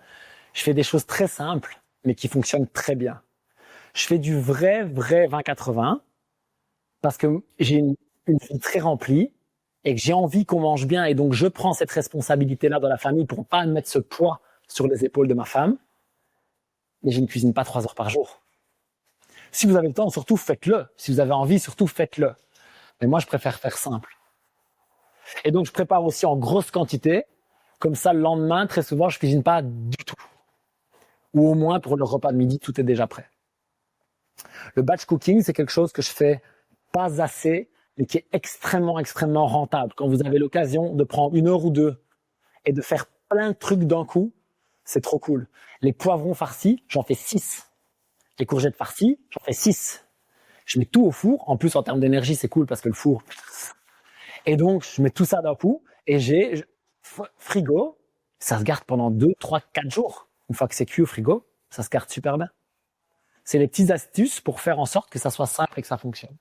Je fais des choses très simples, mais qui fonctionnent très bien. Je fais du vrai 20-80 parce que j'ai une vie très remplie et que j'ai envie qu'on mange bien. Et donc, je prends cette responsabilité-là dans la famille pour pas mettre ce poids sur les épaules de ma femme. Mais je ne cuisine pas 3 heures par jour. Si vous avez le temps, surtout faites-le. Si vous avez envie, surtout faites-le. Mais moi, je préfère faire simple. Et donc, je prépare aussi en grosse quantité. Comme ça, le lendemain, très souvent, je cuisine pas du tout. Ou au moins, pour le repas de midi, tout est déjà prêt. Le batch cooking, c'est quelque chose que je fais pas assez, mais qui est extrêmement, extrêmement rentable. Quand vous avez l'occasion de prendre 1 heure ou 2 et de faire plein de trucs d'un coup, c'est trop cool. Les poivrons farcis, j'en fais 6. Les courgettes farcies, j'en fais 6. Je mets tout au four. En plus, en termes d'énergie, c'est cool parce que le four. Et donc, je mets tout ça d'un coup et j'ai frigo. Ça se garde pendant 2, 3, 4 jours. Une fois que c'est cuit au frigo, ça se garde super bien. C'est les petites astuces pour faire en sorte que ça soit simple et que ça fonctionne.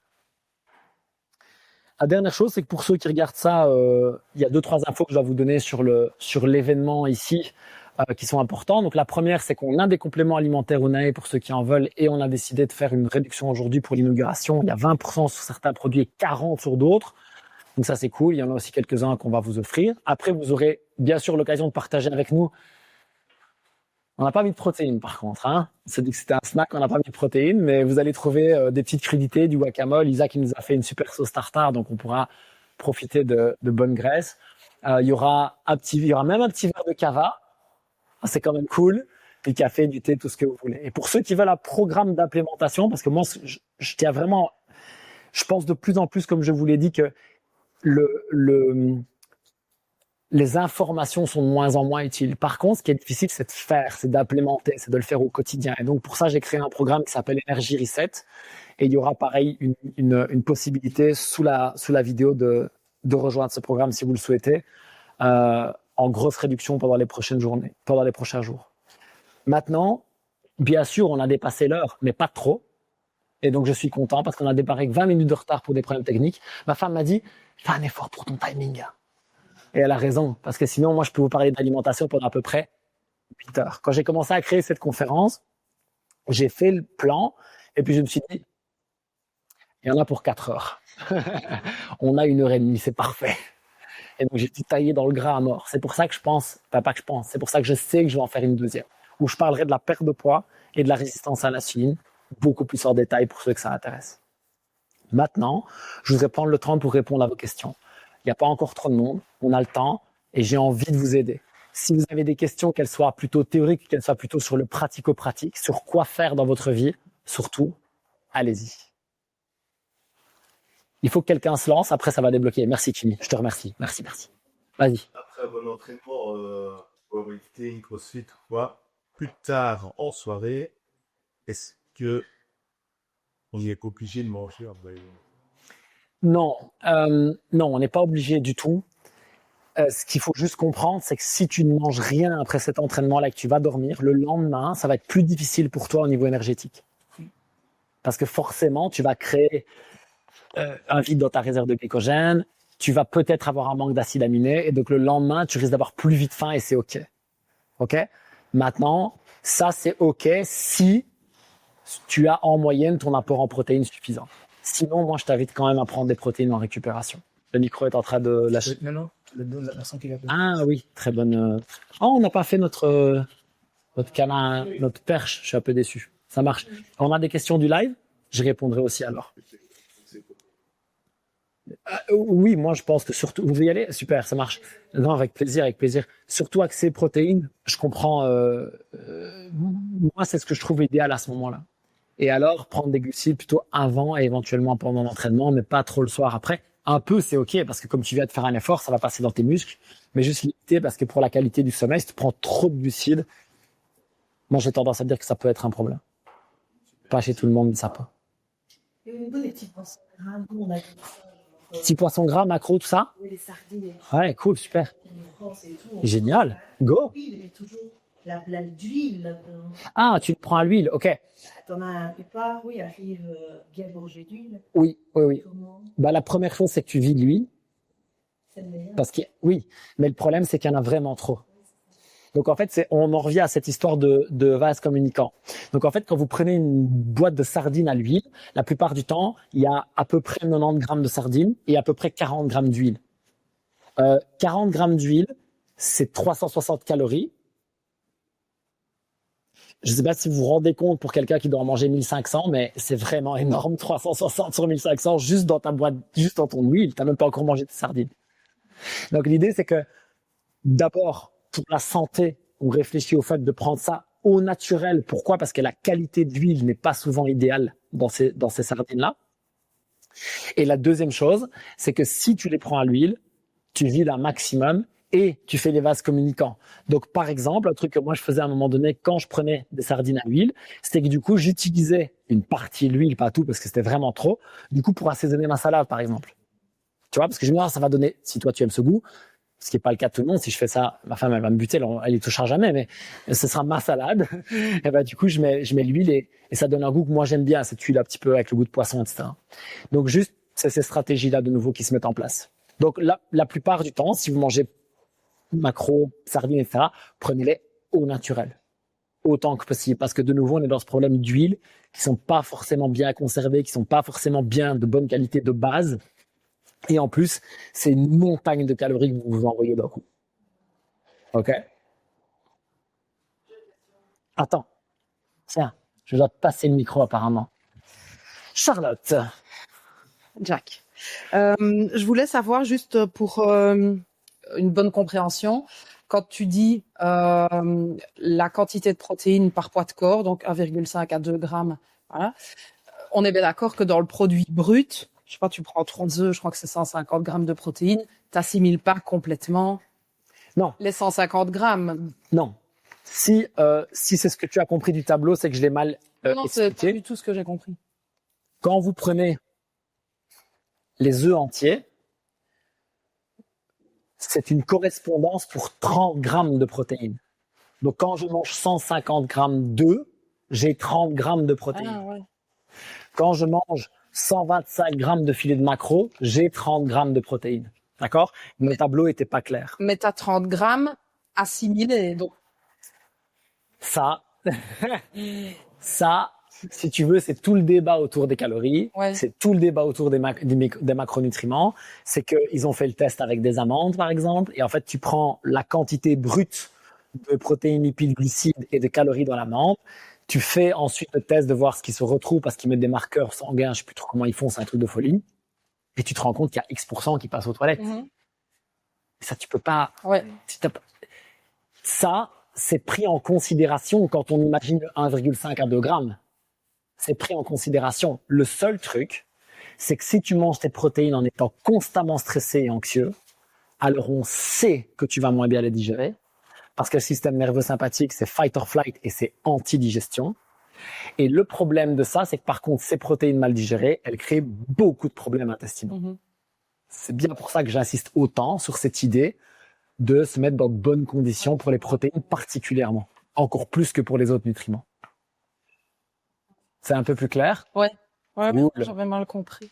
La dernière chose, c'est que pour ceux qui regardent ça, il y a 2-3 infos que je dois vous donner sur l'événement ici qui sont importants. Donc la première, c'est qu'on a des compléments alimentaires Unai pour ceux qui en veulent et on a décidé de faire une réduction aujourd'hui pour l'inauguration. Il y a 20% sur certains produits et 40% sur d'autres. Donc ça, c'est cool. Il y en a aussi quelques-uns qu'on va vous offrir. Après, vous aurez bien sûr l'occasion de partager avec nous. On n'a pas mis de protéines par contre. Hein. C'est dit que c'était un snack, on n'a pas mis de protéines, mais vous allez trouver des petites crudités, du guacamole. Isaac il nous a fait une super sauce tartare, donc on pourra profiter de bonne graisse. Il y aura même un petit verre de cava. C'est quand même cool. Du café, du thé, tout ce que vous voulez. Et pour ceux qui veulent un programme d'implémentation, parce que moi, je tiens vraiment, je pense de plus en plus, comme je vous l'ai dit, que les informations sont de moins en moins utiles. Par contre, ce qui est difficile, c'est de faire, c'est d'implémenter, c'est de le faire au quotidien. Et donc, pour ça, j'ai créé un programme qui s'appelle Energy Reset. Et il y aura pareil une possibilité sous la vidéo de rejoindre ce programme si vous le souhaitez, en grosse réduction pendant les prochaines journées, pendant les prochains jours. Maintenant, bien sûr, on a dépassé l'heure, mais pas trop. Et donc, je suis content parce qu'on a démarré avec 20 minutes de retard pour des problèmes techniques. Ma femme m'a dit, fais un effort pour ton timing. Et elle a raison, parce que sinon, moi, je peux vous parler d'alimentation pendant à peu près 8 heures. Quand j'ai commencé à créer cette conférence, j'ai fait le plan, et puis je me suis dit, il y en a pour 4 heures. On a 1h30, c'est parfait. Et donc, j'ai tout taillé dans le gras à mort. C'est pour ça que je pense, c'est pour ça que je sais que je vais en faire une deuxième, où je parlerai de la perte de poids et de la résistance à l'insuline, beaucoup plus en détail pour ceux que ça intéresse. Maintenant, je voudrais prendre le temps pour répondre à vos questions. Il n'y a pas encore trop de monde, on a le temps et j'ai envie de vous aider. Si vous avez des questions, qu'elles soient plutôt théoriques, qu'elles soient plutôt sur le pratico-pratique, sur quoi faire dans votre vie, surtout, allez-y. Il faut que quelqu'un se lance, après ça va débloquer. Merci Kimi, je te remercie. Merci. Vas-y. Après un bon entraînement, powerlifting, crossfit, quoi, plus tard en soirée, est-ce que on y est obligé de manger après? Non, on n'est pas obligé du tout. Ce qu'il faut juste comprendre, c'est que si tu ne manges rien après cet entraînement-là et que tu vas dormir, le lendemain, ça va être plus difficile pour toi au niveau énergétique. Parce que forcément, tu vas créer un vide dans ta réserve de glycogène, tu vas peut-être avoir un manque d'acides aminés, et donc le lendemain, tu risques d'avoir plus vite faim et c'est OK. OK? Maintenant, ça, c'est OK si tu as en moyenne ton apport en protéines suffisant. Sinon, moi, je t'invite quand même à prendre des protéines en récupération. Le micro est en train de lâcher. Non, la 100 kg. Ah oui, très bonne. Oh, on n'a pas fait notre canard, notre perche. Je suis un peu déçu. Ça marche. On a des questions du live? Je répondrai aussi alors. Oui, moi, je pense que surtout. Vous voulez y aller? Super, ça marche. Non, avec plaisir. Surtout accès protéines. Je comprends. Moi, c'est ce que je trouve idéal à ce moment-là. Et alors, prendre des glucides plutôt avant et éventuellement pendant l'entraînement, mais pas trop le soir après. Un peu, c'est OK, parce que comme tu viens de faire un effort, ça va passer dans tes muscles. Mais juste limiter, parce que pour la qualité du sommeil, si tu prends trop de glucides, moi, j'ai tendance à dire que ça peut être un problème. Pas chez tout le monde, mais ça peut. Et au niveau des petits poissons gras, nous, on a Petits poissons gras, macros, tout ça? les sardines, Ouais, cool, super. les France et tout. Génial. Go. Oui, mais toujours l'huile là-dedans. Ah, tu le prends à l'huile, OK. T'en as un plupart, oui, arrive bien gorgé d'huile. Oui. Comment? Bah, la première chose, c'est que tu vides l'huile. C'est le meilleur. Parce que, oui, mais le problème, c'est qu'il y en a vraiment trop. Donc, en fait, on en revient à cette histoire de vase communicant. Donc, en fait, quand vous prenez une boîte de sardines à l'huile, la plupart du temps, il y a à peu près 90 grammes de sardines et à peu près 40 grammes d'huile. 40 grammes d'huile, c'est 360 calories. Je ne sais pas si vous vous rendez compte pour quelqu'un qui doit en manger 1500, mais c'est vraiment énorme, 360 sur 1500, juste dans ta boîte, juste dans ton huile. Tu n'as même pas encore mangé de sardines. Donc, l'idée, c'est que d'abord, pour la santé, on réfléchit au fait de prendre ça au naturel. Pourquoi? Parce que la qualité d'huile n'est pas souvent idéale dans ces sardines-là. Et la deuxième chose, c'est que si tu les prends à l'huile, tu vides un maximum et tu fais les vases communicants. Donc, par exemple, un truc que moi je faisais à un moment donné quand je prenais des sardines à l'huile, c'était que du coup, j'utilisais une partie de l'huile, pas tout, parce que c'était vraiment trop, du coup, pour assaisonner ma salade, par exemple. Tu vois, parce que je me dis, ça va donner, si toi tu aimes ce goût, ce qui n'est pas le cas de tout le monde, si je fais ça, ma femme, elle va me buter, elle y touchera jamais, mais ce sera ma salade. Et ben, du coup, je mets l'huile et ça donne un goût que moi j'aime bien, cette huile un petit peu avec le goût de poisson, etc. Donc, juste, c'est ces stratégies-là de nouveau qui se mettent en place. Donc, la plupart du temps, si vous mangez maquereaux, sardines, etc., prenez-les au naturel, autant que possible, parce que de nouveau, on est dans ce problème d'huile qui sont pas forcément bien conservées, qui sont pas forcément bien de bonne qualité de base. Et en plus, c'est une montagne de calories que vous vous envoyez d'un coup. OK? Attends. Tiens, je dois te passer le micro apparemment. Charlotte. Jack. Je voulais savoir juste pour une bonne compréhension, quand tu dis la quantité de protéines par poids de corps, donc 1,5 à 2 grammes, voilà. On est bien d'accord que dans le produit brut, je sais pas, tu prends 30 œufs, je crois que c'est 150 grammes de protéines, t'assimiles pas complètement Non. les 150 grammes. Non. Si c'est ce que tu as compris du tableau, c'est que je l'ai mal Non, c'est pas expliqué. du tout ce que j'ai compris. Quand vous prenez les œufs entiers, c'est une correspondance pour 30 grammes de protéines. Donc, quand je mange 150 grammes d'œufs, j'ai 30 grammes de protéines. Ah, ouais. Quand je mange 125 grammes de filet de maquereau, j'ai 30 grammes de protéines. D'accord? Le tableau était pas clair. Mais t'as 30 grammes assimilés, donc. Ça, si tu veux, c'est tout le débat autour des calories. Ouais. C'est tout le débat autour des macronutriments. C'est qu'ils ont fait le test avec des amandes, par exemple. Et en fait, tu prends la quantité brute de protéines, lipides, glucides et de calories dans l'amande. Tu fais ensuite le test de voir ce qui se retrouve parce qu'ils mettent des marqueurs sanguins. Je sais plus trop comment ils font. C'est un truc de folie. Et tu te rends compte qu'il y a X% qui passe aux toilettes. Mhm. Ça, tu peux pas. Ouais. Ça, c'est pris en considération quand on imagine 1,5 à 2 grammes. C'est pris en considération. Le seul truc, c'est que si tu manges tes protéines en étant constamment stressé et anxieux, alors on sait que tu vas moins bien les digérer, parce que le système nerveux sympathique, c'est fight or flight et c'est anti-digestion. Et le problème de ça, c'est que par contre, ces protéines mal digérées, elles créent beaucoup de problèmes intestinaux. Mhm. C'est bien pour ça que j'insiste autant sur cette idée de se mettre dans de bonnes conditions pour les protéines particulièrement, encore plus que pour les autres nutriments. C'est un peu plus clair? Ouais, Cool. j'avais mal compris.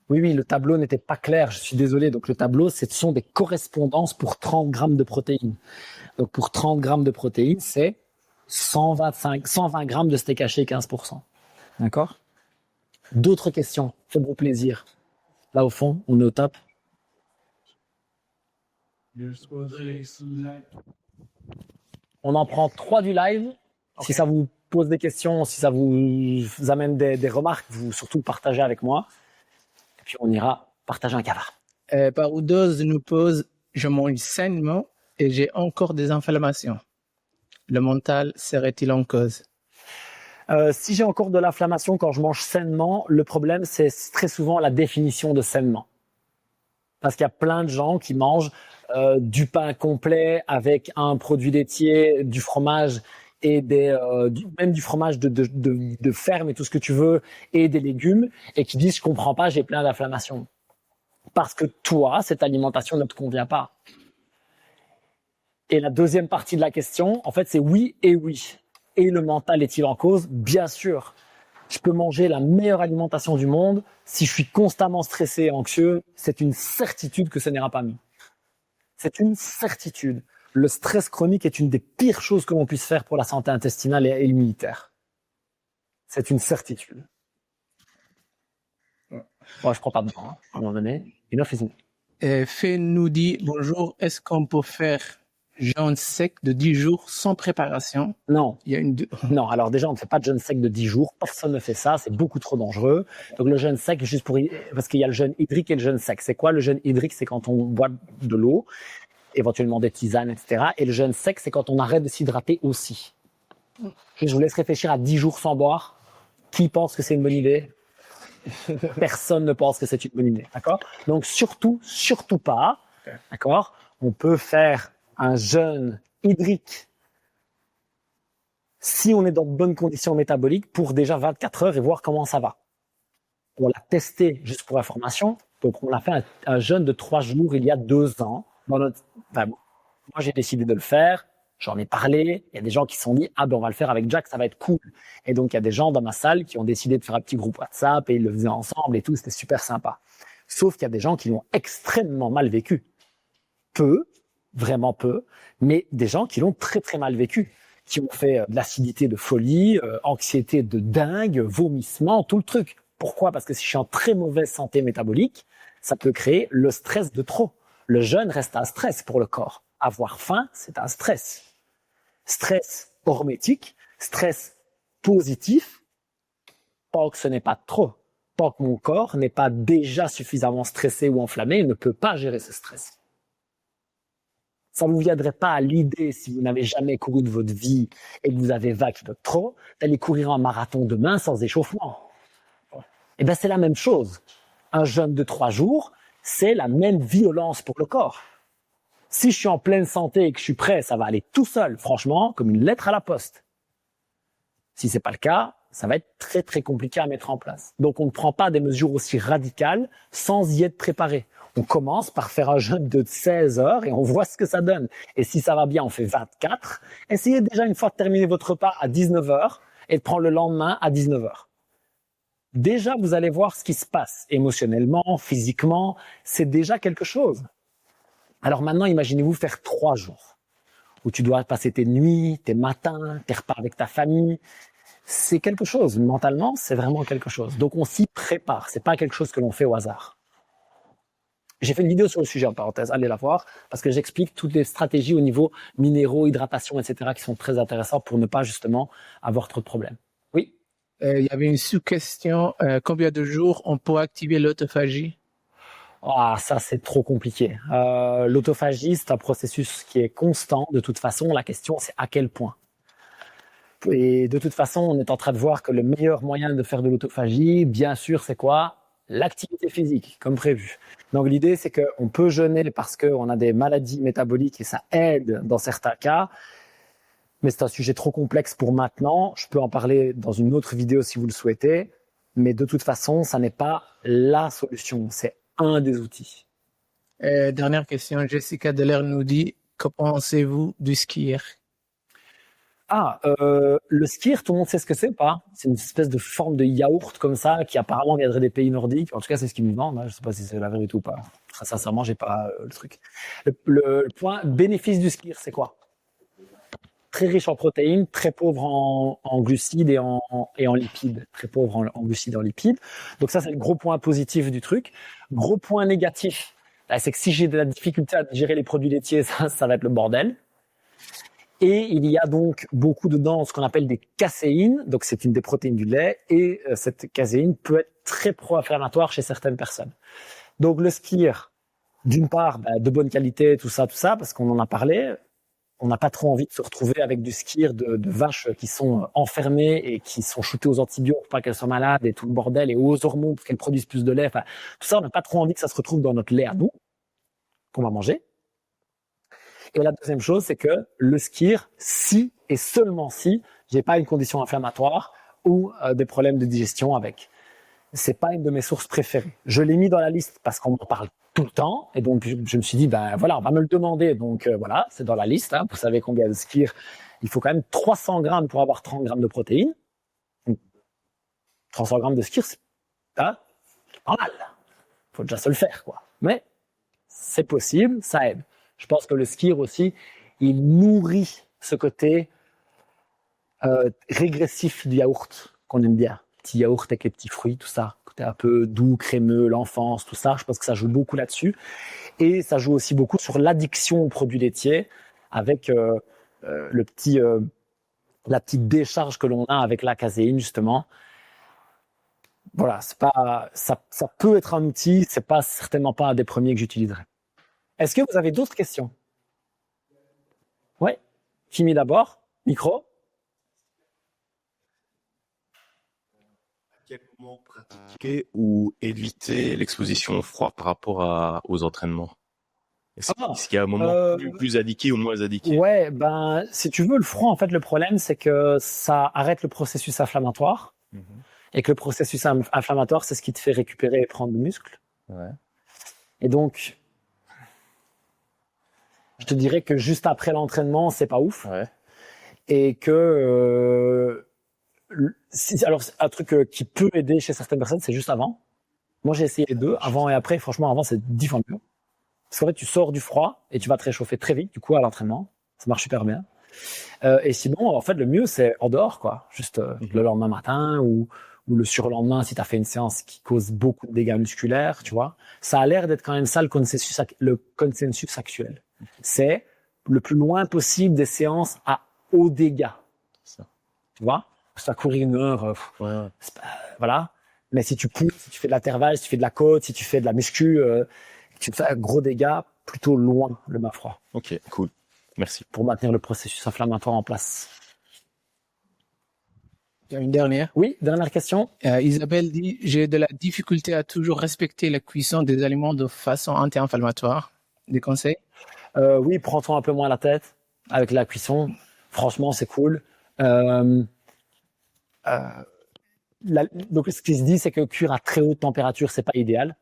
Oui, le tableau n'était pas clair, je suis désolé. Donc le tableau, ce sont des correspondances pour 30 grammes de protéines. Donc pour 30 grammes de protéines, c'est 120 grammes de steak haché, 15%. D'accord? D'autres questions? Faites-vous plaisir. Là au fond, on est au top. On en prend 3 du live. Si ça vous pose des questions, si ça vous amène des remarques, vous surtout partagez avec moi. Et puis on ira partager un cavard. Paroudos nous pose, je mange sainement et j'ai encore des inflammations. Le mental serait-il en cause? Si j'ai encore de l'inflammation quand je mange sainement, le problème c'est très souvent la définition de sainement. Parce qu'il y a plein de gens qui mangent du pain complet avec un produit laitier, du fromage et même du fromage de ferme et tout ce que tu veux et des légumes et qui disent je comprends pas, j'ai plein d'inflammation. Parce que toi, cette alimentation ne te convient pas. Et la deuxième partie de la question, en fait, c'est oui et oui. Et le mental est-il en cause? Bien sûr. Je peux manger la meilleure alimentation du monde. Si je suis constamment stressé et anxieux, c'est une certitude que ce n'ira pas mieux. C'est une certitude. Le stress chronique est une des pires choses que l'on puisse faire pour la santé intestinale et immunitaire. C'est une certitude. Bon, je prends pas de temps, hein, à un moment donné. Enough is enough. Fé nous dit, bonjour, est-ce qu'on peut faire jeûne sec de 10 jours sans préparation? Non. Il y a Non, alors déjà, on ne fait pas de jeûne sec de 10 jours. Personne ne fait ça. C'est beaucoup trop dangereux. Donc, le jeûne sec, juste parce qu'il y a le jeûne hydrique et le jeûne sec. C'est quoi le jeûne hydrique? C'est quand on boit de l'eau, éventuellement des tisanes, etc. Et le jeûne sec, c'est quand on arrête de s'hydrater aussi. Je vous laisse réfléchir à 10 jours sans boire. Qui pense que c'est une bonne idée? Personne ne pense que c'est une bonne idée. D'accord? Donc, surtout pas D'accord? On peut faire un jeûne hydrique si on est dans de bonnes conditions métaboliques pour déjà 24 heures et voir comment ça va. On l'a testé juste pour information. Donc, on a fait un jeûne de 3 jours il y a 2 ans. Moi, j'ai décidé de le faire. J'en ai parlé. Il y a des gens qui se sont dit, ah ben, on va le faire avec Jack, ça va être cool. Et donc, il y a des gens dans ma salle qui ont décidé de faire un petit groupe WhatsApp et ils le faisaient ensemble et tout. C'était super sympa. Sauf qu'il y a des gens qui l'ont extrêmement mal vécu. Peu, vraiment peu, mais des gens qui l'ont très très mal vécu, qui ont fait de l'acidité de folie, anxiété de dingue, vomissement, tout le truc. Pourquoi? Parce que si je suis en très mauvaise santé métabolique, ça peut créer le stress de trop. Le jeûne reste un stress pour le corps. Avoir faim, c'est un stress. Stress hormétique, stress positif, tant que ce n'est pas trop. Tant que mon corps n'est pas déjà suffisamment stressé ou enflammé, il ne peut pas gérer ce stress. Ça ne vous viendrait pas à l'idée, si vous n'avez jamais couru de votre vie et que vous avez 20 kilos de trop, d'aller courir un marathon demain sans échauffement. Eh bien, c'est la même chose. Un jeûne de 3 jours, c'est la même violence pour le corps. Si je suis en pleine santé et que je suis prêt, ça va aller tout seul, franchement, comme une lettre à la poste. Si c'est pas le cas, ça va être très très compliqué à mettre en place. Donc on ne prend pas des mesures aussi radicales sans y être préparé. On commence par faire un jeûne de 16 heures et on voit ce que ça donne. Et si ça va bien, on fait 24. Essayez déjà une fois de terminer votre repas à 19 heures et de prendre le lendemain à 19 heures. Déjà, vous allez voir ce qui se passe émotionnellement, physiquement. C'est déjà quelque chose. Alors maintenant, imaginez-vous faire 3 jours où tu dois passer tes nuits, tes matins, tes repas avec ta famille. C'est quelque chose. Mentalement, c'est vraiment quelque chose. Donc, on s'y prépare. C'est pas quelque chose que l'on fait au hasard. J'ai fait une vidéo sur le sujet, en parenthèse. Allez la voir parce que j'explique toutes les stratégies au niveau minéraux, hydratation, etc. qui sont très intéressantes pour ne pas justement avoir trop de problèmes. Oui. Il y avait une sous-question. Combien de jours on peut activer l'autophagie? Ah, ça, c'est trop compliqué. L'autophagie, c'est un processus qui est constant. De toute façon, la question, c'est à quel point. Et de toute façon, on est en train de voir que le meilleur moyen de faire de l'autophagie, bien sûr, c'est quoi? L'activité physique, comme prévu. Donc, l'idée, c'est qu'on peut jeûner parce qu'on a des maladies métaboliques et ça aide dans certains cas. Mais c'est un sujet trop complexe pour maintenant. Je peux en parler dans une autre vidéo si vous le souhaitez. Mais de toute façon, ça n'est pas la solution. C'est un des outils. Dernière question. Jessica Deller nous dit, que pensez-vous du skir? Le skir, tout le monde sait ce que c'est ou pas? C'est une espèce de forme de yaourt comme ça qui apparemment viendrait des pays nordiques. En tout cas, c'est ce qu'ils nous vendent. Hein. Je sais pas si c'est la vérité ou pas. Très sincèrement, j'ai pas le truc. Le point bénéfice du skir, c'est quoi? Très riche en protéines, très pauvre en glucides et en lipides. Très pauvre en glucides et en lipides. Donc ça, c'est le gros point positif du truc. Gros point négatif, c'est que si j'ai de la difficulté à digérer les produits laitiers, ça va être le bordel. Et il y a donc beaucoup dedans ce qu'on appelle des caséines. Donc c'est une des protéines du lait. Et cette caséine peut être très pro-inflammatoire chez certaines personnes. Donc le skir, d'une part, de bonne qualité, tout ça, parce qu'on en a parlé. On n'a pas trop envie de se retrouver avec du skir de vaches qui sont enfermées et qui sont shootées aux antibiotiques pour pas qu'elles soient malades et tout le bordel et aux hormones pour qu'elles produisent plus de lait. Enfin, tout ça, on n'a pas trop envie que ça se retrouve dans notre lait à nous, qu'on va manger. Et la deuxième chose, c'est que le skir, si et seulement si j'ai pas une condition inflammatoire ou des problèmes de digestion avec. C'est pas une de mes sources préférées. Je l'ai mis dans la liste parce qu'on m'en parle tout le temps. Et donc, je me suis dit, voilà, on va me le demander. Donc, voilà, c'est dans la liste. Hein. Vous savez combien de skir? Il faut quand même 300 grammes pour avoir 30 grammes de protéines. Donc, 300 grammes de skir, c'est pas mal. Faut déjà se le faire, quoi. Mais c'est possible, ça aide. Je pense que le skir aussi, il nourrit ce côté régressif du yaourt qu'on aime bien. Petit yaourt avec les petits fruits, tout ça. Côté un peu doux, crémeux, l'enfance, tout ça. Je pense que ça joue beaucoup là-dessus. Et ça joue aussi beaucoup sur l'addiction aux produits laitiers avec la petite décharge que l'on a avec la caséine, justement. Voilà, c'est pas, ça peut être un outil, c'est pas certainement pas un des premiers que j'utiliserai. Est-ce que vous avez d'autres questions? Ouais. Kimi d'abord, micro. Quel moment pratiquer ou éviter l'exposition au froid par rapport aux entraînements? Est-ce qu'il y a un moment plus indiqué ou moins indiqué? Ouais, ben, si tu veux, le froid, en fait, le problème, c'est que ça arrête le processus inflammatoire. Et que le processus inflammatoire, c'est ce qui te fait récupérer et prendre du muscle. Ouais. Et donc, je te dirais que juste après l'entraînement, c'est pas ouf. Ouais. Et que, alors, un truc qui peut aider chez certaines personnes, c'est juste avant. Moi, j'ai essayé les deux, avant et après. Franchement, avant, c'est 10 fois mieux. Parce qu'en fait, tu sors du froid et tu vas te réchauffer très vite, du coup, à l'entraînement. Ça marche super bien. Et sinon, en fait, le mieux, c'est en dehors, quoi. Juste le lendemain matin ou le surlendemain si tu as fait une séance qui cause beaucoup de dégâts musculaires, tu vois. Ça a l'air d'être quand même ça le consensus actuel. C'est le plus loin possible des séances à haut dégâts. Ça. Tu vois, ça courir 1 heure, c'est pas, voilà. Mais si tu pousses, si tu fais de l'intervalle, si tu fais de la côte, si tu fais de la muscu, tu fais un gros dégât, plutôt loin le bain froid. Ok, cool. Merci. Pour maintenir le processus inflammatoire en place. Il y a une dernière. Oui, dernière question. Isabelle dit, j'ai de la difficulté à toujours respecter la cuisson des aliments de façon anti-inflammatoire. Des conseils? Oui, prends-toi un peu moins la tête avec la cuisson. Franchement, c'est cool. Donc, ce qui se dit, c'est que cuire à très haute température, c'est pas idéal.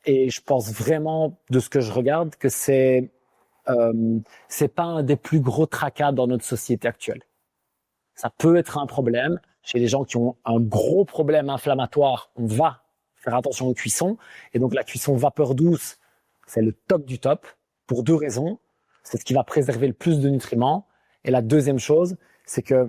Et je pense vraiment, de ce que je regarde, que c'est pas un des plus gros tracas dans notre société actuelle. Ça peut être un problème chez les gens qui ont un gros problème inflammatoire. On va faire attention aux cuissons. Et donc, la cuisson vapeur douce, c'est le top du top pour 2 raisons. C'est ce qui va préserver le plus de nutriments. Et la deuxième chose, c'est que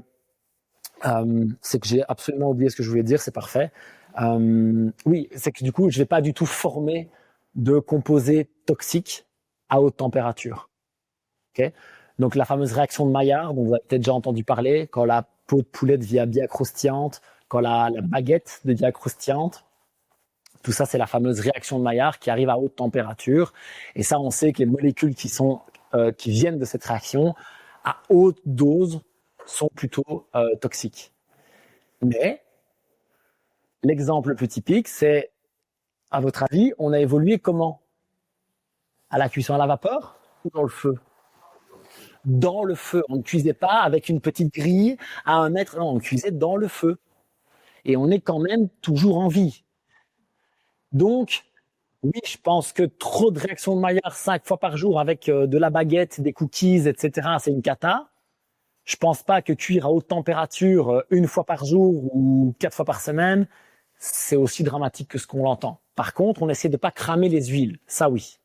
j'ai absolument oublié ce que je voulais dire. C'est parfait. Oui, c'est que du coup, je vais pas du tout former de composés toxiques à haute température. Okay. Donc, la fameuse réaction de Maillard, dont vous avez peut-être déjà entendu parler, quand la peau de poulet devient bien croustillante, quand la baguette devient croustillante. Tout ça, c'est la fameuse réaction de Maillard qui arrive à haute température. Et ça, on sait que les molécules qui viennent de cette réaction, à haute dose, sont plutôt toxiques. Mais, l'exemple le plus typique, c'est, à votre avis, on a évolué comment? À la cuisson à la vapeur ou dans le feu? Dans le feu. On ne cuisait pas avec une petite grille à 1 mètre. Non, on cuisait dans le feu. Et on est quand même toujours en vie. Donc, oui, je pense que trop de réactions de Maillard 5 fois par jour avec de la baguette, des cookies, etc., c'est une cata. Je pense pas que cuire à haute température 1 fois par jour ou 4 fois par semaine, c'est aussi dramatique que ce qu'on l'entend. Par contre, on essaie de pas cramer les huiles. Ça, oui.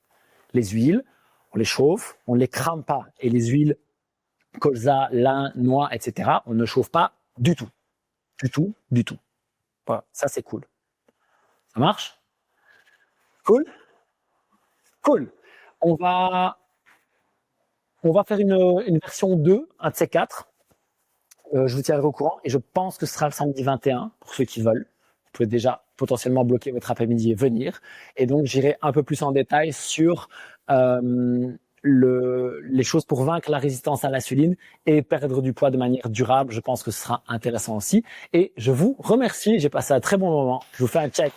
Les huiles, on les chauffe, on ne les crame pas. Et les huiles, colza, lin, noix, etc., on ne chauffe pas du tout. Du tout, du tout. Voilà, ça c'est cool. Ça marche? Cool? Cool. On va faire une version 2, un de ces 4. Je vous tiendrai au courant et je pense que ce sera le samedi 21 pour ceux qui veulent. Vous pouvez déjà potentiellement bloquer votre après-midi et venir. Et donc, j'irai un peu plus en détail sur les choses pour vaincre la résistance à l'insuline et perdre du poids de manière durable. Je pense que ce sera intéressant aussi. Et je vous remercie. J'ai passé un très bon moment. Je vous fais un check.